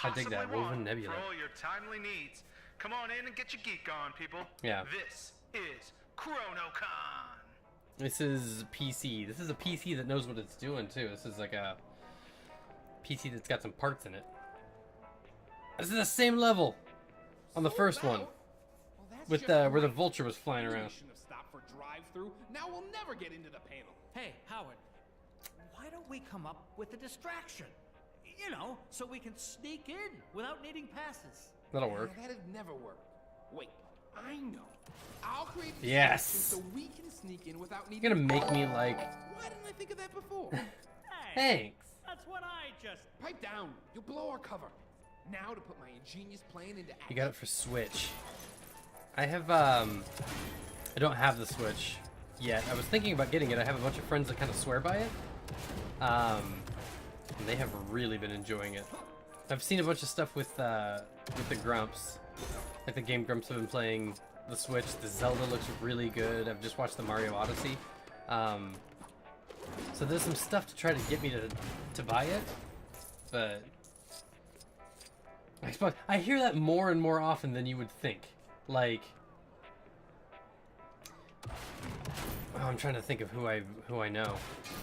I dig that. Woven Nebula. For all your timely needs. Come on in and get your geek on, people. Yeah. This is ChronoCon. This is PC. This is a PC that knows what it's doing, too. This is like a PC that's got some parts in it. This is the same level on the first one. With where the vulture was flying around. Shouldn't have stopped for drive-through. Now we'll never get into the panel. Hey, Howard, why don't we come up with a distraction? You know, so we can sneak in without needing passes. That'll work. That'd never work. Wait, I know. I'll create a Yes. distraction so we can sneak in without needing. You're gonna make me like. Why didn't I think of that before? Thanks. That's what I just... Pipe down. You'll blow our cover. Now to put my ingenious plan into action. You got it for Switch. I have I don't have the Switch yet. I was thinking about getting it. I have a bunch of friends that kind of swear by it. And they have really been enjoying it. I've seen a bunch of stuff with the Grumps. Like the Game Grumps have been playing the Switch. The Zelda looks really good. I've just watched the Mario Odyssey. So there's some stuff to try to get me to buy it, but Xbox. I hear that more and more often than you would think. Like, oh, I'm trying to think of who I know.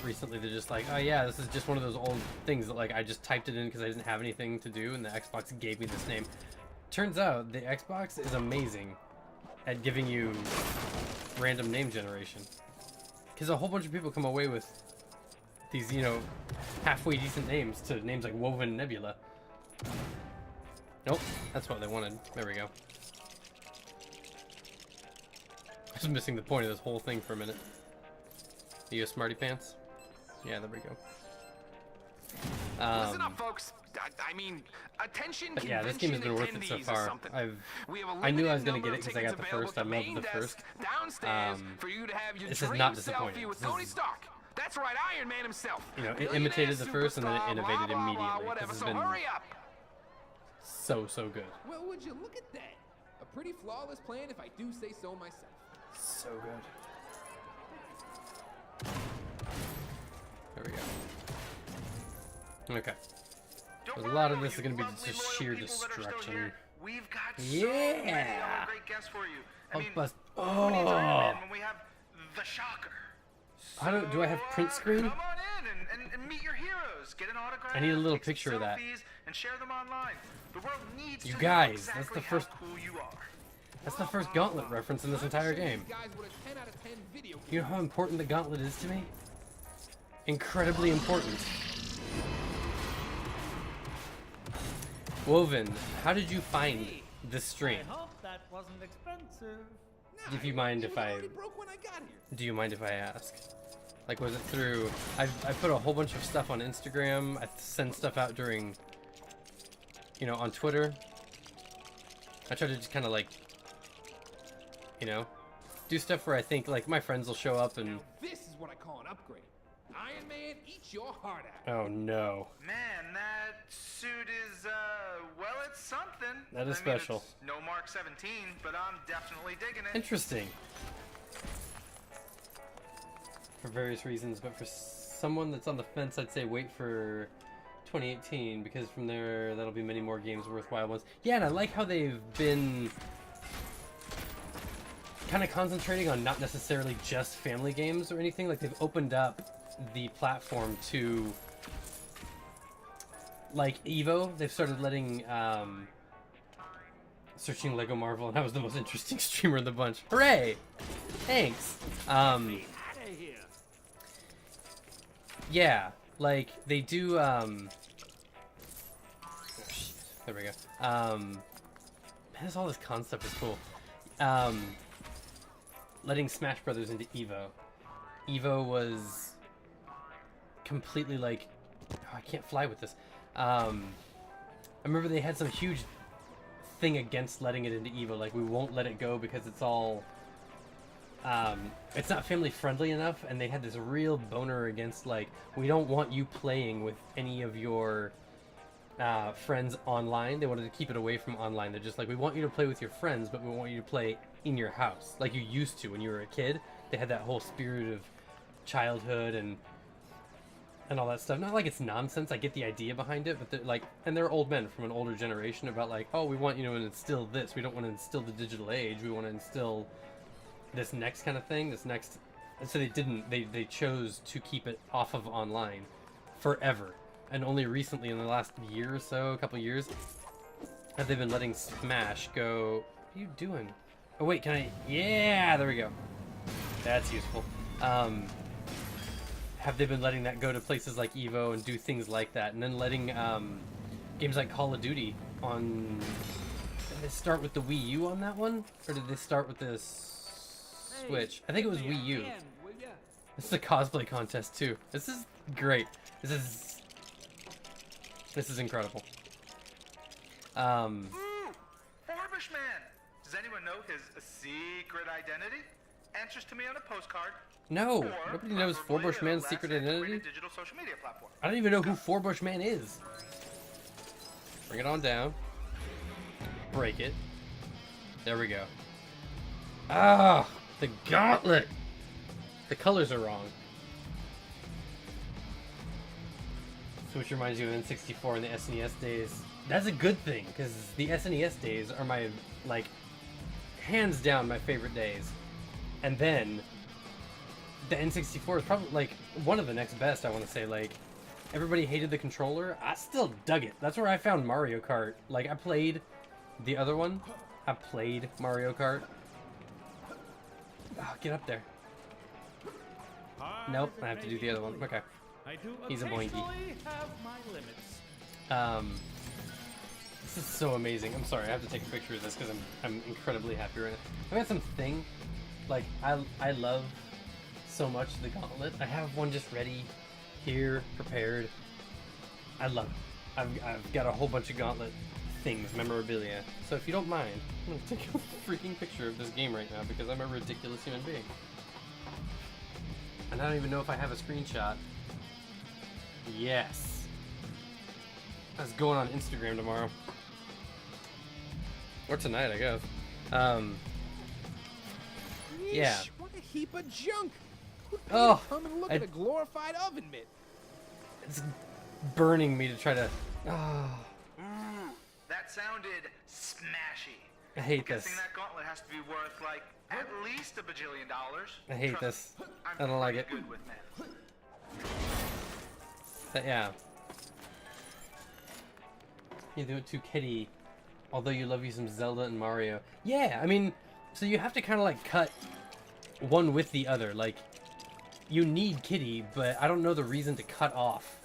Recently, they're just like, oh yeah, this is just one of those old things that like I just typed it in because I didn't have anything to do, and the Xbox gave me this name. Turns out the Xbox is amazing at giving you random name generation, because a whole bunch of people come away with these, you know, halfway decent names to names like Woven Nebula. Nope, that's what they wanted. There we go. I was missing the point of this whole thing for a minute. Are you a smarty pants? Yeah, there we go. Listen up, folks. I mean, attention. But yeah, this game has been worth it so far. I knew I was gonna get it because I got the first. I loved the first. This is not disappointing. With Tony Stark. That's right, Iron Man himself. You know, it imitated the first and then it innovated immediately. This has been so good. Well, would you look at that? A pretty flawless plan, if I do say so myself. So good. There we go. Okay. A lot of this is going to be just sheer destruction. We've got yeah. great guests for you. I mean, oh. When we have the Shocker. How do I have print screen? Come on in and meet your heroes. Get an autograph. I need a little picture of that. And share them online. The world needs you to guys, know exactly that's the first. How cool you are. That's the first Gauntlet reference in this entire game. You know how important the Gauntlet is to me? Incredibly important. Woven, how did you find this stream? I hope that wasn't expensive. If you mind if I... Do you mind if I ask? Like, was it through... I put a whole bunch of stuff on Instagram. I send stuff out during... You know, on Twitter. I try to just kind of like... You know? Do stuff where I think, like, my friends will show up and... Now this is what I call an upgrade. Iron Man eats your heart out. Oh, no. Man, that suit is, well, it's something. That is special. It's no Mark 17, but I'm definitely digging it. Interesting. For various reasons, but for someone that's on the fence, I'd say wait for 2018, because from there, that'll be many more games, worthwhile ones. Yeah, and I like how they've been kind of concentrating on not necessarily just family games or anything. Like, they've opened up the platform to, like, Evo. They've started letting, searching Lego Marvel, and I was the most interesting streamer in the bunch. Hooray! Thanks. Yeah, like, they do, there we go. Man, all this concept is cool. Letting Smash Brothers into Evo. Evo was completely like, oh, I can't fly with this. I remember they had some huge thing against letting it into Evo, like, we won't let it go because it's all, it's not family friendly enough, and they had this real boner against, like, we don't want you playing with any of your friends online. They wanted to keep it away from online. They're just like, we want you to play with your friends, but we want you to play in your house like you used to when you were a kid. They had that whole spirit of childhood and all that stuff. Not like it's nonsense, I get the idea behind it, but they're like, and they're old men from an older generation about like, oh, we want you to instill this, we don't want to instill the digital age, we want to instill this next kind of thing, this next. And so they chose to keep it off of online forever, and only recently in the last year or so, a couple years, have they been letting Smash go. What are you doing? Oh wait, can I? Yeah, there we go. That's useful. Have they been letting that go to places like Evo and do things like that, and then letting games like Call of Duty on... Did they start with the Wii U on that one? Or did they start with the Switch? I think it was Wii U. This is a cosplay contest too. This is great. This is incredible. Forbush Man! Does anyone know his secret identity? Answers to me on a postcard. No, nobody knows Forbush Man's secret identity. I don't even know who Forbush Man is. Bring it on down. Break it. There we go. Ah, the gauntlet. The colors are wrong. Which reminds you of N64 and the SNES days. That's a good thing, because the SNES days are my, like, hands down my favorite days. And then the N64 is probably, like, one of the next best, I want to say. Like, everybody hated the controller. I still dug it. That's where I found Mario Kart. Like, I played the other one. I played Mario Kart. Oh, get up there. Nope, I have to do the other one. Okay. He's a boinky. Have my limits. This is so amazing. I'm sorry, I have to take a picture of this because I'm incredibly happy right now. I've got some thing, like, I love so much the gauntlet. I have one just ready here, prepared. I love it. I've got a whole bunch of gauntlet things, memorabilia. So if you don't mind, I'm gonna take a freaking picture of this game right now because I'm a ridiculous human being. And I don't even know if I have a screenshot. Yes. That's going on Instagram tomorrow. Or tonight, I guess. Yeah. Yeesh, what a heap of junk! Who'd pay Oh, to come and look at a glorified oven mitt? It's burning me to try to... Oh, That sounded smashy. I hate this. Guessing that gauntlet has to be worth like at least $1 bajillion. I hate Trust this. me, I don't like it. Good with men. But yeah. You do it too kitty. Although you love you some Zelda and Mario. Yeah, I mean, so you have to kind of like cut one with the other. Like, you need kitty, but I don't know the reason to cut off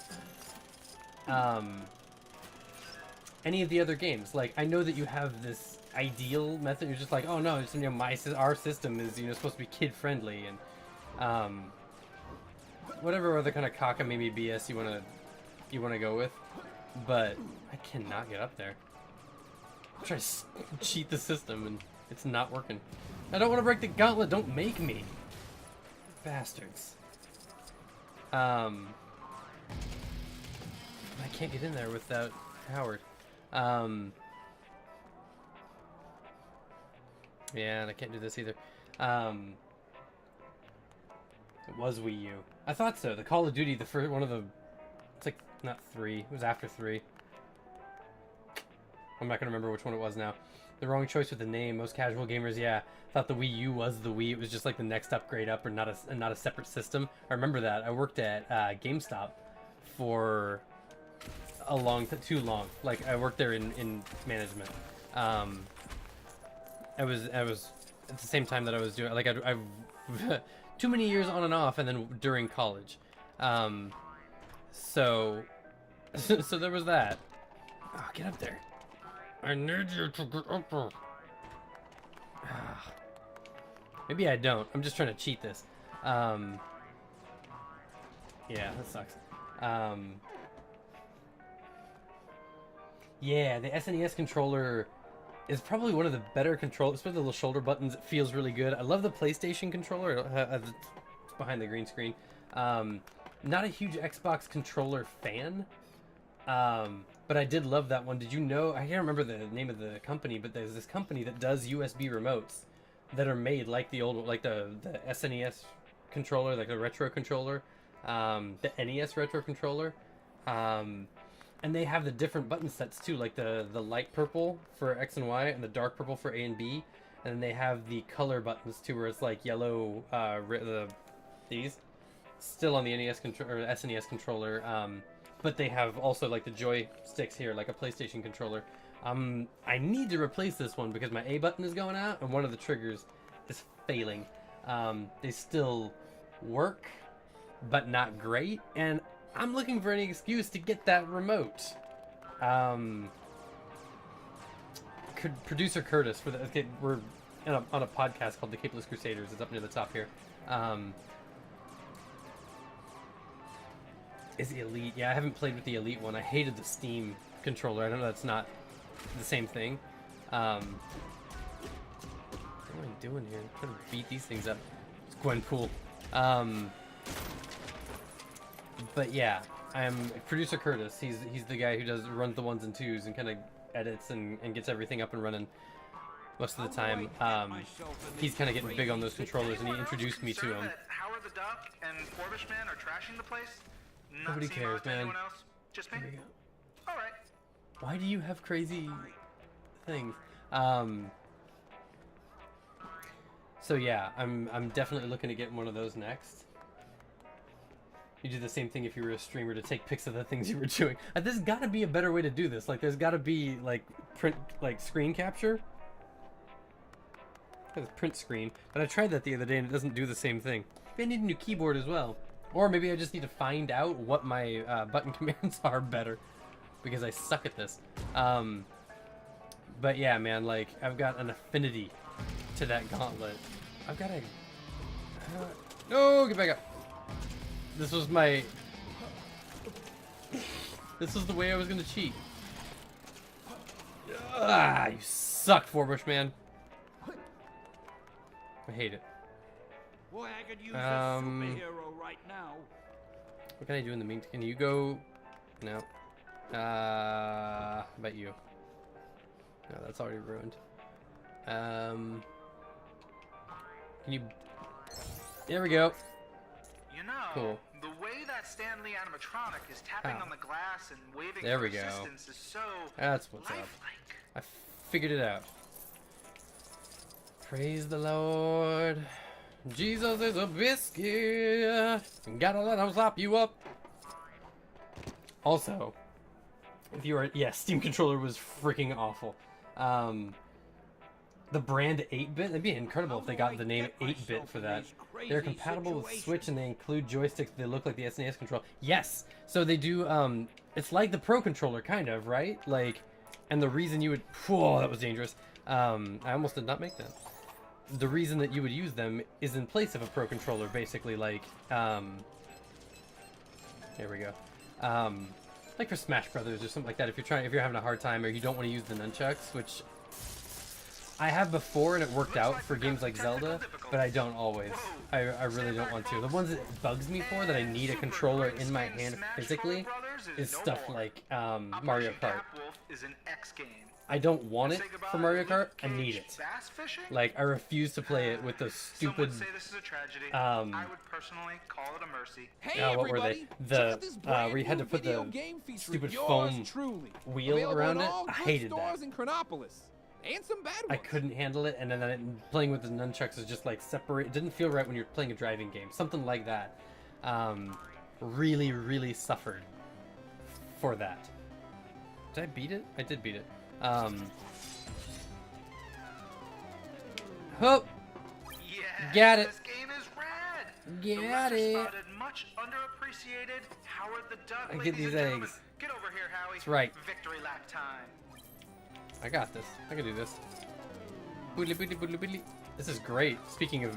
any of the other games. Like, I know that you have this ideal method. You're just like, oh no, it's, you know, our system is, you know, supposed to be kid friendly, and whatever other kind of cockamamie BS you wanna go with. But I cannot get up there. I try to cheat the system and it's not working. I don't want to break the gauntlet. Don't make me, bastards. I can't get in there without Howard. Yeah, and I can't do this either. It was Wii U. I thought so. The Call of Duty, the first one of the... It's like, not 3. It was after 3. I'm not going to remember which one it was now. The wrong choice with the name. Most casual gamers, yeah, thought the Wii U was the Wii. It was just like the next upgrade up, or not a separate system. I remember that. I worked at GameStop for too long. Like, I worked there in management. I was at the same time that I was doing, like, I've too many years on and off, and then during college. So there was that. Oh, get up there. I need you to get up there. Maybe I don't. I'm just trying to cheat this. Yeah, that sucks. Yeah, the SNES controller is probably one of the better controllers, especially the little shoulder buttons. It feels really good. I love the PlayStation controller. It's behind the green screen. Not a huge Xbox controller fan, but I did love that one. Did you know, I can't remember the name of the company, but there's this company that does USB remotes that are made like the old, like the SNES controller, like the retro controller, the NES retro controller. And they have the different button sets too, like the light purple for X and Y and the dark purple for A and B. And then they have the color buttons too, where it's like yellow, these still on the NES or SNES controller. But they have also like the joysticks here, like a PlayStation controller. I need to replace this one because my A button is going out and one of the triggers is failing. They still work, but not great. And I'm looking for any excuse to get that remote. Producer Curtis, okay, we're on a podcast called The Capeless Crusaders. It's up near the top here. Is the Elite? Yeah, I haven't played with the Elite one. I hated the Steam controller. I know that's not the same thing. What am I doing here? I'm trying to beat these things up. It's Gwenpool. But yeah, I'm Producer Curtis. He's the guy who runs the 1s and 2s and kind of edits and gets everything up and running most of the time. He's kind of getting big on those controllers, and he introduced me to them. Howard the Duck and Forbish Man are trashing the place? Nobody cares, man. Just me? All right. Why do you have crazy things? So yeah, I'm definitely looking to get one of those next. You do the same thing if you were a streamer to take pics of the things you were doing. There's got to be a better way to do this. Like, there's got to be like print, like screen capture. There's print screen, but I tried that the other day and it doesn't do the same thing. Maybe I need a new keyboard as well, or maybe I just need to find out what my button commands are better, because I suck at this. But yeah, man, like I've got an affinity to that gauntlet. I've got a no, get back up. This was my. This was the way I was gonna cheat. Ah, you suck, Forbush man. I hate it. Boy, I could use a superhero right now. What can I do in the meantime? Can you go? No. How about you? No, that's already ruined. Can you? There we go. You know, cool. The way that Stanley animatronic is tapping on the glass and waving there for we go. assistance is so That's what's lifelike. up. I figured it out. Praise the Lord. Jesus is a biscuit. Gotta let him slap you up. Also, if you are, yeah, Steam controller was freaking awful. The brand 8-bit, it'd be incredible if they got the name 8-bit for that. They're compatible with Switch and they include joysticks that look like the SNES controller. Yes! So they do, it's like the Pro controller, kind of, right? Like, and the reason you would, whoa, that was dangerous. I almost did not make that. The reason that you would use them is in place of a Pro controller, basically, like, there we go. Like for Smash Brothers or something like that, if you're having a hard time or you don't want to use the nunchucks, which I have before and it worked out for games like Zelda, but I don't always. I really don't want to. The ones that bugs me for, that I need a controller in my hand physically, is stuff like Mario Kart. I don't want it for Mario Kart, I need it. Like, I refuse to play it with those stupid, Some would say this is a tragedy. I would personally call it a mercy. Hey, what were they? The, where you had to put the stupid foam wheel around it. I hated that. In Chronopolis. And some bad ones. I couldn't handle it, and then playing with the nunchucks is just like separate. It didn't feel right when you're playing a driving game. Something like that. Really, really suffered for that. Did I beat it? I did beat it. Hope. Yeah, got it. This game is rad. Got it. Spotted much underappreciated Howard the Duck. I get Ladies these and gentlemen, eggs. Get over here, Howie. That's right. Victory lap time. I got this. I can do this. Boodly, boodly, boodly, boodly. This is great. Speaking of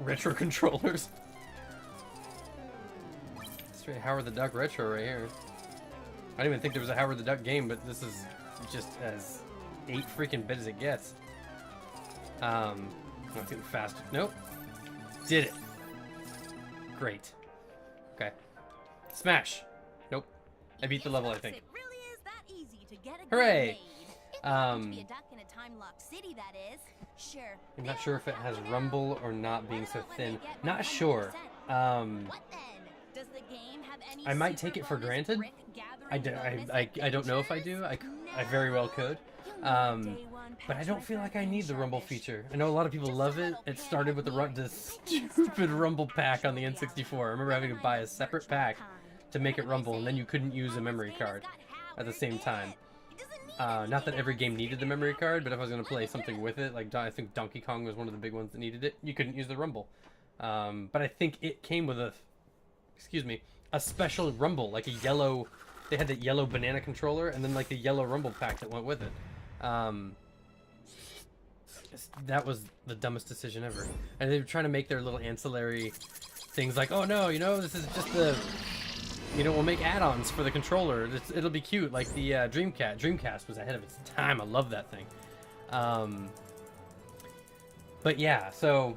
retro controllers. Straight Howard the Duck retro right here. I didn't even think there was a Howard the Duck game, but this is just as 8 freaking bit as it gets. I'm getting fast. Nope. Did it. Great. Okay. Smash. Nope. I beat the level, I think. It really is that easy to get a Hooray! game made. To be a duck in a time-locked city, that is. Sure. I'm not sure if it has rumble or not being so thin. Not sure. What then? Does the game have any I might take it for granted. I don't know if I do. I very well could. But I don't feel like I need the rumble feature. I know a lot of people love it. It started with the stupid rumble pack on the N64. I remember having to buy a separate pack to make it rumble, and then you couldn't use a memory card at the same time. Not that every game needed the memory card, but if I was going to play something with it, like I think Donkey Kong was one of the big ones that needed it, you couldn't use the rumble. But I think it came with a special rumble, like a yellow. They had that yellow banana controller, and then like the yellow rumble pack that went with it. That was the dumbest decision ever. And they were trying to make their little ancillary things like, oh no, this is just the, we'll make add-ons for the controller. It'll be cute, like the Dreamcast was ahead of its time. I love that thing. But yeah, so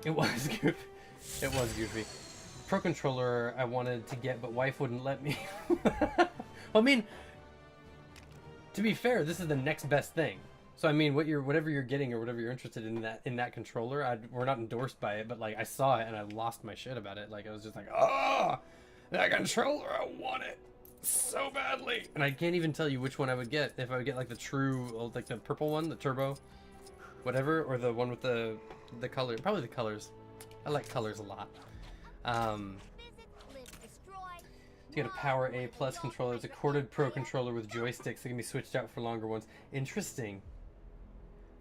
it was goofy. It was goofy. Pro controller I wanted to get, but wife wouldn't let me. Well, I mean, to be fair, this is the next best thing. So I mean, whatever you're getting or whatever you're interested in that controller, we're not endorsed by it, but like I saw it and I lost my shit about it. Like I was just like, oh, that controller, I want it. so badly. And I can't even tell you which one I would get. If I would get like the true, like the purple one, the turbo, whatever, or the one with the color. Probably the colors. I like colors a lot. To get a Power A Plus controller, it's a corded Pro controller with joysticks that can be switched out for longer ones. Interesting.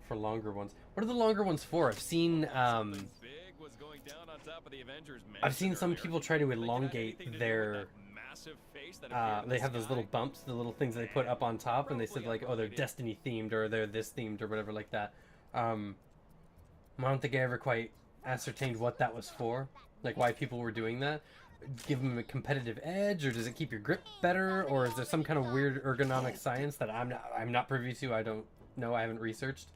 For longer ones. What are the longer ones for? I've seen some people try to elongate their they have those little bumps, the little things they put up on top, and they said like, oh, they're Destiny themed or they're this themed or whatever like that. I don't think I ever quite ascertained what that was for, like why people were doing that. Give them a competitive edge, or does it keep your grip better, or is there some kind of weird ergonomic science that I'm not privy to? I don't know. I haven't researched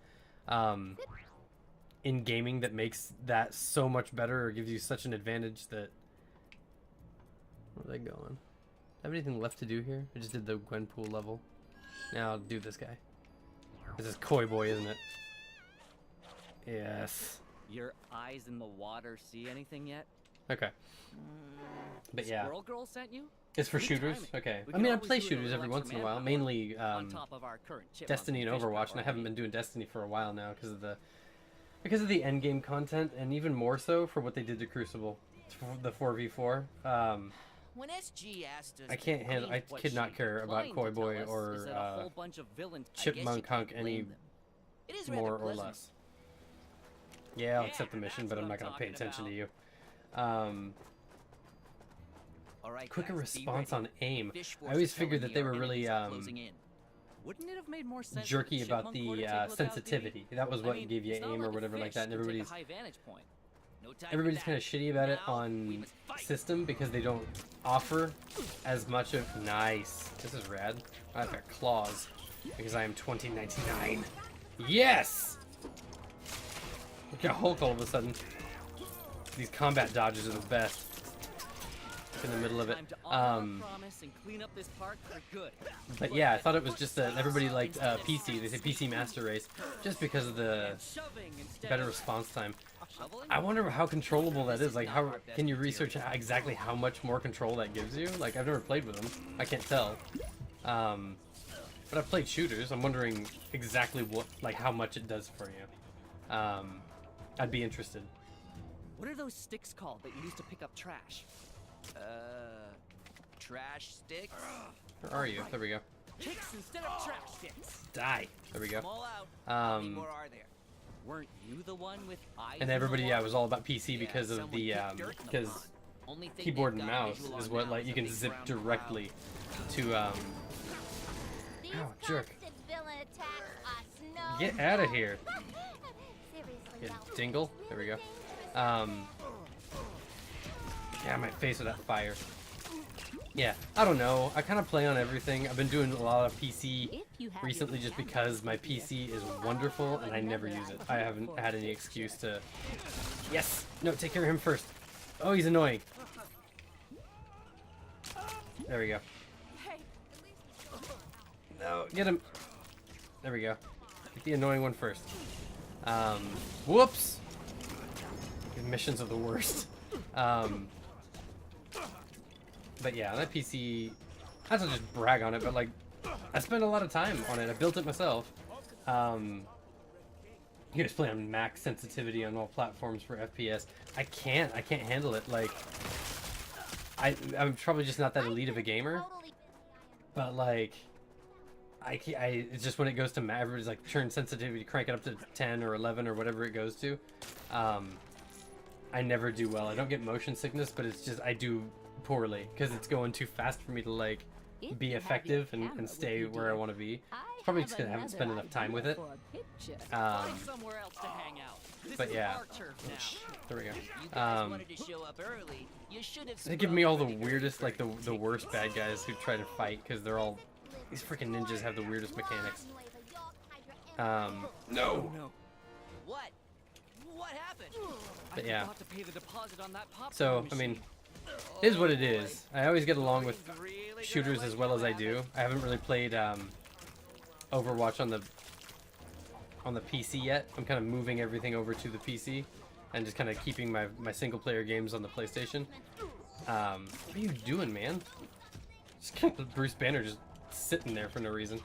in gaming that makes that so much better or gives you such an advantage that. Where are they going? Have anything left to do here? I just did the Gwenpool level. Now I'll do this guy. This is Koi Boy, isn't it? Yes. Your eyes in the water see anything yet? Okay. But yeah. Squirrel Girl sent you? It's for shooters? Okay. I mean, I play shooters every once in a while. Mainly Destiny and Overwatch, and I haven't been doing Destiny for a while now because of the endgame content, and even more so for what they did to Crucible, the 4v4. When SG asked us I can't handle. I could not care about Koi Boy or Chipmunk Hunk any more or less. Yeah, I'll accept the mission, but I'm not going to pay attention to you. Quicker response on aim. I always figured that they were really jerky about the sensitivity. That was what gave you aim or whatever like that, and everybody's kind of shitty about it on system because they don't offer as much of. Nice. This is rad. I've got claws because I am 2099. Yes. Look at Hulk all of a sudden. These combat dodges are the best. In the middle of it. But yeah, I thought it was just that everybody liked PC. They say PC Master Race just because of the better response time. I wonder how controllable that is. Like, how can you research exactly how much more control that gives you? Like, I've never played with them. I can't tell. But I've played shooters. I'm wondering exactly what, like, how much it does for you. I'd be interested. What are those sticks called that you use to pick up trash? Trash sticks? Where are you? There we go. Kicks instead of trash sticks. Die. There we go. How many more are there? Weren't you the one with eyes? And everybody, yeah, was all about PC because of the because keyboard and mouse is what, like, you can zip directly to oh, jerk. Get out of here. Get dingle. There we go. Yeah, my face with that fire. Yeah, I don't know. I kind of play on everything. I've been doing a lot of PC recently just because my PC is wonderful and I never use it. I haven't had any excuse to... Yes! No, take care of him first. Oh, he's annoying. There we go. No, get him. There we go. Get the annoying one first. Whoops! Missions are the worst. But yeah, that PC, not to just brag on it, but like, I spend a lot of time on it. I built it myself. You can just play on max sensitivity on all platforms for FPS. I can't handle it. Like, I'm probably just not that elite of a gamer. But like, it's just when it goes to everybody's like turn sensitivity, crank it up to 10 or 11 or whatever it goes to. I never do well. I don't get motion sickness, but it's just I do poorly because it's going too fast for me to like be effective and stay where I want to be. Probably just because I haven't spent enough time with it. But yeah, there we go. They give me all the weirdest, like the worst bad guys who try to fight because they're all these freaking ninjas have the weirdest mechanics. No. What? What happened? But yeah. So I mean, it is what it is. I always get along with shooters as well as I do. I haven't really played Overwatch on the PC yet. I'm kind of moving everything over to the PC and just kind of keeping my single player games on the PlayStation. What are you doing, man? Bruce Banner just sitting there for no reason.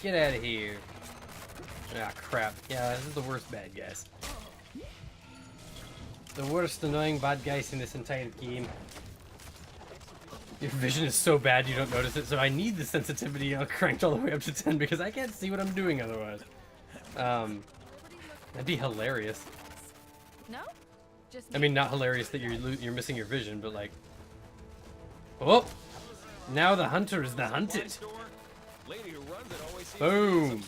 Get out of here. Ah, crap. Yeah, this is the worst bad guys. The worst annoying bad guys in this entire game. Your vision is so bad you don't notice it, so I need the sensitivity cranked all the way up to 10 because I can't see what I'm doing otherwise. That'd be hilarious. No? Just I mean, not hilarious that you're missing your vision, but like... Oh! Now the hunter is the hunted. Boom!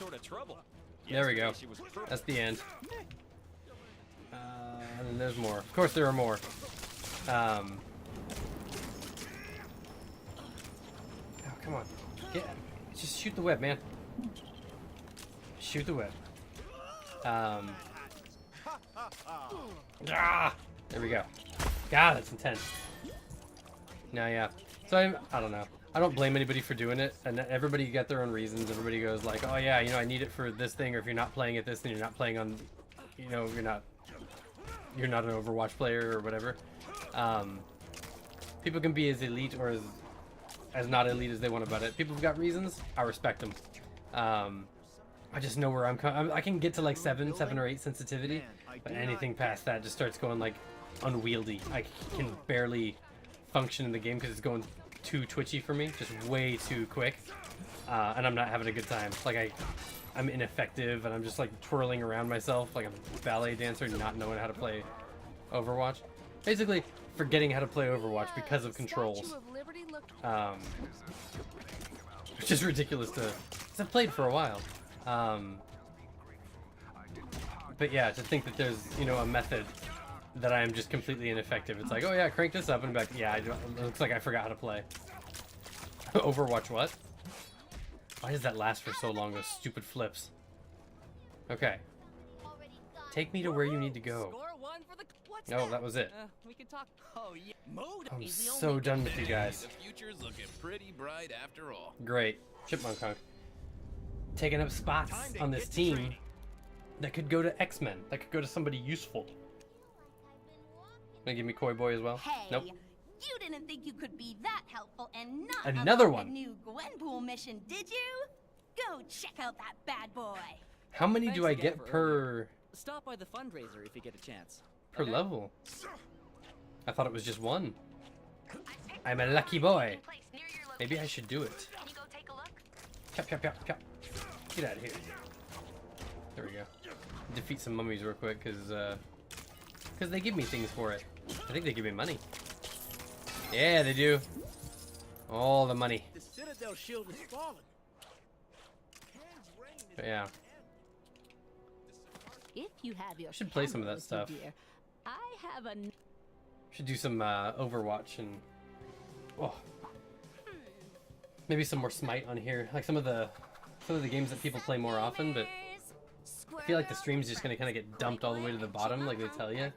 There we go. That's the end. And then there's more. Of course there are more. Oh, come on. Just shoot the web, man. Shoot the web. Ah! There we go. God, that's intense. Now, yeah. So I don't know. I don't blame anybody for doing it, and everybody got their own reasons. Everybody goes like, oh yeah, you know, I need it for this thing, or if you're not playing at this, then you're not playing on, you know, you're not an Overwatch player or whatever. People can be as elite or as not elite as they want about it. People have got reasons. I respect them. I just know where I can get to like 7 or 8 sensitivity, but anything past that just starts going like unwieldy. I can barely function in the game because it's going too twitchy for me, just way too quick, and I'm not having a good time. Like I'm ineffective, and I'm just like twirling around myself like a ballet dancer, not knowing how to play Overwatch. Basically, forgetting how to play Overwatch because of controls. Which is ridiculous to... Because I've played for a while. But yeah, to think that there's, you know, a method that I am just completely ineffective. It's like, oh yeah, crank this up and back. Yeah, it looks like I forgot how to play. Overwatch what? Why does that last for so long, those stupid flips? Okay. Take me to where you need to go. No, that was it. We can talk. Oh, yeah. I'm so done with you guys. The future's looking pretty bright after all. Great. Chipmunk Hunk. Taking up spots on this team that could go to X-Men. That could go to somebody useful. Gonna give me Koi Boy as well? Hey, nope. You didn't think you could be that helpful and not Another one. A new Gwenpool mission, did you? Go check out that bad boy. How many do I get per... Stop by the fundraiser if you get a chance. Per level? I thought it was just one. I'm a lucky boy. Maybe I should do it. Chop, chop, chop, chop. Get out of here. There we go. Defeat some mummies real quick, because they give me things for it. I think they give me money. Yeah, they do. All the money. The Citadel shield is falling. But yeah. If you have your Should play some of that stuff. Dear, I have a... Should do some Overwatch and maybe some more Smite on here, like some of the games that people play more often. But I feel like the stream's just gonna kind of get dumped all the way to the bottom, like they tell you.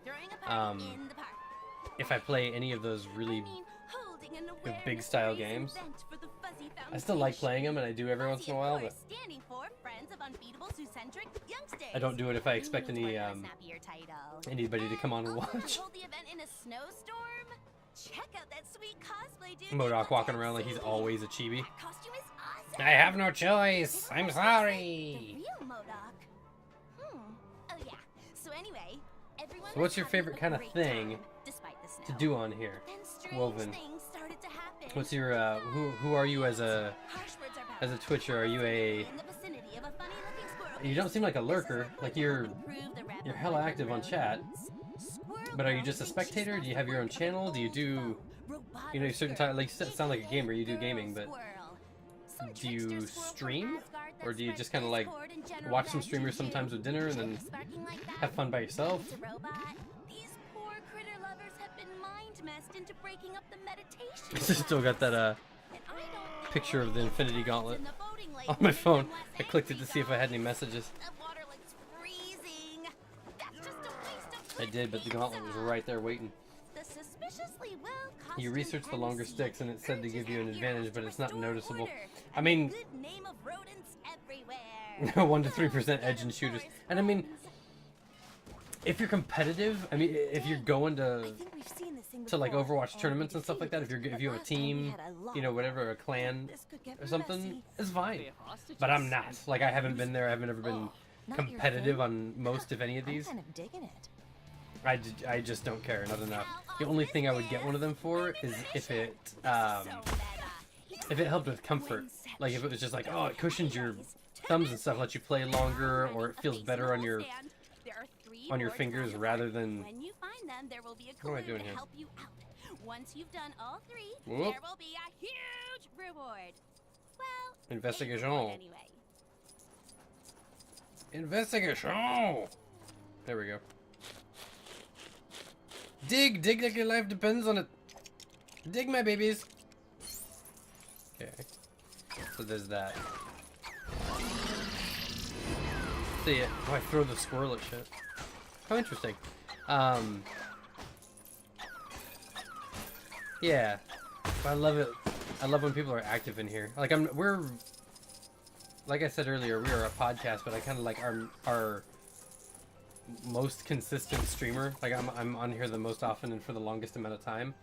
If I play any of those really big style games, I still like playing them, and I do every once in a while. But I don't do it if I expect any anybody to come on and watch. MODOK walking around like he's always a chibi. I have no choice. I'm sorry. So what's your favorite kind of thing to do on here, Woven? What's your who are you as a Twitcher? Are you a... You don't seem like a lurker. Like you're hella active on chat. But are you just a spectator? Do you have your own channel? Do you do, you know, certain time, like you sound like a gamer, you do gaming, but do you stream? Or do you just kind of like watch some streamers sometimes with dinner and then have fun by yourself? Still got that picture of the Infinity Gauntlet on my phone. I clicked it to see if I had any messages. I did, but the gauntlet was right there waiting. You researched the longer sticks and it said to give you an advantage, but it's not noticeable. I mean, 1 to 3% edge in shooters. And I mean, if you're competitive, I mean, if you're going to racing to like before, Overwatch tournaments and stuff like that. If you have a team, you know, whatever, a clan or something, it's fine. But I'm not. Like, I haven't been there. I haven't ever been competitive on most, if any, of these. I'm kind of digging it. I just don't care. Not enough. The only thing I would get one of them for is if it helped with comfort. Like if it was just like, oh, it cushions your thumbs and stuff, lets you play longer, or it feels better on your fingers rather than. When you find them, there will be a What am I clue doing to here? help you out. Once you've done all three, Whoop. there will be a huge reward. Well, Investigation. a reward anyway. Investigation. There we go. Dig like your life depends on it. Dig, my babies. Okay. So there's that. See it. Oh, I throw the squirrel at shit. How interesting. Yeah. I love it. I love when people are active in here. Like we're like I said earlier, we are a podcast, but I kind of like our most consistent streamer. Like I'm on here the most often and for the longest amount of time.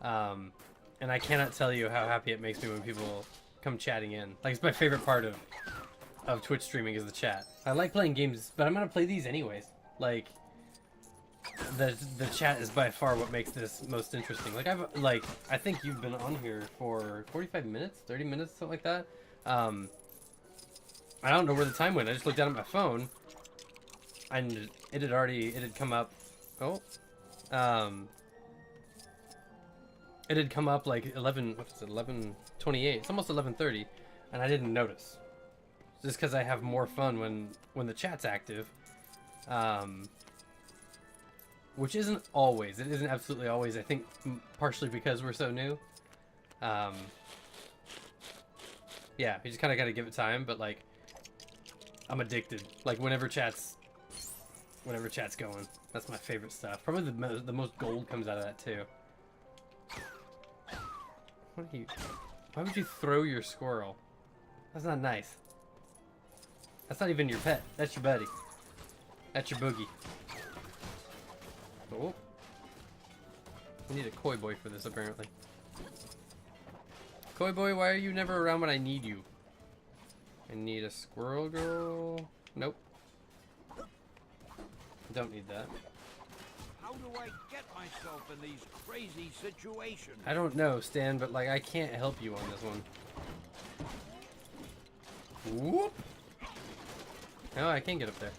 And I cannot tell you how happy it makes me when people come chatting in. Like, it's my favorite part of Twitch streaming is the chat. I like playing games, but I'm gonna play these anyways. Like, the chat is by far what makes this most interesting. Like, I think you've been on here for 45 minutes, 30 minutes, something like that. I don't know where the time went. I just looked down at my phone, and it had come up. Oh, it had come up like 11:28. It's almost 11:30, and I didn't notice. Just because I have more fun when the chat's active, which isn't always. It isn't absolutely always. I think partially because we're so new. Yeah, you just kind of got to give it time. But like, I'm addicted. Like whenever chat's going, that's my favorite stuff. Probably the most gold comes out of that too. What are you? Why would you throw your squirrel? That's not nice. That's not even your pet. That's your buddy. That's your boogie. Oh. We need a koi boy for this, apparently. Koi boy, why are you never around when I need you? I need a squirrel girl. Nope. Don't need that. How do I get myself in these crazy situations? I don't know, Stan, but like I can't help you on this one. Whoop! No, I can't get up there.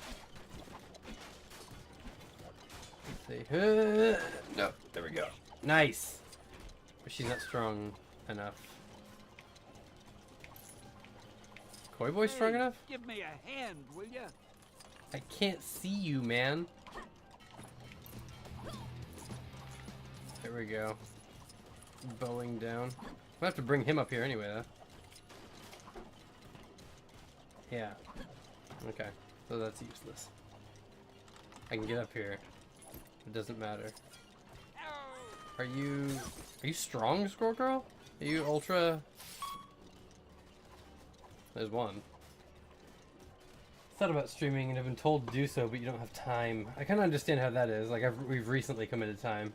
Let's see. No, there we go. Nice. But she's not strong enough. Koi boy strong enough? Give me a hand, will ya? I can't see you, man. There we go. Bowing down. I'll have to bring him up here anyway, though. Yeah. Okay. So that's useless. I can get up here. It doesn't matter. Are you strong, Squirrel Girl? Are you ultra? There's one. Thought about streaming and have been told to do so, but you don't have time. I kind of understand how that is. Like we've recently committed time.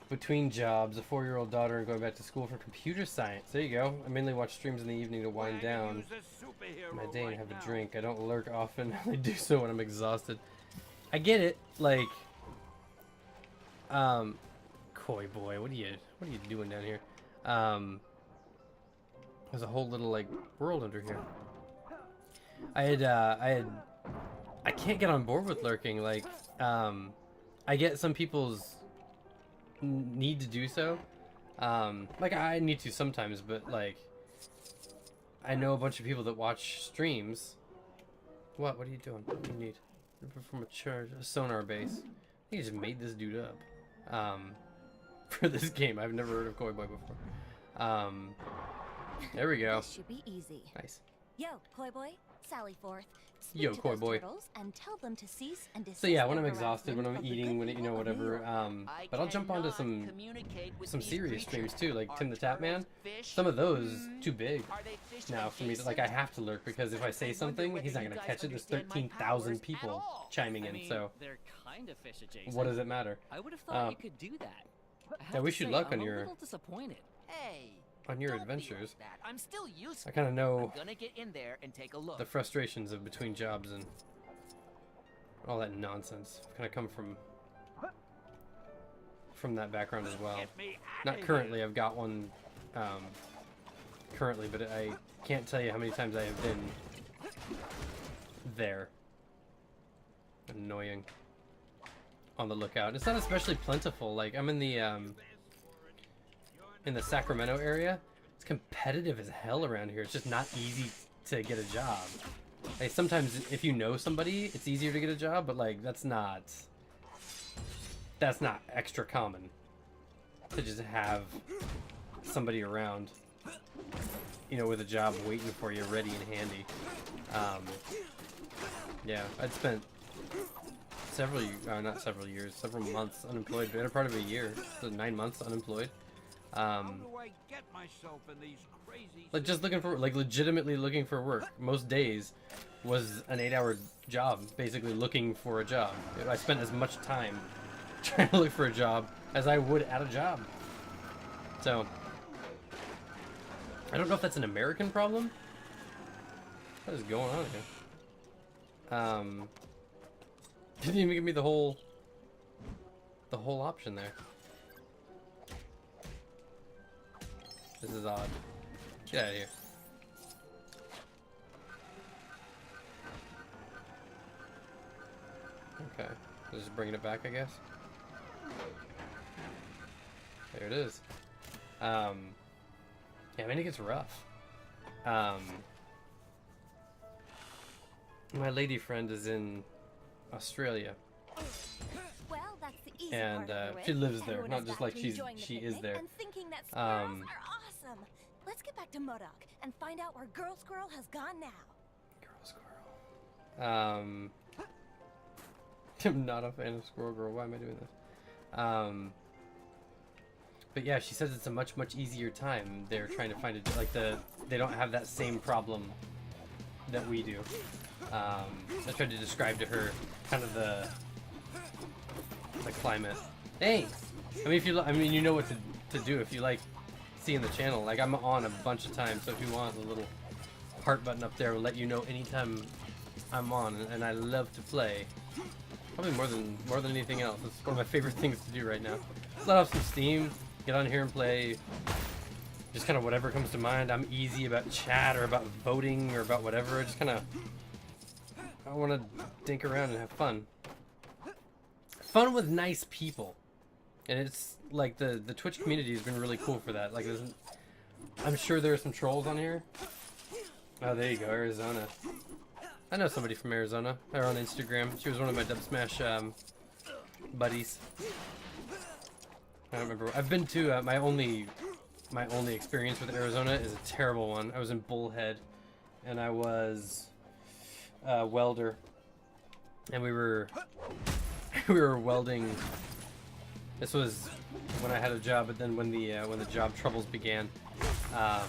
Between jobs, a 4-year-old daughter, and going back to school for computer science. There you go. I mainly watch streams in the evening to wind down my day and have a drink. I don't lurk often. I do so when I'm exhausted. I get it. Like, Koi boy, what are you doing down here? There's a whole little like world under here. I can't get on board with lurking. Like, I get some people's need to do so. Like I need to sometimes, but like I know a bunch of people that watch streams. What are you doing? What do you need? From a sonar base. I think you just made this dude up. For this game. I've never heard of Koi Boy before. There we go. This should be easy. Nice. Yo, Koi Boy, sally forth. Yo, Koi Boy. And tell them to cease and desist. So yeah, when I'm exhausted, when I'm eating, when whatever. But I'll jump onto some serious streams too, like Tim the Tap Man. Some of those too big now for me. Like I have to lurk because if I say something, he's not gonna catch it. There's 13,000 people chiming in, so They're kind of fish adjacent. what does it matter? I would have thought you could do that. I wish you luck I'm on your a little disappointed. Hey, adventures. I'm still useful. I kind of know I'm gonna get in there and take a look. the frustrations of between jobs and all that nonsense. I've kind of come from that background as well. Not currently, I've got one currently, but I can't tell you how many times I have been there. Annoying. On the lookout. It's not especially plentiful. Like, I'm in the Sacramento area. It's competitive as hell around here. It's just not easy to get a job. Like, sometimes if you know somebody, it's easier to get a job, but like that's not extra common to just have somebody around, you know, with a job waiting for you, ready and handy. Yeah, I'd spent several months unemployed, better part of a year, so 9 months unemployed. How do I get myself in these crazy... Like just looking for, like legitimately looking for work. Most days was an 8-hour job, basically looking for a job. I spent as much time trying to look for a job as I would at a job. So, I don't know if that's an American problem. What is going on here? Didn't even give me the whole option there. This is odd. Get out of here. Okay, just bringing it back, I guess. There it is. Yeah, I mean, it gets rough. My lady friend is in Australia. Well, that's the easy And part of the she way. lives there, Everyone not is just back like to she enjoying the is picnic there. And thinking that squirrels are awesome. Let's get back to Modoc and find out where Girl Squirrel has gone now. I'm not a fan of Squirrel Girl. Why am I doing this? But yeah, she says it's a much easier time. They're trying to find it, like they don't have that same problem that we do. I tried to describe to her kind of the climate. Thanks. I mean, you know what to do if you like seeing the channel. Like, I'm on a bunch of times, so if you want, the little heart button up there will let you know anytime I'm on, and I love to play. Probably more than anything else. It's one of my favorite things to do right now. Let off some steam, get on here and play. Just kind of whatever comes to mind. I'm easy about chat or about voting or about whatever. Just kind of, I want to dink around and have fun. Fun with nice people. And it's like the Twitch community has been really cool for that. Like, I'm sure there are some trolls on here. Oh, there you go, Arizona. I know somebody from Arizona. They're on Instagram. She was one of my Dub Smash buddies. I don't remember. I've been to my only experience with Arizona is a terrible one. I was in Bullhead, and I was a welder, and we were welding. This was when I had a job, but then when the job troubles began, I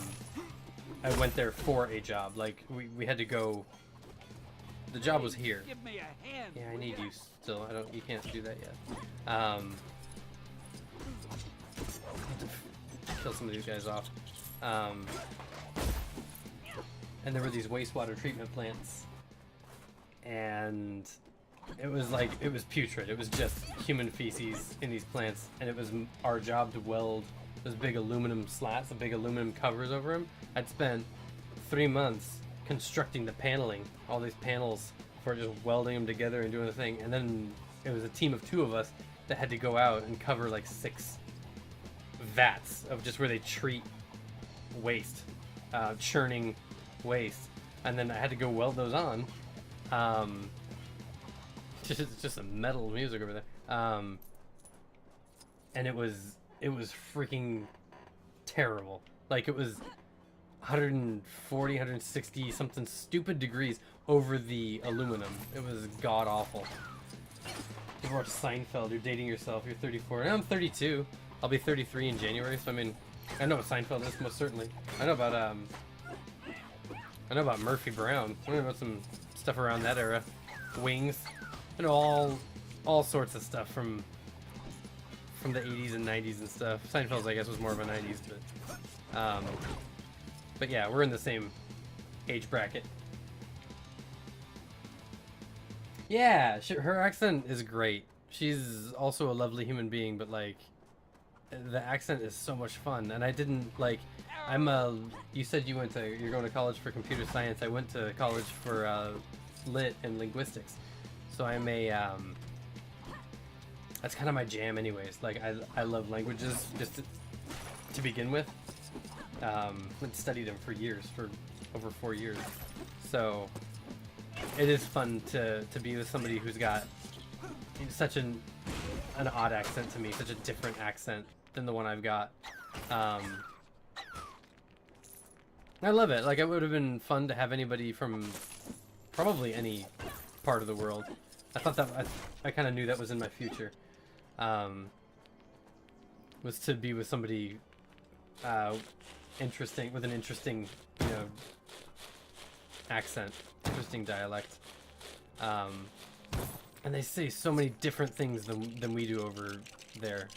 went there for a job. Like we had to go. The job was here. Give me a hand. Yeah, I need you still. You can't do that yet. Kill some of these guys off. And there were these wastewater treatment plants, and it was putrid. It was just human feces in these plants, and it was our job to weld those big aluminum slats, the big aluminum covers over them. I'd spent 3 months constructing the paneling, all these panels, for just welding them together and doing the thing. And then it was a team of 2 of us that had to go out and cover like 6 vats of just where they treat waste, churning waste, and then I had to go weld those on. Just some metal music over there. And it was freaking terrible. Like, it was 140, 160 something stupid degrees over the aluminum. It was god awful. You watch Seinfeld, you're dating yourself, you're 34. And I'm 32. I'll be 33 in January, so I mean, I know what Seinfeld is, most certainly. I know about Murphy Brown. I know about some stuff around that era. Wings. I know all sorts of stuff from from the 80s and 90s and stuff. Seinfeld's, I guess, was more of a 90s, but yeah, we're in the same age bracket. Yeah, her accent is great. She's also a lovely human being, but like, the accent is so much fun. And I didn't like. You said you're going to college for computer science. I went to college for lit and linguistics. So I'm a that's kind of my jam, anyways. Like I love languages just to begin with. I've studied them for years, for over 4 years. So it is fun to be with somebody who's got such an odd accent to me, such a different accent than the one I've got. I love it. Like, it would have been fun to have anybody from probably any part of the world. I thought that I kind of knew that was in my future. Was to be with somebody interesting, with an interesting, you know, accent, interesting dialect. And they say so many different things than we do over there.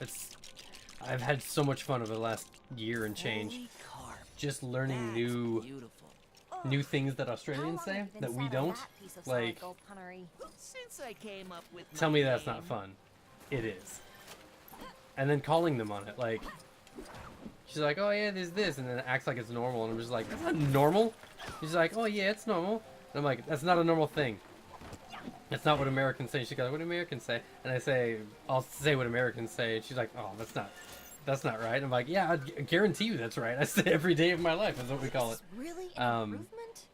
I've had so much fun over the last year and change. Just learning new things that Australians say that we don't. Like, Since I came up with tell me that's not fun. It is. And then calling them on it, like, she's like, oh yeah, there's this, and then it acts like it's normal, and I'm just like, that's not normal. She's like, oh yeah, it's normal. And I'm like, that's not a normal thing. That's not what Americans say. She goes, what do Americans say? And I say, I'll say what Americans say, and she's like, oh, that's not right. And I'm like, yeah, I guarantee you that's right. I say every day of my life is what we call it. Really an improvement?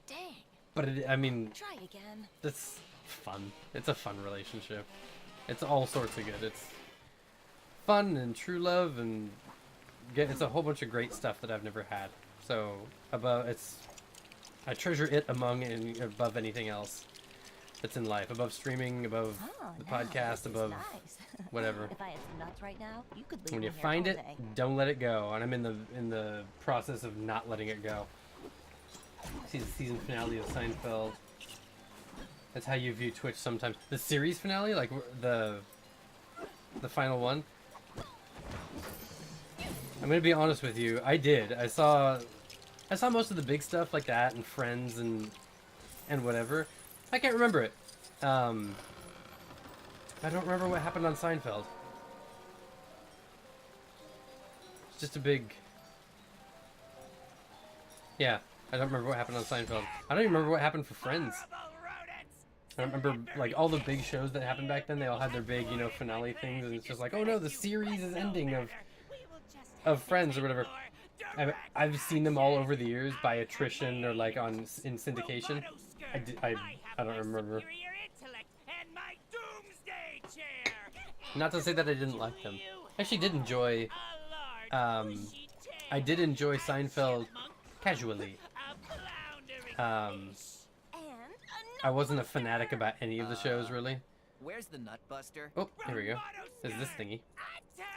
Dang. But I mean, try again. That's fun. It's a fun relationship. It's all sorts of good. It's fun and true love, and it's a whole bunch of great stuff that I've never had. So I treasure it among and above anything else that's in life, above streaming, above the podcast, above whatever. If I had some nuts right now, you could leave when you me here find all it, day. don't let it go. And I'm in the process of not letting it go. See the season finale of Seinfeld. That's how you view Twitch sometimes. The series finale, like the final one. I'm gonna be honest with you. I did. I saw most of the big stuff like that and Friends and whatever. I can't remember it. I don't remember what happened on Seinfeld. It's just a big... Yeah, I don't remember what happened on Seinfeld. I don't even remember what happened for Friends. I remember, like, all the big shows that happened back then, they all had their big, you know, finale things, and it's just like, oh no, the series is ending of Friends or whatever. I've seen them all over the years by attrition or, like, in syndication. I don't remember. Not to say that I didn't like them. I actually did enjoy... I did enjoy Seinfeld casually. I wasn't a fanatic about any of the shows, really. Where's the nut buster? Oh, here we go. There's this thingy.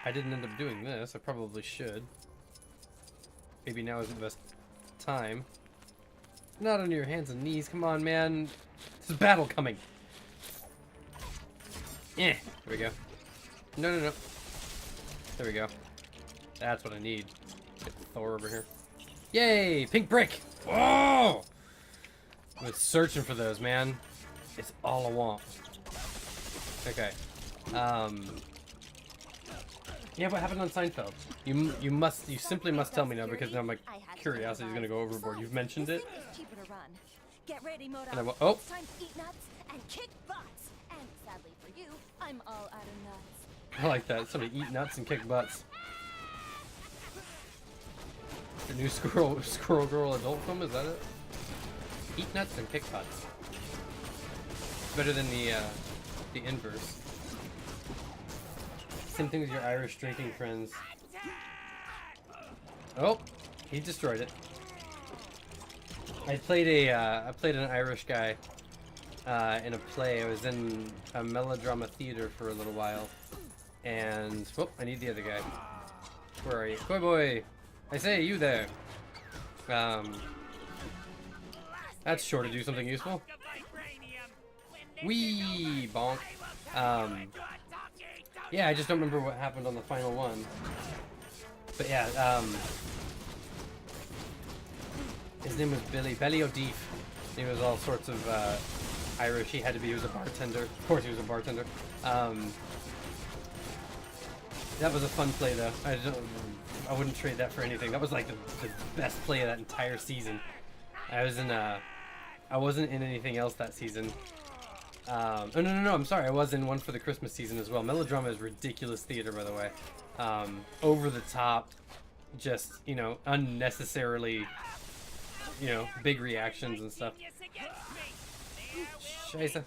I didn't end up doing this. I probably should. Maybe now isn't the best time. Not on your hands and knees. Come on, man. There's a battle coming. Here we go. No. There we go. That's what I need. Get Thor over here. Yay! Pink brick! Whoa! I was searching for those, man. It's all I want. Okay. Yeah, what happened on Seinfeld? You simply must tell me now, because now my curiosity is gonna go overboard. You've mentioned it. Get ready, Moda. And It's time to eat nuts and kick butts. And sadly for you, I'm all out of nuts. I like that. Somebody eat nuts and kick butts. The new Squirrel Girl adult film, is that it? Eat nuts and kick butts. Better than the inverse. Same thing with your Irish drinking friends. Oh, he destroyed it. I played an Irish guy in a play. I was in a melodrama theater for a little while, and oh, I need the other guy. Where are you, Koi boy? I say, you there. That's sure to do something useful. Wee bonk. Yeah, I just don't remember what happened on the final one. But yeah, his name was Billy O'Deef. He was all sorts of Irish. He had to be. He was a bartender. Of course, he was a bartender. That was a fun play, though. I wouldn't trade that for anything. That was like the best play of that entire season. I wasn't in anything else that season. Oh, no, I'm sorry. I was in one for the Christmas season as well. Melodrama is ridiculous theater, by the way. Over the top, just, you know, unnecessarily, you know, big reactions and stuff. Scheiße.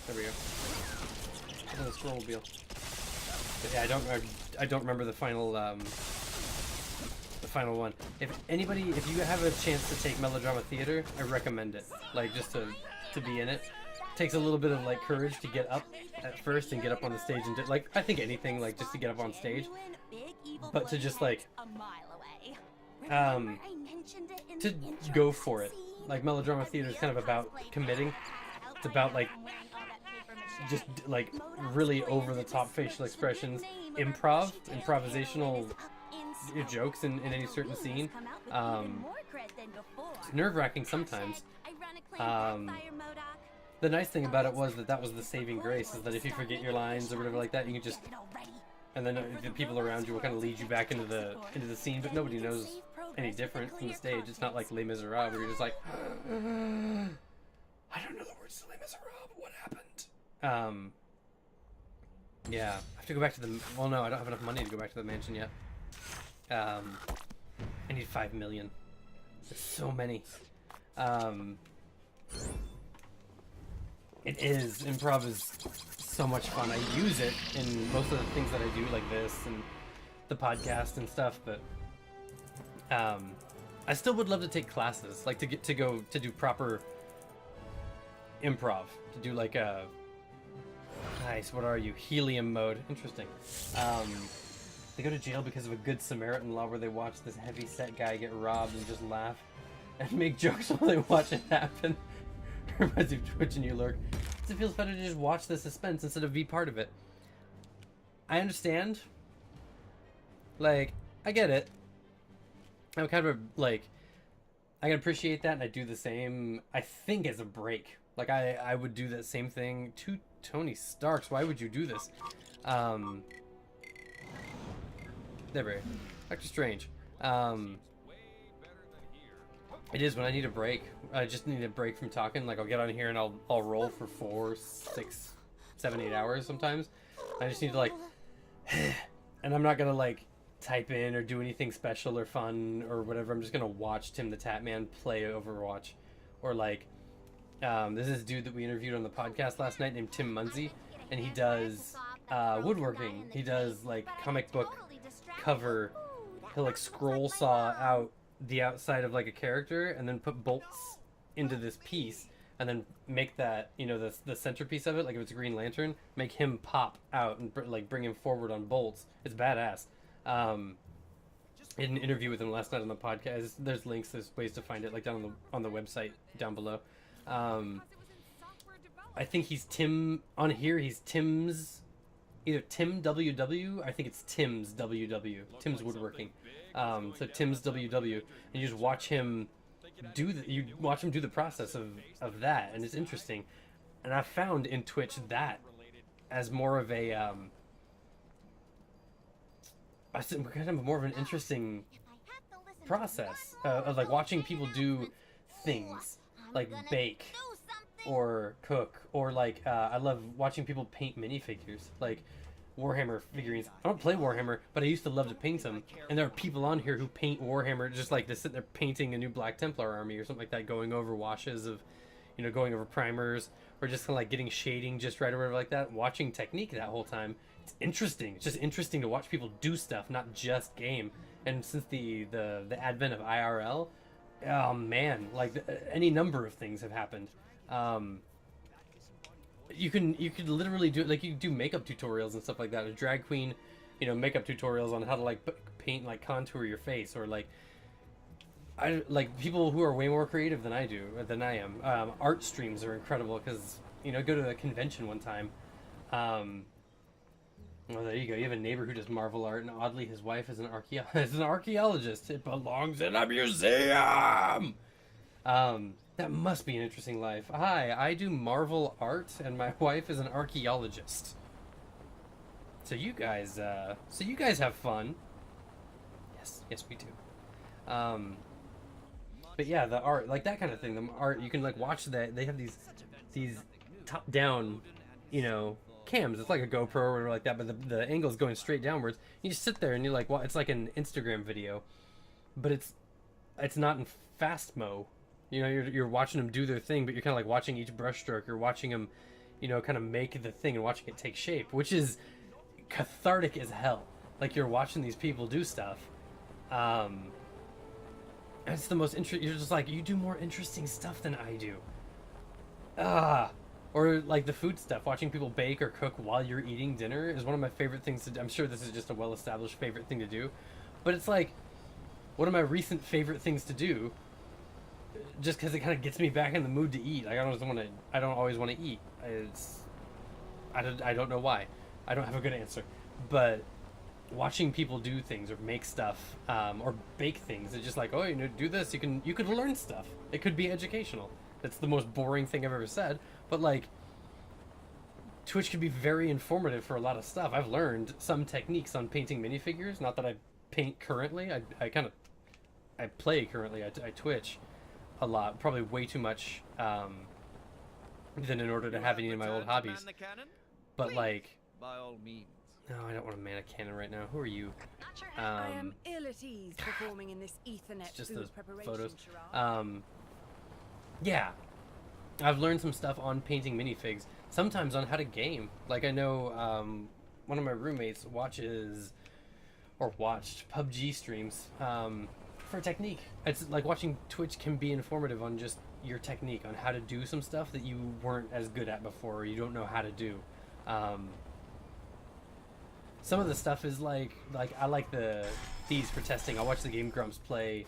There we go. Oh, the scroll wheel. But yeah, I don't remember the final one. If you have a chance to take Melodrama Theater, I recommend it. Like, just to be in it. Takes a little bit of like courage to get up at first and get up on the stage and like, I think anything, like, just to get up on stage. But to just like to go for it. Like, Melodrama Theater is kind of about committing. It's about like just like really over the top facial expressions, improvisational jokes in any certain scene. It's nerve-wracking sometimes. The nice thing about it was that was the saving grace, is that if you forget your lines or whatever like that, you can just, and then the people around you will kind of lead you back into the scene, but nobody knows any different from the stage. It's not like Les Miserables where you're just like, I don't know the words to Les Miserables. What happened? Yeah, I have to go back to the. Well, no, I don't have enough money to go back to the mansion yet. I need 5 million. There's so many. Improv is so much fun. I use it in most of the things that I do, like this and the podcast and stuff, but I still would love to take classes, like to go to do proper improv, to do like a nice, what are you, helium mode. Interesting. They go to jail because of a good Samaritan law where they watch this heavy set guy get robbed and just laugh and make jokes while they watch it happen. Reminds you of Twitch and you lurk. It feels better to just watch the suspense instead of be part of it. I understand. Like, I get it. I'm kind of like, I can appreciate that, and I do the same, I think, as a break. Like, I would do that same thing to Tony Starks. Why would you do this? There we go. Doctor Strange. It is when I need a break. I just need a break from talking. Like, I'll get on here and I'll roll for 4, 6, 7, 8 hours sometimes. I just need to, like, and I'm not gonna like type in or do anything special or fun or whatever. I'm just gonna watch Tim the Tatman play Overwatch, or like, there's this dude that we interviewed on the podcast last night named Tim Munsey, and he does woodworking. He does like comic book cover. He'll like scroll saw out the outside of like a character and then put bolts into this piece and then make that, you know, the centerpiece of it, like if it's a Green Lantern, make him pop out and like bring him forward on bolts. It's badass. I did an interview with him last night on the podcast. There's links, there's ways to find it, like down on the website down below. I think he's Tim on here. He's Tim's, either Tim WW. I think it's Tim's WW. Tim's Woodworking. So Tim's WW, and you just watch him do the process of that, and it's interesting. And I found in Twitch that as more of a kind of more of an interesting process of like watching people do things like bake or cook, or like I love watching people paint minifigures, like Warhammer figurines. I don't play Warhammer, but I used to love to paint them, and there are people on here who paint Warhammer, just like they're sitting there painting a new Black Templar army or something like that, going over washes of, you know, going over primers, or just kind of like getting shading just right or whatever like that, watching technique that whole time. It's interesting. It's just interesting to watch people do stuff, not just game. And since the advent of IRL, oh man, like any number of things have happened. You could literally do, like, you can do makeup tutorials and stuff like that. A drag queen, you know, makeup tutorials on how to like paint, like contour your face, or like people who are way more creative than I am. Art streams are incredible because, you know, go to a convention one time, Well, there you go. You have a neighbor who does Marvel art, and oddly, his wife is an archaeologist. It belongs in a museum. That must be an interesting life. Hi, I do Marvel art, and my wife is an archaeologist. So you guys have fun. Yes, we do. But yeah, the art, like that kind of thing. The art, you can like watch that. They have these top-down, you know, cams. It's like a GoPro or whatever like that, but the angle's going straight downwards. You just sit there and you're like, well, it's like an Instagram video, but it's not in fast mo. You know, you're watching them do their thing, but you're kind of like watching each brushstroke. You're watching them, you know, kind of make the thing and watching it take shape, which is cathartic as hell. Like you're watching these people do stuff. It's the most interesting. You're just like, you do more interesting stuff than I do. Or like the food stuff. Watching people bake or cook while you're eating dinner is one of my favorite things to do. I'm sure this is just a well-established favorite thing to do, but it's like one of my recent favorite things to do. Just because it kind of gets me back in the mood to eat. Like I don't always want to eat. I don't know why. I don't have a good answer. But watching people do things or make stuff or bake things, it's just like, oh, you know, do this. You could learn stuff. It could be educational. That's the most boring thing I've ever said. But like, Twitch can be very informative for a lot of stuff. I've learned some techniques on painting minifigures. Not that I paint currently. I play currently. I Twitch a lot, probably way too much than in order to have any of my old hobbies. But like, by all means. No, I don't want to man a cannon right now. Who are you? I am ill at ease performing in this Ethernet just food those preparation photos. charade. Yeah, I've learned some stuff on painting minifigs. Sometimes on how to game. Like I know one of my roommates watched PUBG streams for technique. It's like watching Twitch can be informative on just your technique, on how to do some stuff that you weren't as good at before, or you don't know how to do. Some of the stuff is like I like these for testing. I watch the Game Grumps play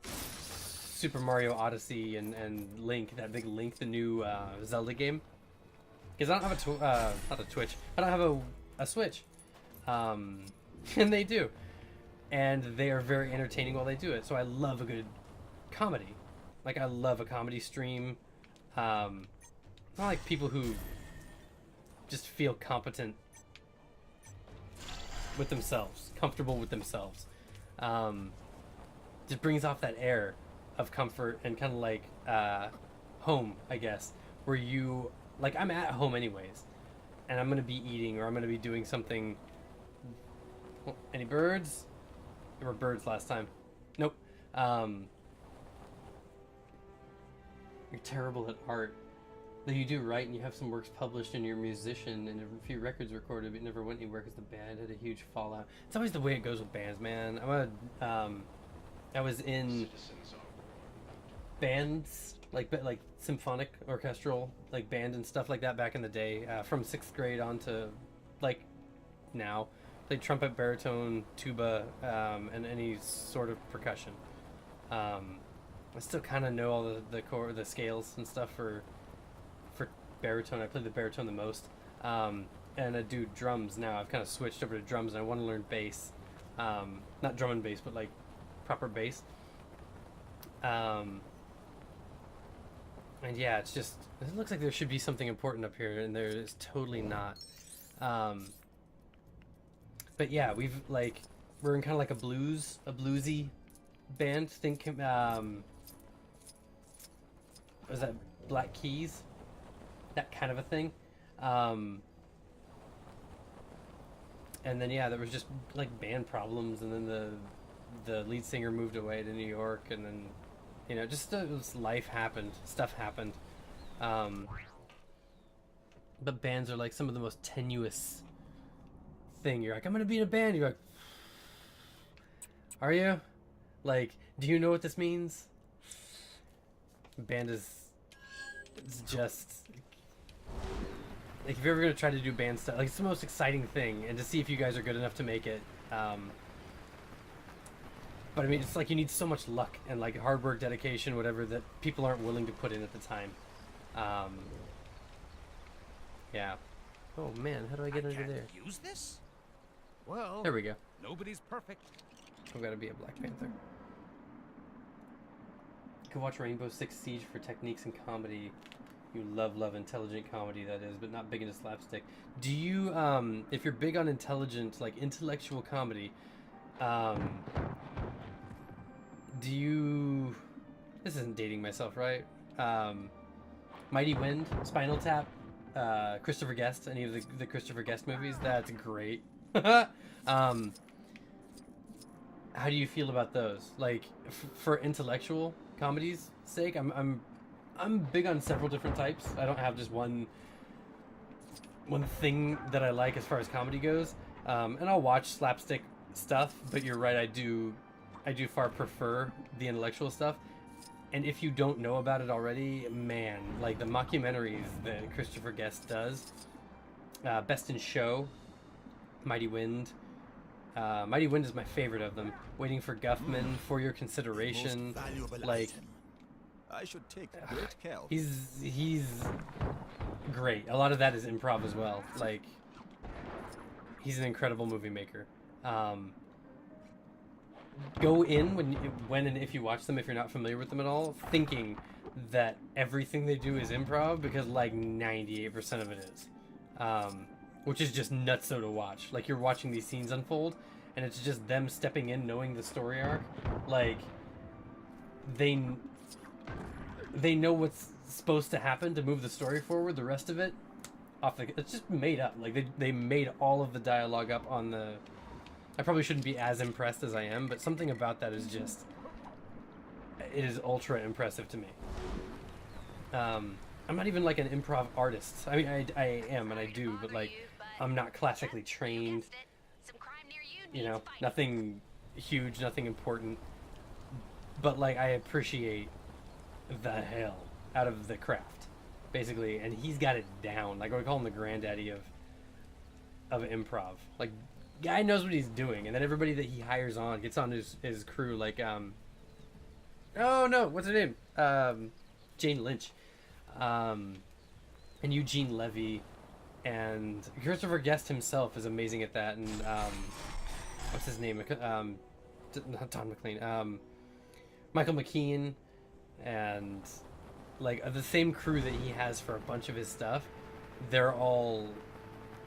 Super Mario Odyssey and Link, that big Link, the new Zelda game. Because I don't have not a Twitch. I don't have a Switch. And they do. And they are very entertaining while they do it. So I love a good comedy. Like I love a comedy stream. I like people who just feel competent with themselves, comfortable with themselves. Just brings off that air of comfort and kind of like home, I guess, where you like, I'm at home anyways, and I'm gonna be eating or I'm gonna be doing something. Oh, any birds? There were birds last time. Nope. You're terrible at art. Though you do write and you have some works published and you're a musician and a few records recorded, but it never went anywhere because the band had a huge fallout. It's always the way it goes with bands, man. I was in bands, like symphonic, orchestral, like band and stuff like that back in the day, from 6th grade on to like now. Played trumpet, baritone, tuba, and any sort of percussion. I still kind of know all the scales and stuff for baritone. I play the baritone the most, and I do drums now. I've kind of switched over to drums, and I want to learn bass, not drum and bass, but like proper bass. And yeah, it looks like there should be something important up here, and there is totally not. But yeah, we're in kind of like a bluesy band. Think was that Black Keys? That kind of a thing. And then yeah, there was just like band problems, and then the lead singer moved away to New York, and then just life happened, stuff happened. But bands are like some of the most tenuous thing. You're like, I'm gonna be in a band. You're like, are you? Like, do you know what this means? Band it's just like, if you're ever gonna try to do band stuff, like, it's the most exciting thing, and to see if you guys are good enough to make it. But I mean, it's like you need so much luck and like hard work, dedication, whatever, that people aren't willing to put in at the time. Yeah. Oh man, how do I get under there? Use this? Well, There we go. nobody's perfect. I've got to be a Black Panther. You can watch Rainbow Six Siege for techniques and comedy. You love intelligent comedy, that is, but not big into slapstick. Do you, if you're big on intelligent, like intellectual comedy, do you, this isn't dating myself, right? Mighty Wind, Spinal Tap, Christopher Guest, any of the Christopher Guest movies? That's great. How do you feel about those? Like, for intellectual comedy's sake, I'm big on several different types. I don't have just one thing that I like as far as comedy goes. And I'll watch slapstick stuff, but you're right, I do far prefer the intellectual stuff. And if you don't know about it already, man, like the mockumentaries that Christopher Guest does, Best in Show, Mighty Wind. Mighty Wind is my favorite of them. Waiting for Guffman, For Your Consideration, like, I should take great care. he's great. A lot of that is improv as well. Like, he's an incredible movie maker. Go in when and if you watch them, if you're not familiar with them at all, thinking that everything they do is improv, because like 98% of it is. Which is just nutso to watch. Like, you're watching these scenes unfold, and it's just them stepping in, knowing the story arc. Like, they know what's supposed to happen to move the story forward. The rest of it, it's just made up. Like, they made all of the dialogue up on the... I probably shouldn't be as impressed as I am, but something about that is just... It is ultra impressive to me. I'm not even like an improv artist. I mean, I am, and I do, but like, I'm not classically trained. You know, nothing huge, nothing important. But like, I appreciate the hell out of the craft, basically, and he's got it down. Like, we call him the granddaddy of improv. Like, guy knows what he's doing, and then everybody that he hires on gets on his crew. Like, oh no, what's her name? Jane Lynch. And Eugene Levy, and Christopher Guest himself is amazing at that, and what's his name? Not Don McLean. Michael McKean, and like the same crew that he has for a bunch of his stuff. They're all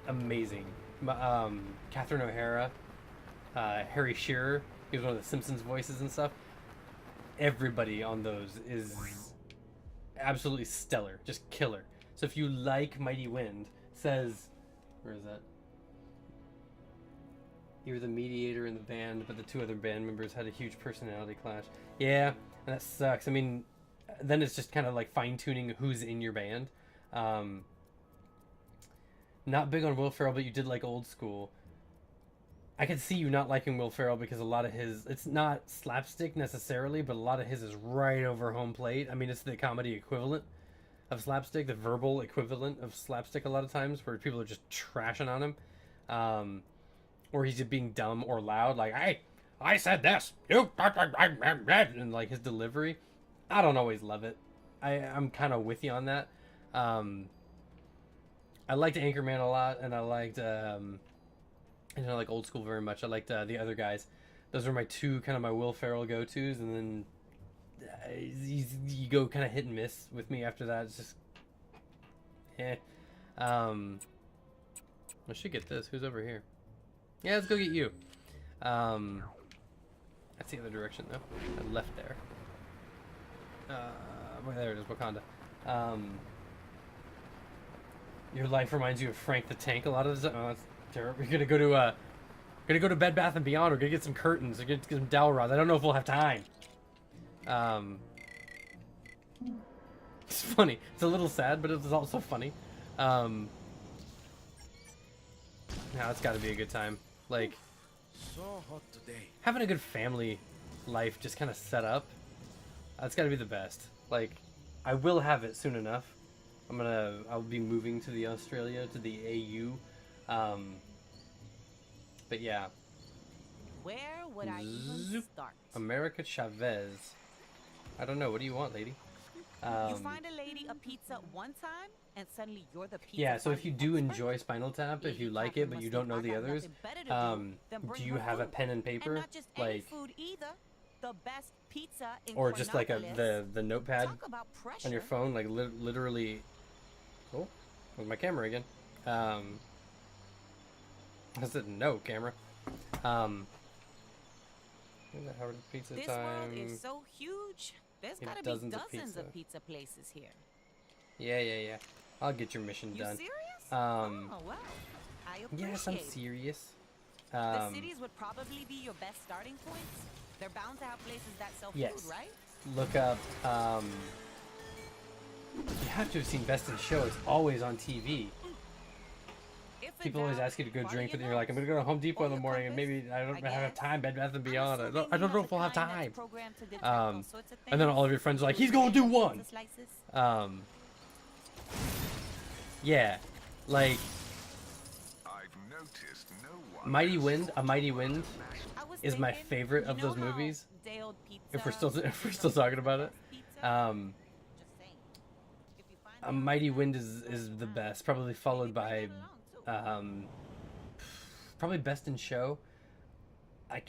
amazing. Catherine O'Hara, Harry Shearer, he was one of the Simpsons voices and stuff. Everybody on those is absolutely stellar, just killer. So if you like Mighty Wind, says, where is that? You were the mediator in the band, but the two other band members had a huge personality clash. Yeah, and that sucks. I mean, then it's just kind of like fine-tuning who's in your band. Not big on Will Ferrell, but you did like Old School. I could see you not liking Will Ferrell because a lot of his, it's not slapstick necessarily, but a lot of his is right over home plate. I mean, it's the comedy equivalent of slapstick, the verbal equivalent of slapstick a lot of times, where people are just trashing on him. Or he's just being dumb or loud, like, I said this, you, and like his delivery. I don't always love it. I'm kind of with you on that. I liked Anchorman a lot, and I liked, I like Old School very much. I liked the other guys. Those were my two kind of my Will Ferrell go-tos, and then you go kind of hit and miss with me after that. It's just, I should get this. Who's over here? Yeah, let's go get you. That's the other direction, though. I left there. Well, there it is, Wakanda. Your life reminds you of Frank the Tank a lot of the time. Oh, that's terrible. You're gonna go to Bed Bath & Beyond. We're gonna get some curtains. We're gonna get some dowel rods. I don't know if we'll have time. It's funny. It's a little sad, but it's also funny. Now it's got to be a good time. Like, so hot today. Having a good family life just kind of set up. That's got to be the best. Like, I will have it soon enough. I'll be moving to the Australia, to the AU. But yeah. Where would I even start? America Chavez. I don't know. What do you want, lady? You find a lady a pizza one time, and suddenly you're the pizza. Yeah, so if you do enjoy Spinal Tap, if you like it, but you don't know the others, do you have a pen and paper? And not just like, any food either. The best pizza in or just like Cornopolis. the notepad Talk about on your pressure. phone, like literally. Oh, with my camera again. I said no camera. How pizza This time? world is so huge. There's Yeah, gotta dozens be of dozens pizza. of pizza places here. Yeah. I'll get your mission You done. serious? Oh wow. I appreciate Yes, I'm it. serious. The cities would probably be your best starting points. They're bound to have places that sell Yes. food, right? Look up. You have to have seen Best in Show. It's always on TV. People always ask you to go drink, and you're like, I'm gonna go to Home Depot in the morning, and maybe I don't have time. Bed Bath and Beyond. I don't know if we'll have time. And then all of your friends are like, he's gonna do one. Yeah, like Mighty Wind. A Mighty Wind is my favorite of those movies. If we're still talking about it, A Mighty Wind is the best, probably followed by probably Best in Show. I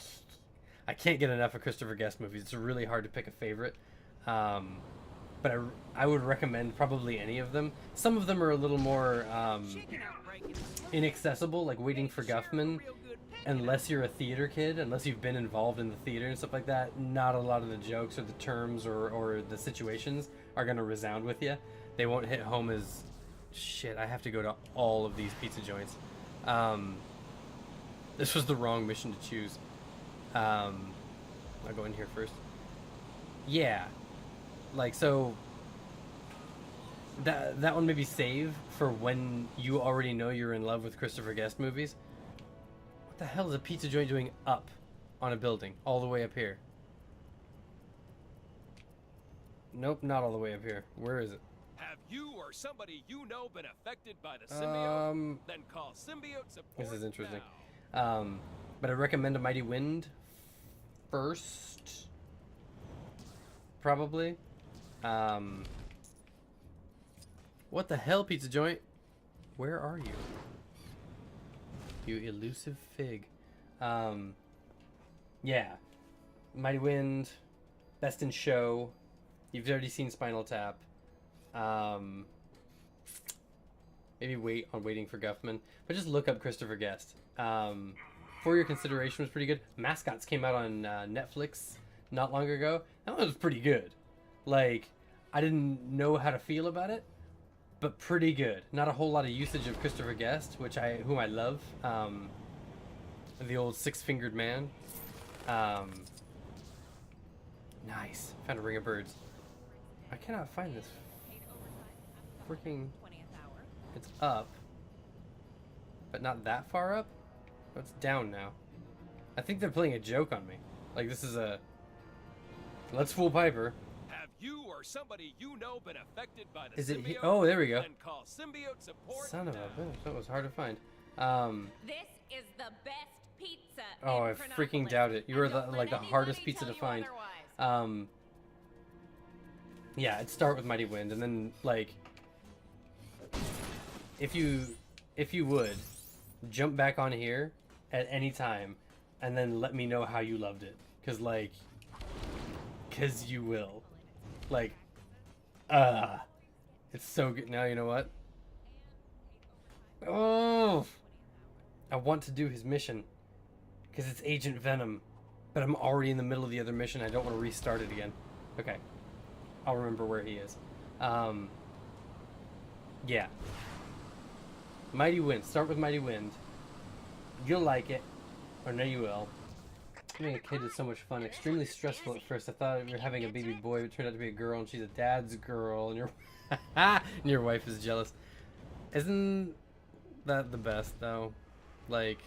can't get enough of Christopher Guest movies. It's really hard to pick a favorite, but I would recommend probably any of them. Some of them are a little more inaccessible, like Waiting for Guffman. Unless you're a theater kid, unless you've been involved in the theater and stuff like that, not a lot of the jokes or the terms or the situations are going to resound with you. They won't hit home as, shit, I have to go to all of these pizza joints. This was the wrong mission to choose. I'll go in here first. Yeah. Like, so that one maybe save for when you already know you're in love with Christopher Guest movies. What the hell is a pizza joint doing up on a building all the way up here? Nope, not all the way up here. Where is it? Have you or somebody you know been affected by the symbiote? Then call symbiote support. This is interesting. now. But I recommend A Mighty Wind first. Probably. What the hell, pizza joint? Where are you? You elusive fig. Yeah. Mighty Wind. Best in Show. You've already seen Spinal Tap. Maybe wait on Waiting for Guffman. But just look up Christopher Guest. For Your Consideration was pretty good. Mascots came out on Netflix not long ago. That one was pretty good. Like, I didn't know how to feel about it, but pretty good. Not a whole lot of usage of Christopher Guest, whom I love. The old six-fingered man. Nice. Found a ring of birds. I cannot find this. Freaking. It's up, but not that far up. Oh, it's down now. I think they're playing a joke on me. Like, this is a. Let's fool Piper. Have you or somebody you know been affected by the Is it? symbiote? Oh, there we go. Then call symbiote support. Son of a now. bitch. That was hard to find. This is the best pizza. Oh, I in freaking Chronopolis, doubt it. You are and don't like the let hardest anybody pizza to tell you find. otherwise. Yeah, I'd start with Mighty Wind, and then like, if you would, jump back on here at any time, and then let me know how you loved it, cause you will, like, it's so good. Now you know what? Oh, I want to do his mission, cause it's Agent Venom, but I'm already in the middle of the other mission. I don't want to restart it again. Okay. I'll remember where he is. Yeah. Mighty Wind. Start with Mighty Wind. You'll like it. Or no, you will. Being a kid is so much fun. Extremely stressful at first. I thought we were having a baby boy. It turned out to be a girl, and she's a dad's girl. And your wife is jealous. Isn't that the best, though? Like,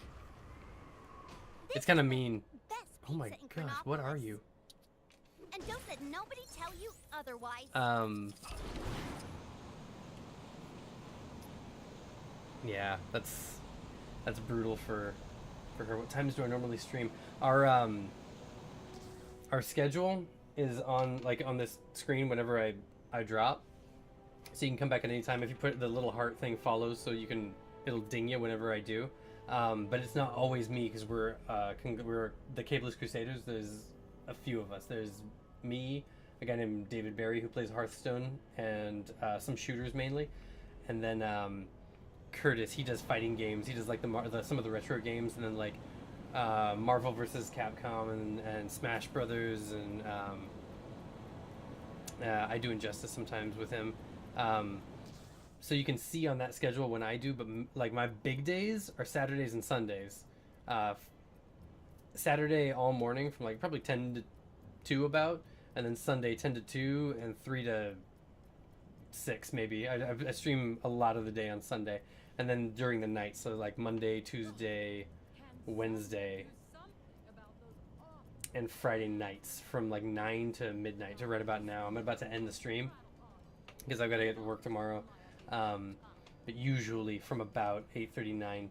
it's kind of mean. Oh my gosh, what are you? And don't let nobody tell you otherwise. Yeah, that's brutal for her. What times do I normally stream? Our schedule is on this screen whenever I I drop. So you can come back at any time. If you put the little heart thing follows, so it'll ding you whenever I do. But it's not always me, because we're the Cableless Crusaders. There's a few of us. There's me, a guy named David Barry who plays Hearthstone, and some shooters mainly, and then Curtis. He does fighting games. He does like some of the retro games, and then like Marvel vs. Capcom and Smash Brothers, and I do Injustice sometimes with him. So you can see on that schedule when I do, but like my big days are Saturdays and Sundays. Saturday all morning from like probably 10 to 2 about, and then Sunday 10 to 2 and 3 to 6 maybe. I stream a lot of the day on Sunday, and then during the night, so like Monday, Tuesday, Wednesday, and Friday nights from like 9 to midnight to right about now. I'm about to end the stream because I've got to get to work tomorrow. But usually from about 8:39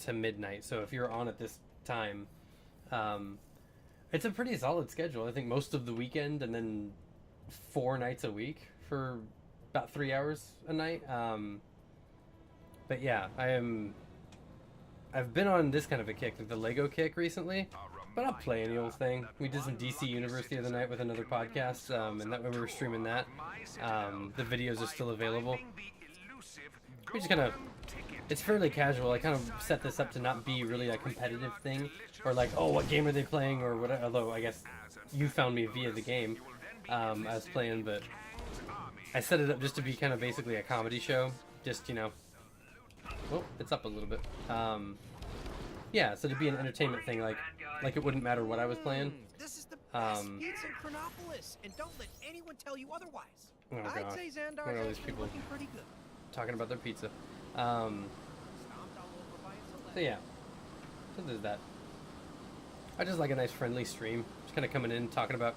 to midnight. So if you're on at this time, it's a pretty solid schedule. I think most of the weekend, and then 4 nights a week for about 3 hours a night. But yeah, I've been on this kind of a kick, like the Lego kick recently. But I'll play any old thing. We did some DC Universe the other night with another podcast, and that when we were streaming that, the videos are still available. We just kind of, it's fairly casual. I kind of set this up to not be really a competitive thing, or like, oh, what game are they playing, or whatever. Although I guess you found me via the game I was playing, but I set it up just to be kind of basically a comedy show. Just, you know, oh, it's up a little bit. Yeah, so to be an entertainment thing, like it wouldn't matter what I was playing. This is the best pizza in Chronopolis, and don't let anyone tell you otherwise. Oh gosh, I'd say Xandar's all these actually people looking pretty good. talking about their pizza. So yeah, so there's that. I just like a nice friendly stream, just kind of coming in, talking about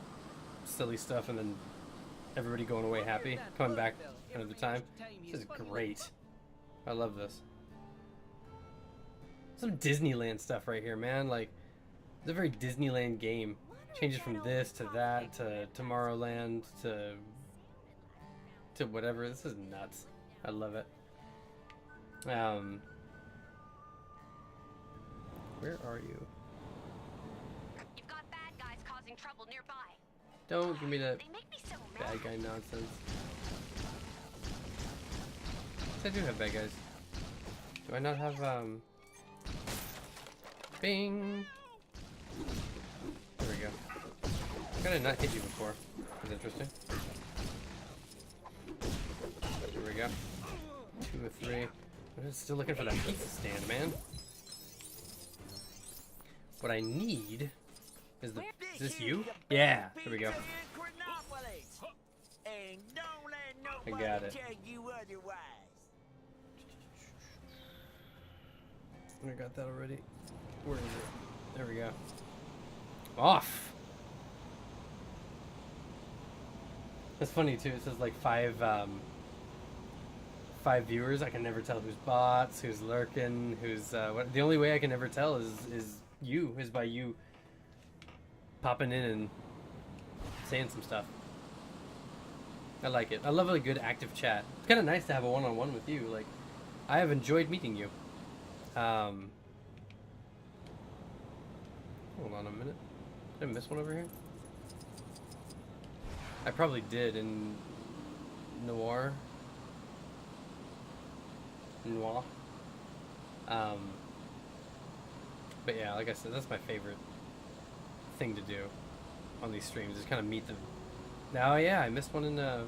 silly stuff, and then everybody going away happy, coming back another time. This is great. I love this. Some Disneyland stuff right here, man. Like, it's a very Disneyland game. Changes from this to that to Tomorrowland to whatever. This is nuts. I love it. Where are you? You've got bad guys causing trouble nearby. Don't give me that They make me so bad guy nonsense. Yes, I do have bad guys. Do I not have Bing. There we go. How could I not hit you before? That's interesting. There we go. 2 of 3. I'm still looking for that pizza stand, man. What I need is the. Is this you? Yeah. There we go. I got it. I got that already. Where is it? There we go. Off. That's funny too. It says like 5 viewers. I can never tell who's bots, who's lurking, who's what. The only way I can ever tell is by you popping in and saying some stuff. I like it. I love a good active chat. It's kind of nice to have a one-on-one with you. Like, I have enjoyed meeting you. Hold on a minute. Did I miss one over here? I probably did in Noir. But yeah, like I said, that's my favorite thing to do on these streams, is kind of meet them. Now, yeah, I missed one in how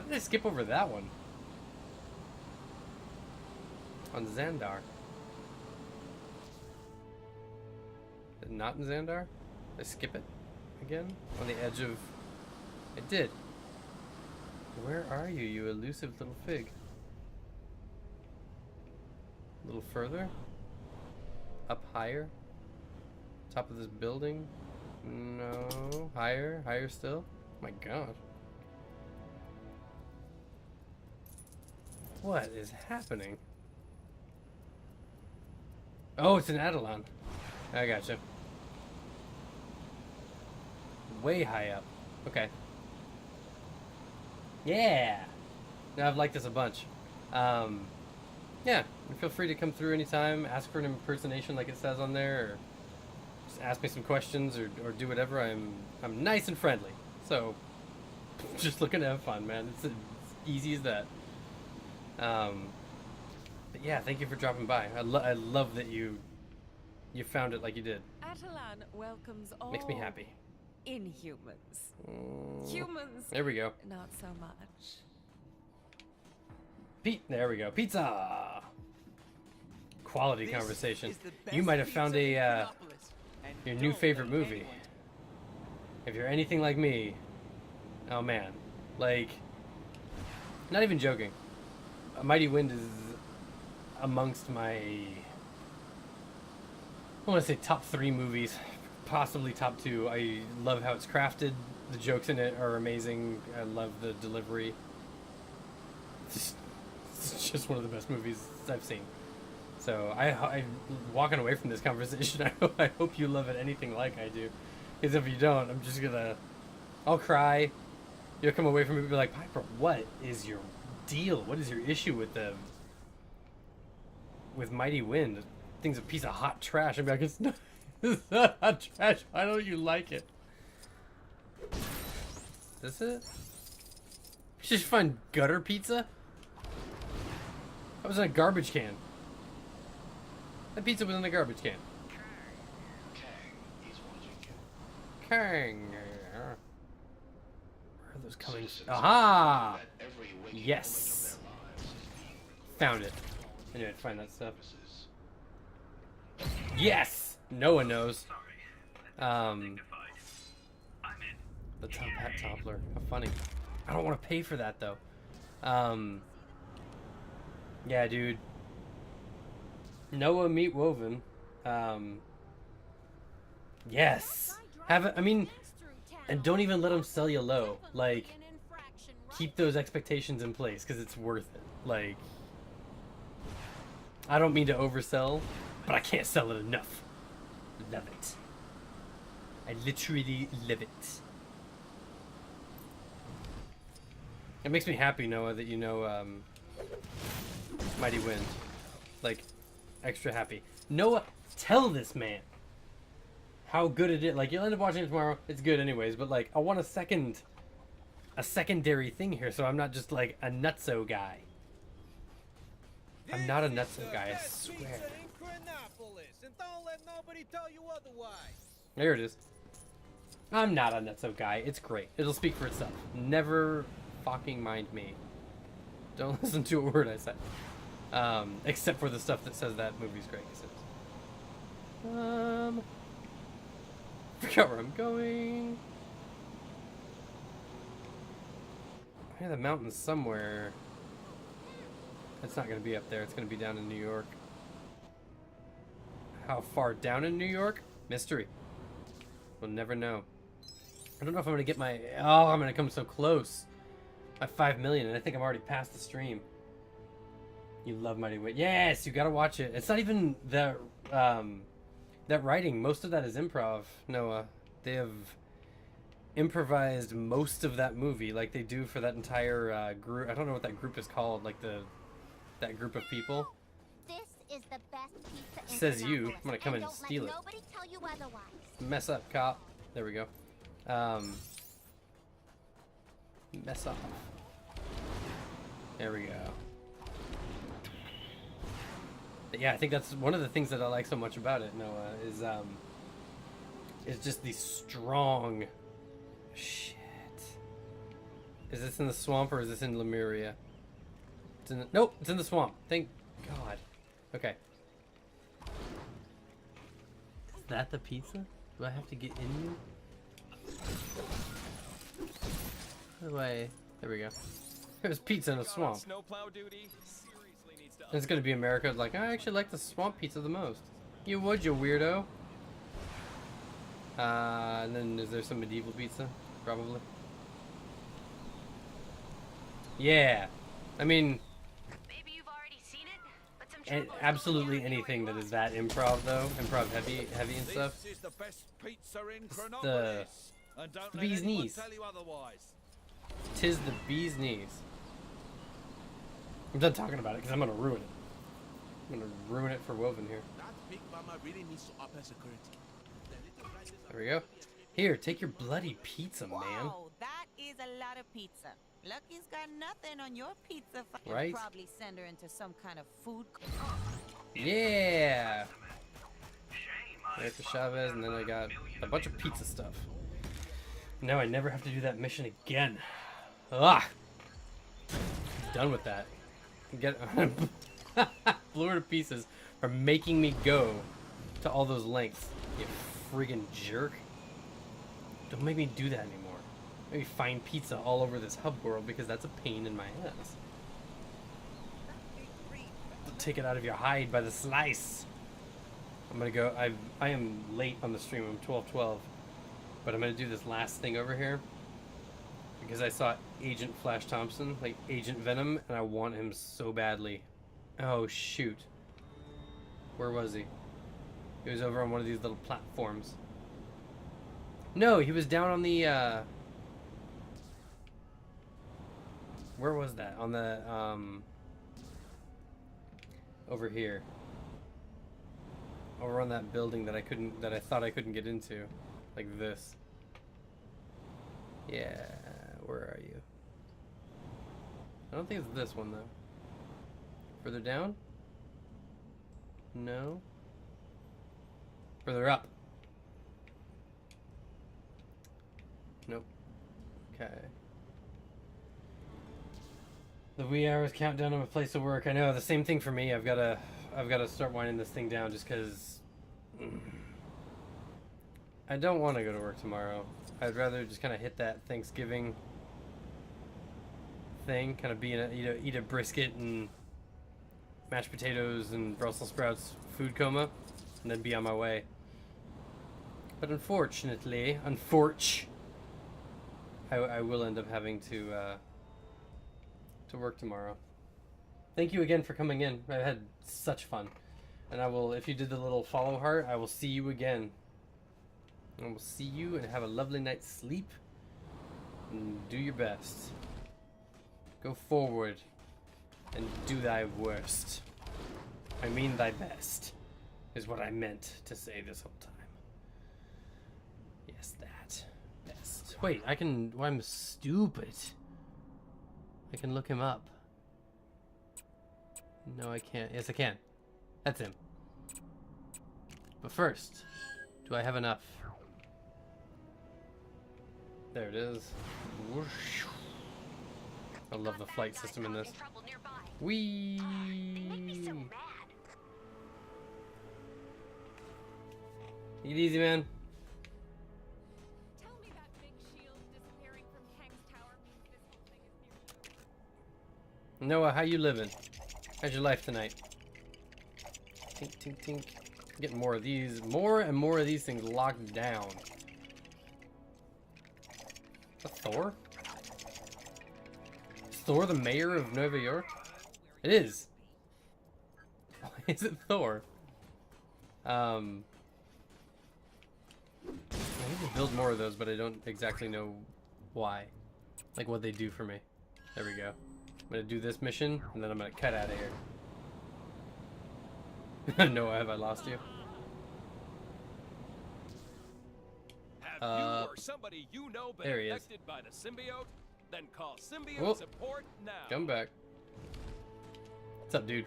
did I skip over that one? On Xandar. Not in Xandar? Did I skip it again? On the edge of... I did. Where are you, you elusive little fig? A little further? Up higher? Top of this building? No. Higher? Higher still? Oh my god. What is happening? Oh, it's an Adelon. I gotcha. Way high up. Okay. Yeah. No, I've liked this a bunch. Yeah, feel free to come through anytime, ask for an impersonation like it says on there, or just ask me some questions, or do whatever. I'm nice and friendly, so just looking to have fun, man. It's easy as that. But yeah, thank you for dropping by. I love that you found it like you did. Atalan welcomes all Makes me happy. Inhumans. Humans. There we go. Not so much. There we go. Pizza. Quality conversation. You might have found a your new favorite movie. If you're anything like me, oh man, like, not even joking. A Mighty Wind is amongst my, I want to say top 3 movies, possibly top 2. I love how it's crafted. The jokes in it are amazing. I love the delivery. It's just one of the best movies I've seen. So I walking away from this conversation, I hope you love it anything like I do. Because if you don't, I'm just gonna, I'll cry. You'll come away from it and be like, Piper, what is your deal? What is your issue with Mighty Wind? The thing's a piece of hot trash. I'd be like, it's not hot trash. Why don't you like it? Is this it? You just find gutter pizza? That was in a garbage can. That pizza was in a garbage can. Kang. Where are those coming? Aha! Yes. Found it. I knew I'd find that stuff. Yes! No one knows. The top hat toppler. How funny. I don't want to pay for that though. Yeah, dude. Noah Meat Woven. Yes. Have it. I mean, and don't even let them sell you low. Like, keep those expectations in place because it's worth it. Like, I don't mean to oversell, but I can't sell it enough. Love it. I literally love it. It makes me happy, Noah, that you know Mighty Wind. Like, extra happy. Noah, tell this man how good it is. Like, you'll end up watching it tomorrow. It's good anyways, but like, I want a secondary thing here, so I'm not just like a nutso guy. I'm not a nutso guy, I swear. And don't let nobody tell you otherwise. There it is. I'm not a nutso guy. It's great. It'll speak for itself. Never fucking mind me. Don't listen to a word I said. Except for the stuff that says that movie's great. Forgot where I'm going. I hear the mountains somewhere. It's not going to be up there. It's going to be down in New York. How far down in New York? Mystery. We'll never know. I don't know if I'm going to get my... Oh, I'm going to come so close. At 5 million, and I think I'm already past the stream. You love Mighty Wind. Yes, you got to watch it. It's not even that writing. Most of that is improv, Noah. They have improvised most of that movie like they do for that entire group. I don't know what that group is called, like that group of people. This is the best pizza in Says you. Annapolis, I'm gonna come and and don't steal let it. Nobody tell you otherwise. Mess up, cop. There we go. Mess up. There we go. But yeah, I think that's one of the things that I like so much about it, Noah, is just the strong... Shit. Is this in the swamp or is this in Lemuria? It's in the... Nope, it's in the swamp. Thank God. Okay. Is that the pizza? Do I have to get in you? How do I... There we go. There's pizza in a swamp. And it's gonna be America. Like, I actually like the swamp pizza the most. You would, you weirdo. And then is there some medieval pizza? Probably. Yeah. I mean... Maybe you've already seen it, but some absolutely anything that is that improv, though. Improv heavy and stuff. This is the best pizza in It's the bee's knees. tell you otherwise. 'Tis the bee's knees. I'm done talking about it because I'm gonna ruin it. I'm gonna ruin it for Woven here. There we go. Here, take your bloody pizza, man. Whoa, that is a lot of pizza. Lucky's got nothing on your pizza. Right? Probably send her into some kind of food. Yeah. Right for Chavez, and then I got a bunch of pizza stuff. Now I never have to do that mission again. Ah, done with that. Get blew her to pieces for making me go to all those lengths. You friggin' jerk! Don't make me do that anymore. Maybe find pizza all over this hub world because that's a pain in my ass. Take it out of your hide by the slice. I'm gonna go. I am late on the stream. I'm 12:12, but I'm gonna do this last thing over here because I saw Agent Flash Thompson, like Agent Venom, and I want him so badly. Oh shoot! Where was he? He was over on one of these little platforms. No, he was down on the. Where was that? On the over here. Over on that building that I thought I couldn't get into. Like this. Yeah, where are you? I don't think it's this one though. Further down? No. Further up. Nope. Okay. The wee hours countdown on my place of work. I know, the same thing for me. I've gotta start winding this thing down just because I don't want to go to work tomorrow. I'd rather just kind of hit that Thanksgiving thing, kind of be in a, eat a brisket and mashed potatoes and Brussels sprouts food coma, and then be on my way. But unfortunately, I will end up having to work tomorrow. Thank you again for coming in. I had such fun. And I will, if you did the little follow heart, I will see you again. I will see you and have a lovely night's sleep. And do your best. Go forward and do thy worst. I mean thy best, is what I meant to say this whole time. Yes, that. Best. Wait, I can, well, I'm stupid. I can look him up. No, I can't. Yes, I can. That's him. But first, do I have enough? There it is. Whoosh. I love the flight system in this. Whee! Take it easy, man. Noah, how you living? How's your life tonight? Tink, tink, tink. I'm getting more of these. More and more of these things locked down. Is that Thor? Is Thor the mayor of Nova York? It is. Why is it Thor? I need to build more of those, but I don't exactly know why. Like what they do for me. There we go. I'm gonna do this mission, and then I'm gonna cut out of here. No, have I lost you? Have you or somebody you know been there he affected by the symbiote? Then call symbiote support now. Come back. What's up, dude?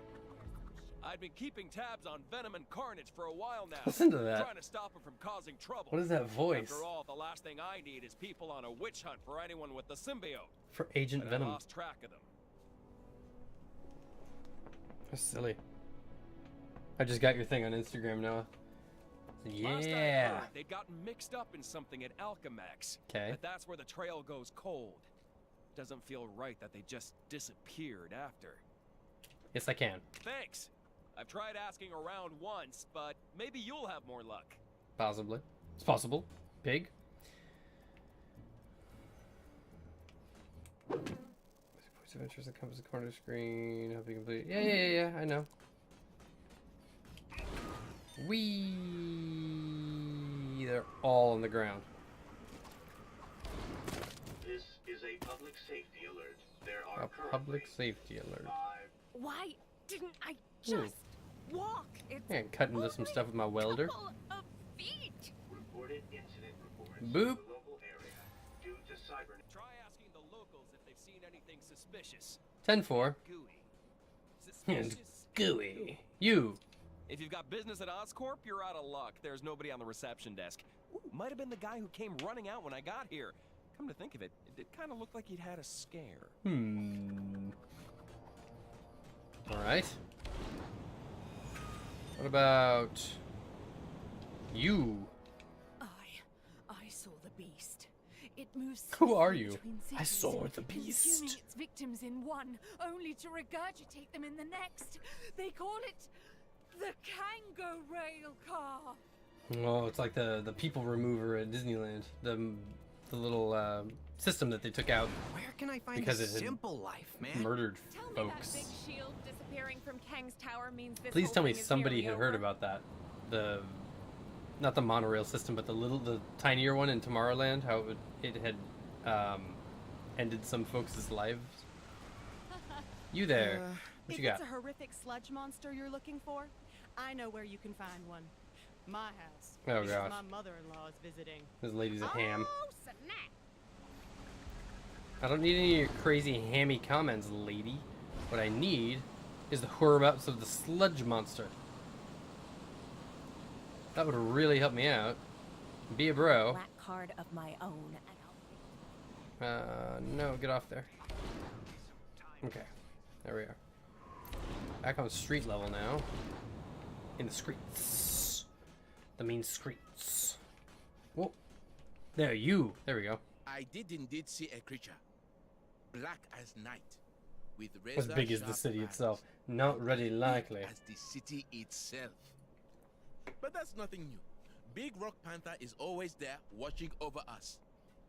I've been keeping tabs on Venom and Carnage for a while now. Listen to that. Trying to stop him from causing trouble. What is that voice? After all, the last thing I need is people on a witch hunt for anyone with the symbiote. For Agent But Venom. I lost track of them. That's silly. I just got your thing on Instagram, Noah. Last I Yeah. heard, they'd gotten mixed up in something at Alchemax. Okay. But that's where the trail goes cold. Doesn't feel right that they just disappeared after. Yes, I can. Thanks. I've tried asking around once, but maybe you'll have more luck. Possibly. It's possible. Pig. Points of interest that comes to the corner screen. Help you complete. Yeah. I know. Whee! They're all on the ground. This is a public public safety alert. There are A public safety alert. Why didn't I just walk? It's Yeah, cut into some stuff with my welder. of feet. Reported incident reports Boop. in the local area due to cyber. Try asking the locals if they've seen anything suspicious. 10-4. Gooey. And Suspicious? gooey. You. If you've got business at Oscorp, you're out of luck. There's nobody on the reception desk. Ooh, might have been the guy who came running out when I got here. Come to think of it, it did kind of look like he'd had a scare. Alright. What about you? I saw the beast. It moves. Who are swiftly you? between I cities, saw the beast. consuming its victims in one, only to regurgitate them in the next. They call it the Kango Rail Car. Oh, it's like the people remover at Disneyland. The little system that they took out. Where can I find because a it had simple life, man? murdered Tell me folks. that big shield disappearing from Kang's tower means this Please whole tell me thing is somebody nearly had heard over. about that. Not the monorail system, but the tinier one in Tomorrowland. How it had ended some folks' lives. You there? What you got? If it's a horrific sludge monster you're looking for, I know where you can find one. My house. Oh, because gosh. my mother-in-law is visiting. This lady's a ham. Oh, snap. I don't need any of your crazy hammy comments, lady. What I need is the whereabouts of the sludge monster. That would really help me out. Be a bro. Black card of my own. No, get off there. Okay, there we are. Back on street level now. In the streets. The mean streets. Whoa. There, you. There we go. I did indeed see a creature, black as night, with As big as the razor-sharp city eyes, itself. Not really likely. as the city itself. But that's nothing new. Big Rock Panther is always there, watching over us,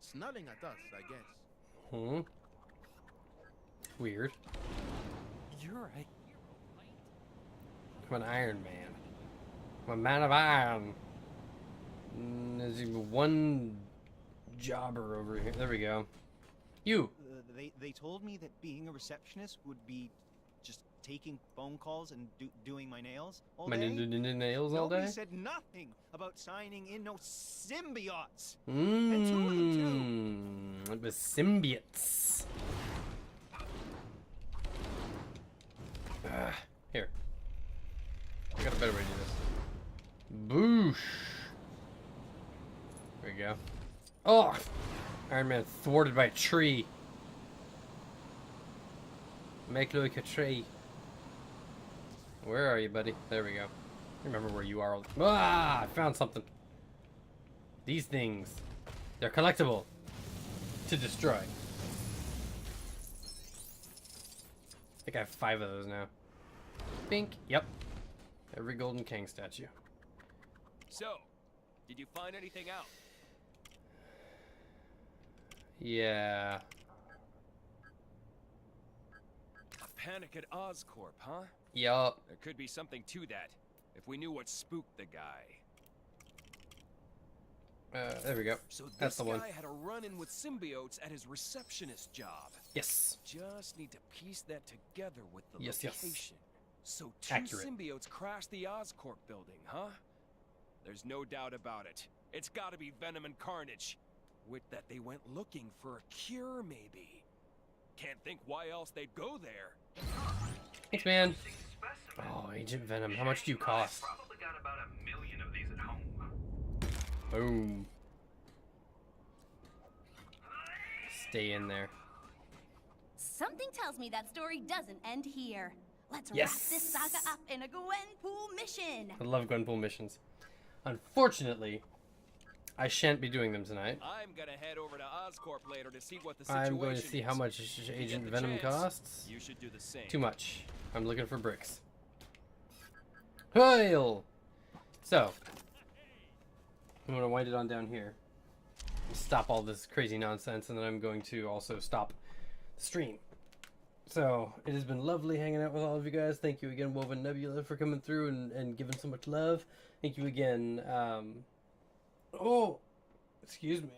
snarling at us, I guess. Weird. You're right. I'm an Iron Man. I'm a man of iron. There's even one jobber over here. There we go. You. They told me that being a receptionist would be just taking phone calls and doing my nails all day. Nails all Nobody day? said nothing about signing in no symbiotes. And two of them too. It was symbiotes. Here. I got a better way to do this. Boosh. There we go. Oh! Iron Man thwarted by a tree. Make like a tree. Where are you, buddy? There we go. Remember where you are. Ah! I found something. These things. They're collectible. To destroy. I think I have 5 of those now. Bink. Yep. Every Golden King statue. So, did you find anything out? Yeah. A panic at Oscorp, huh? Yup. There could be something to that, if we knew what spooked the guy. There we go. So That's this the one. guy had a run-in with symbiotes at his receptionist job. Yes. Just need to piece that together with the Yes, yes. location. So 2 Accurate. symbiotes crashed the Oscorp building, huh? There's no doubt about it. It's gotta be Venom and Carnage. With that, they went looking for a cure, maybe. Can't think why else they'd go there. Thanks, man. Oh, Agent Venom. How much do you cost? Probably got about 1 million of these at home. Boom. Stay in there. Something tells me that story doesn't end here. Let's Yes. wrap this saga up in a Gwenpool mission. I love Gwenpool missions. Unfortunately, I shan't be doing them tonight. I'm gonna head over to Oscorp later to see what the situation I'm going to see is. how much If you get Agent the Venom chance, costs. You should do the same. Too much. I'm looking for bricks. Hail! So, I'm going to wind it on down here. Stop all this crazy nonsense, and then I'm going to also stop the stream. So, it has been lovely hanging out with all of you guys. Thank you again, Woven Nebula, for coming through and giving so much love. Thank you again. Oh, excuse me.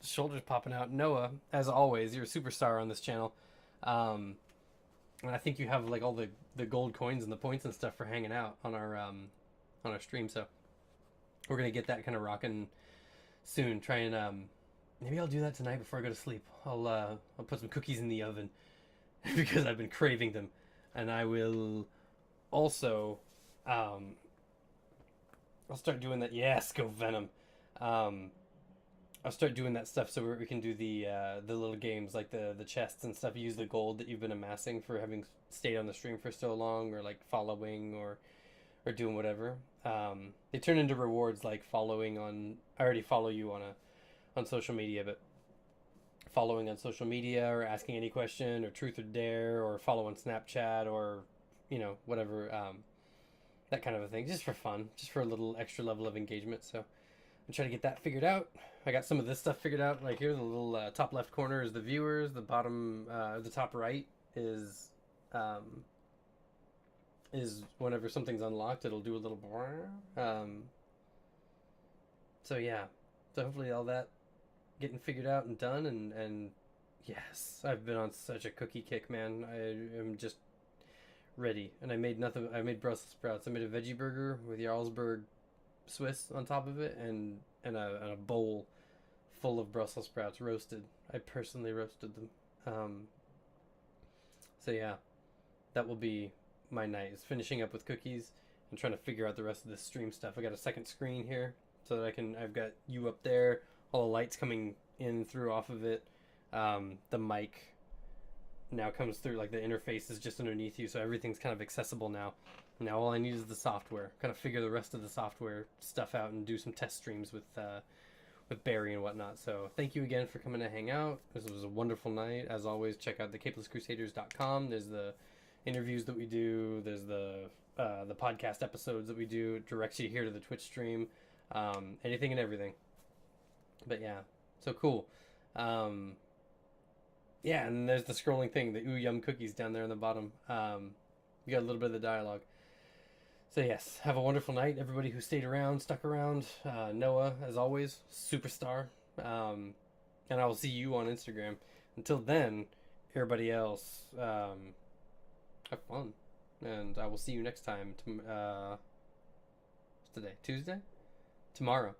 shoulders popping out. Noah, as always, you're a superstar on this channel. And I think you have like all the gold coins and the points and stuff for hanging out on our stream. So we're gonna get that kind of rocking soon. Try and maybe I'll do that tonight before I go to sleep. I'll put some cookies in the oven because I've been craving them, and I will also I'll start doing that. Yes, go Venom. I'll start doing that stuff so we can do the little games like the chests and stuff. Use the gold that you've been amassing for having stayed on the stream for so long, or like following or doing whatever. They turn into rewards like following on. I already follow you on social media, but following on social media or asking any question or truth or dare or follow on Snapchat or whatever, that kind of a thing, just for fun, just for a little extra level of engagement. So I'm trying to get that figured out. I got some of this stuff figured out. Like here, the little top left corner is the viewers. The bottom, the top right is whenever something's unlocked, it'll do a little. So yeah, so hopefully all that getting figured out and done, and yes, I've been on such a cookie kick, man. I am just ready, and I made Brussels sprouts. I made a veggie burger with Jarlsberg Swiss on top of it, and a bowl full of Brussels sprouts roasted. I personally roasted them. So yeah, that will be my night, is finishing up with cookies and trying to figure out the rest of the stream stuff. I got a second screen here so that I've got you up there, all the lights coming in through off of it. The mic now comes through, like the interface is just underneath you, so everything's kind of accessible now. Now all I need is the software. Kind of figure the rest of the software stuff out and do some test streams with Barry and whatnot. So thank you again for coming to hang out. This was a wonderful night. As always, check out thecapelesscrusaders.com. There's the interviews that we do. There's the podcast episodes that we do. It directs you here to the Twitch stream. Anything and everything. But yeah, so cool. Yeah, and there's the scrolling thing, the ooh yum cookies down there on the bottom. You got a little bit of the dialogue. So yes, have a wonderful night, everybody who stayed around, stuck around. Noah, as always, superstar. And I will see you on Instagram. Until then, everybody else, have fun. And I will see you next time. What's today? Tuesday? Tomorrow.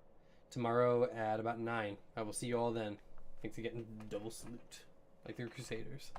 Tomorrow at about 9. I will see you all then. Thanks again. Double salute. Like the Crusaders.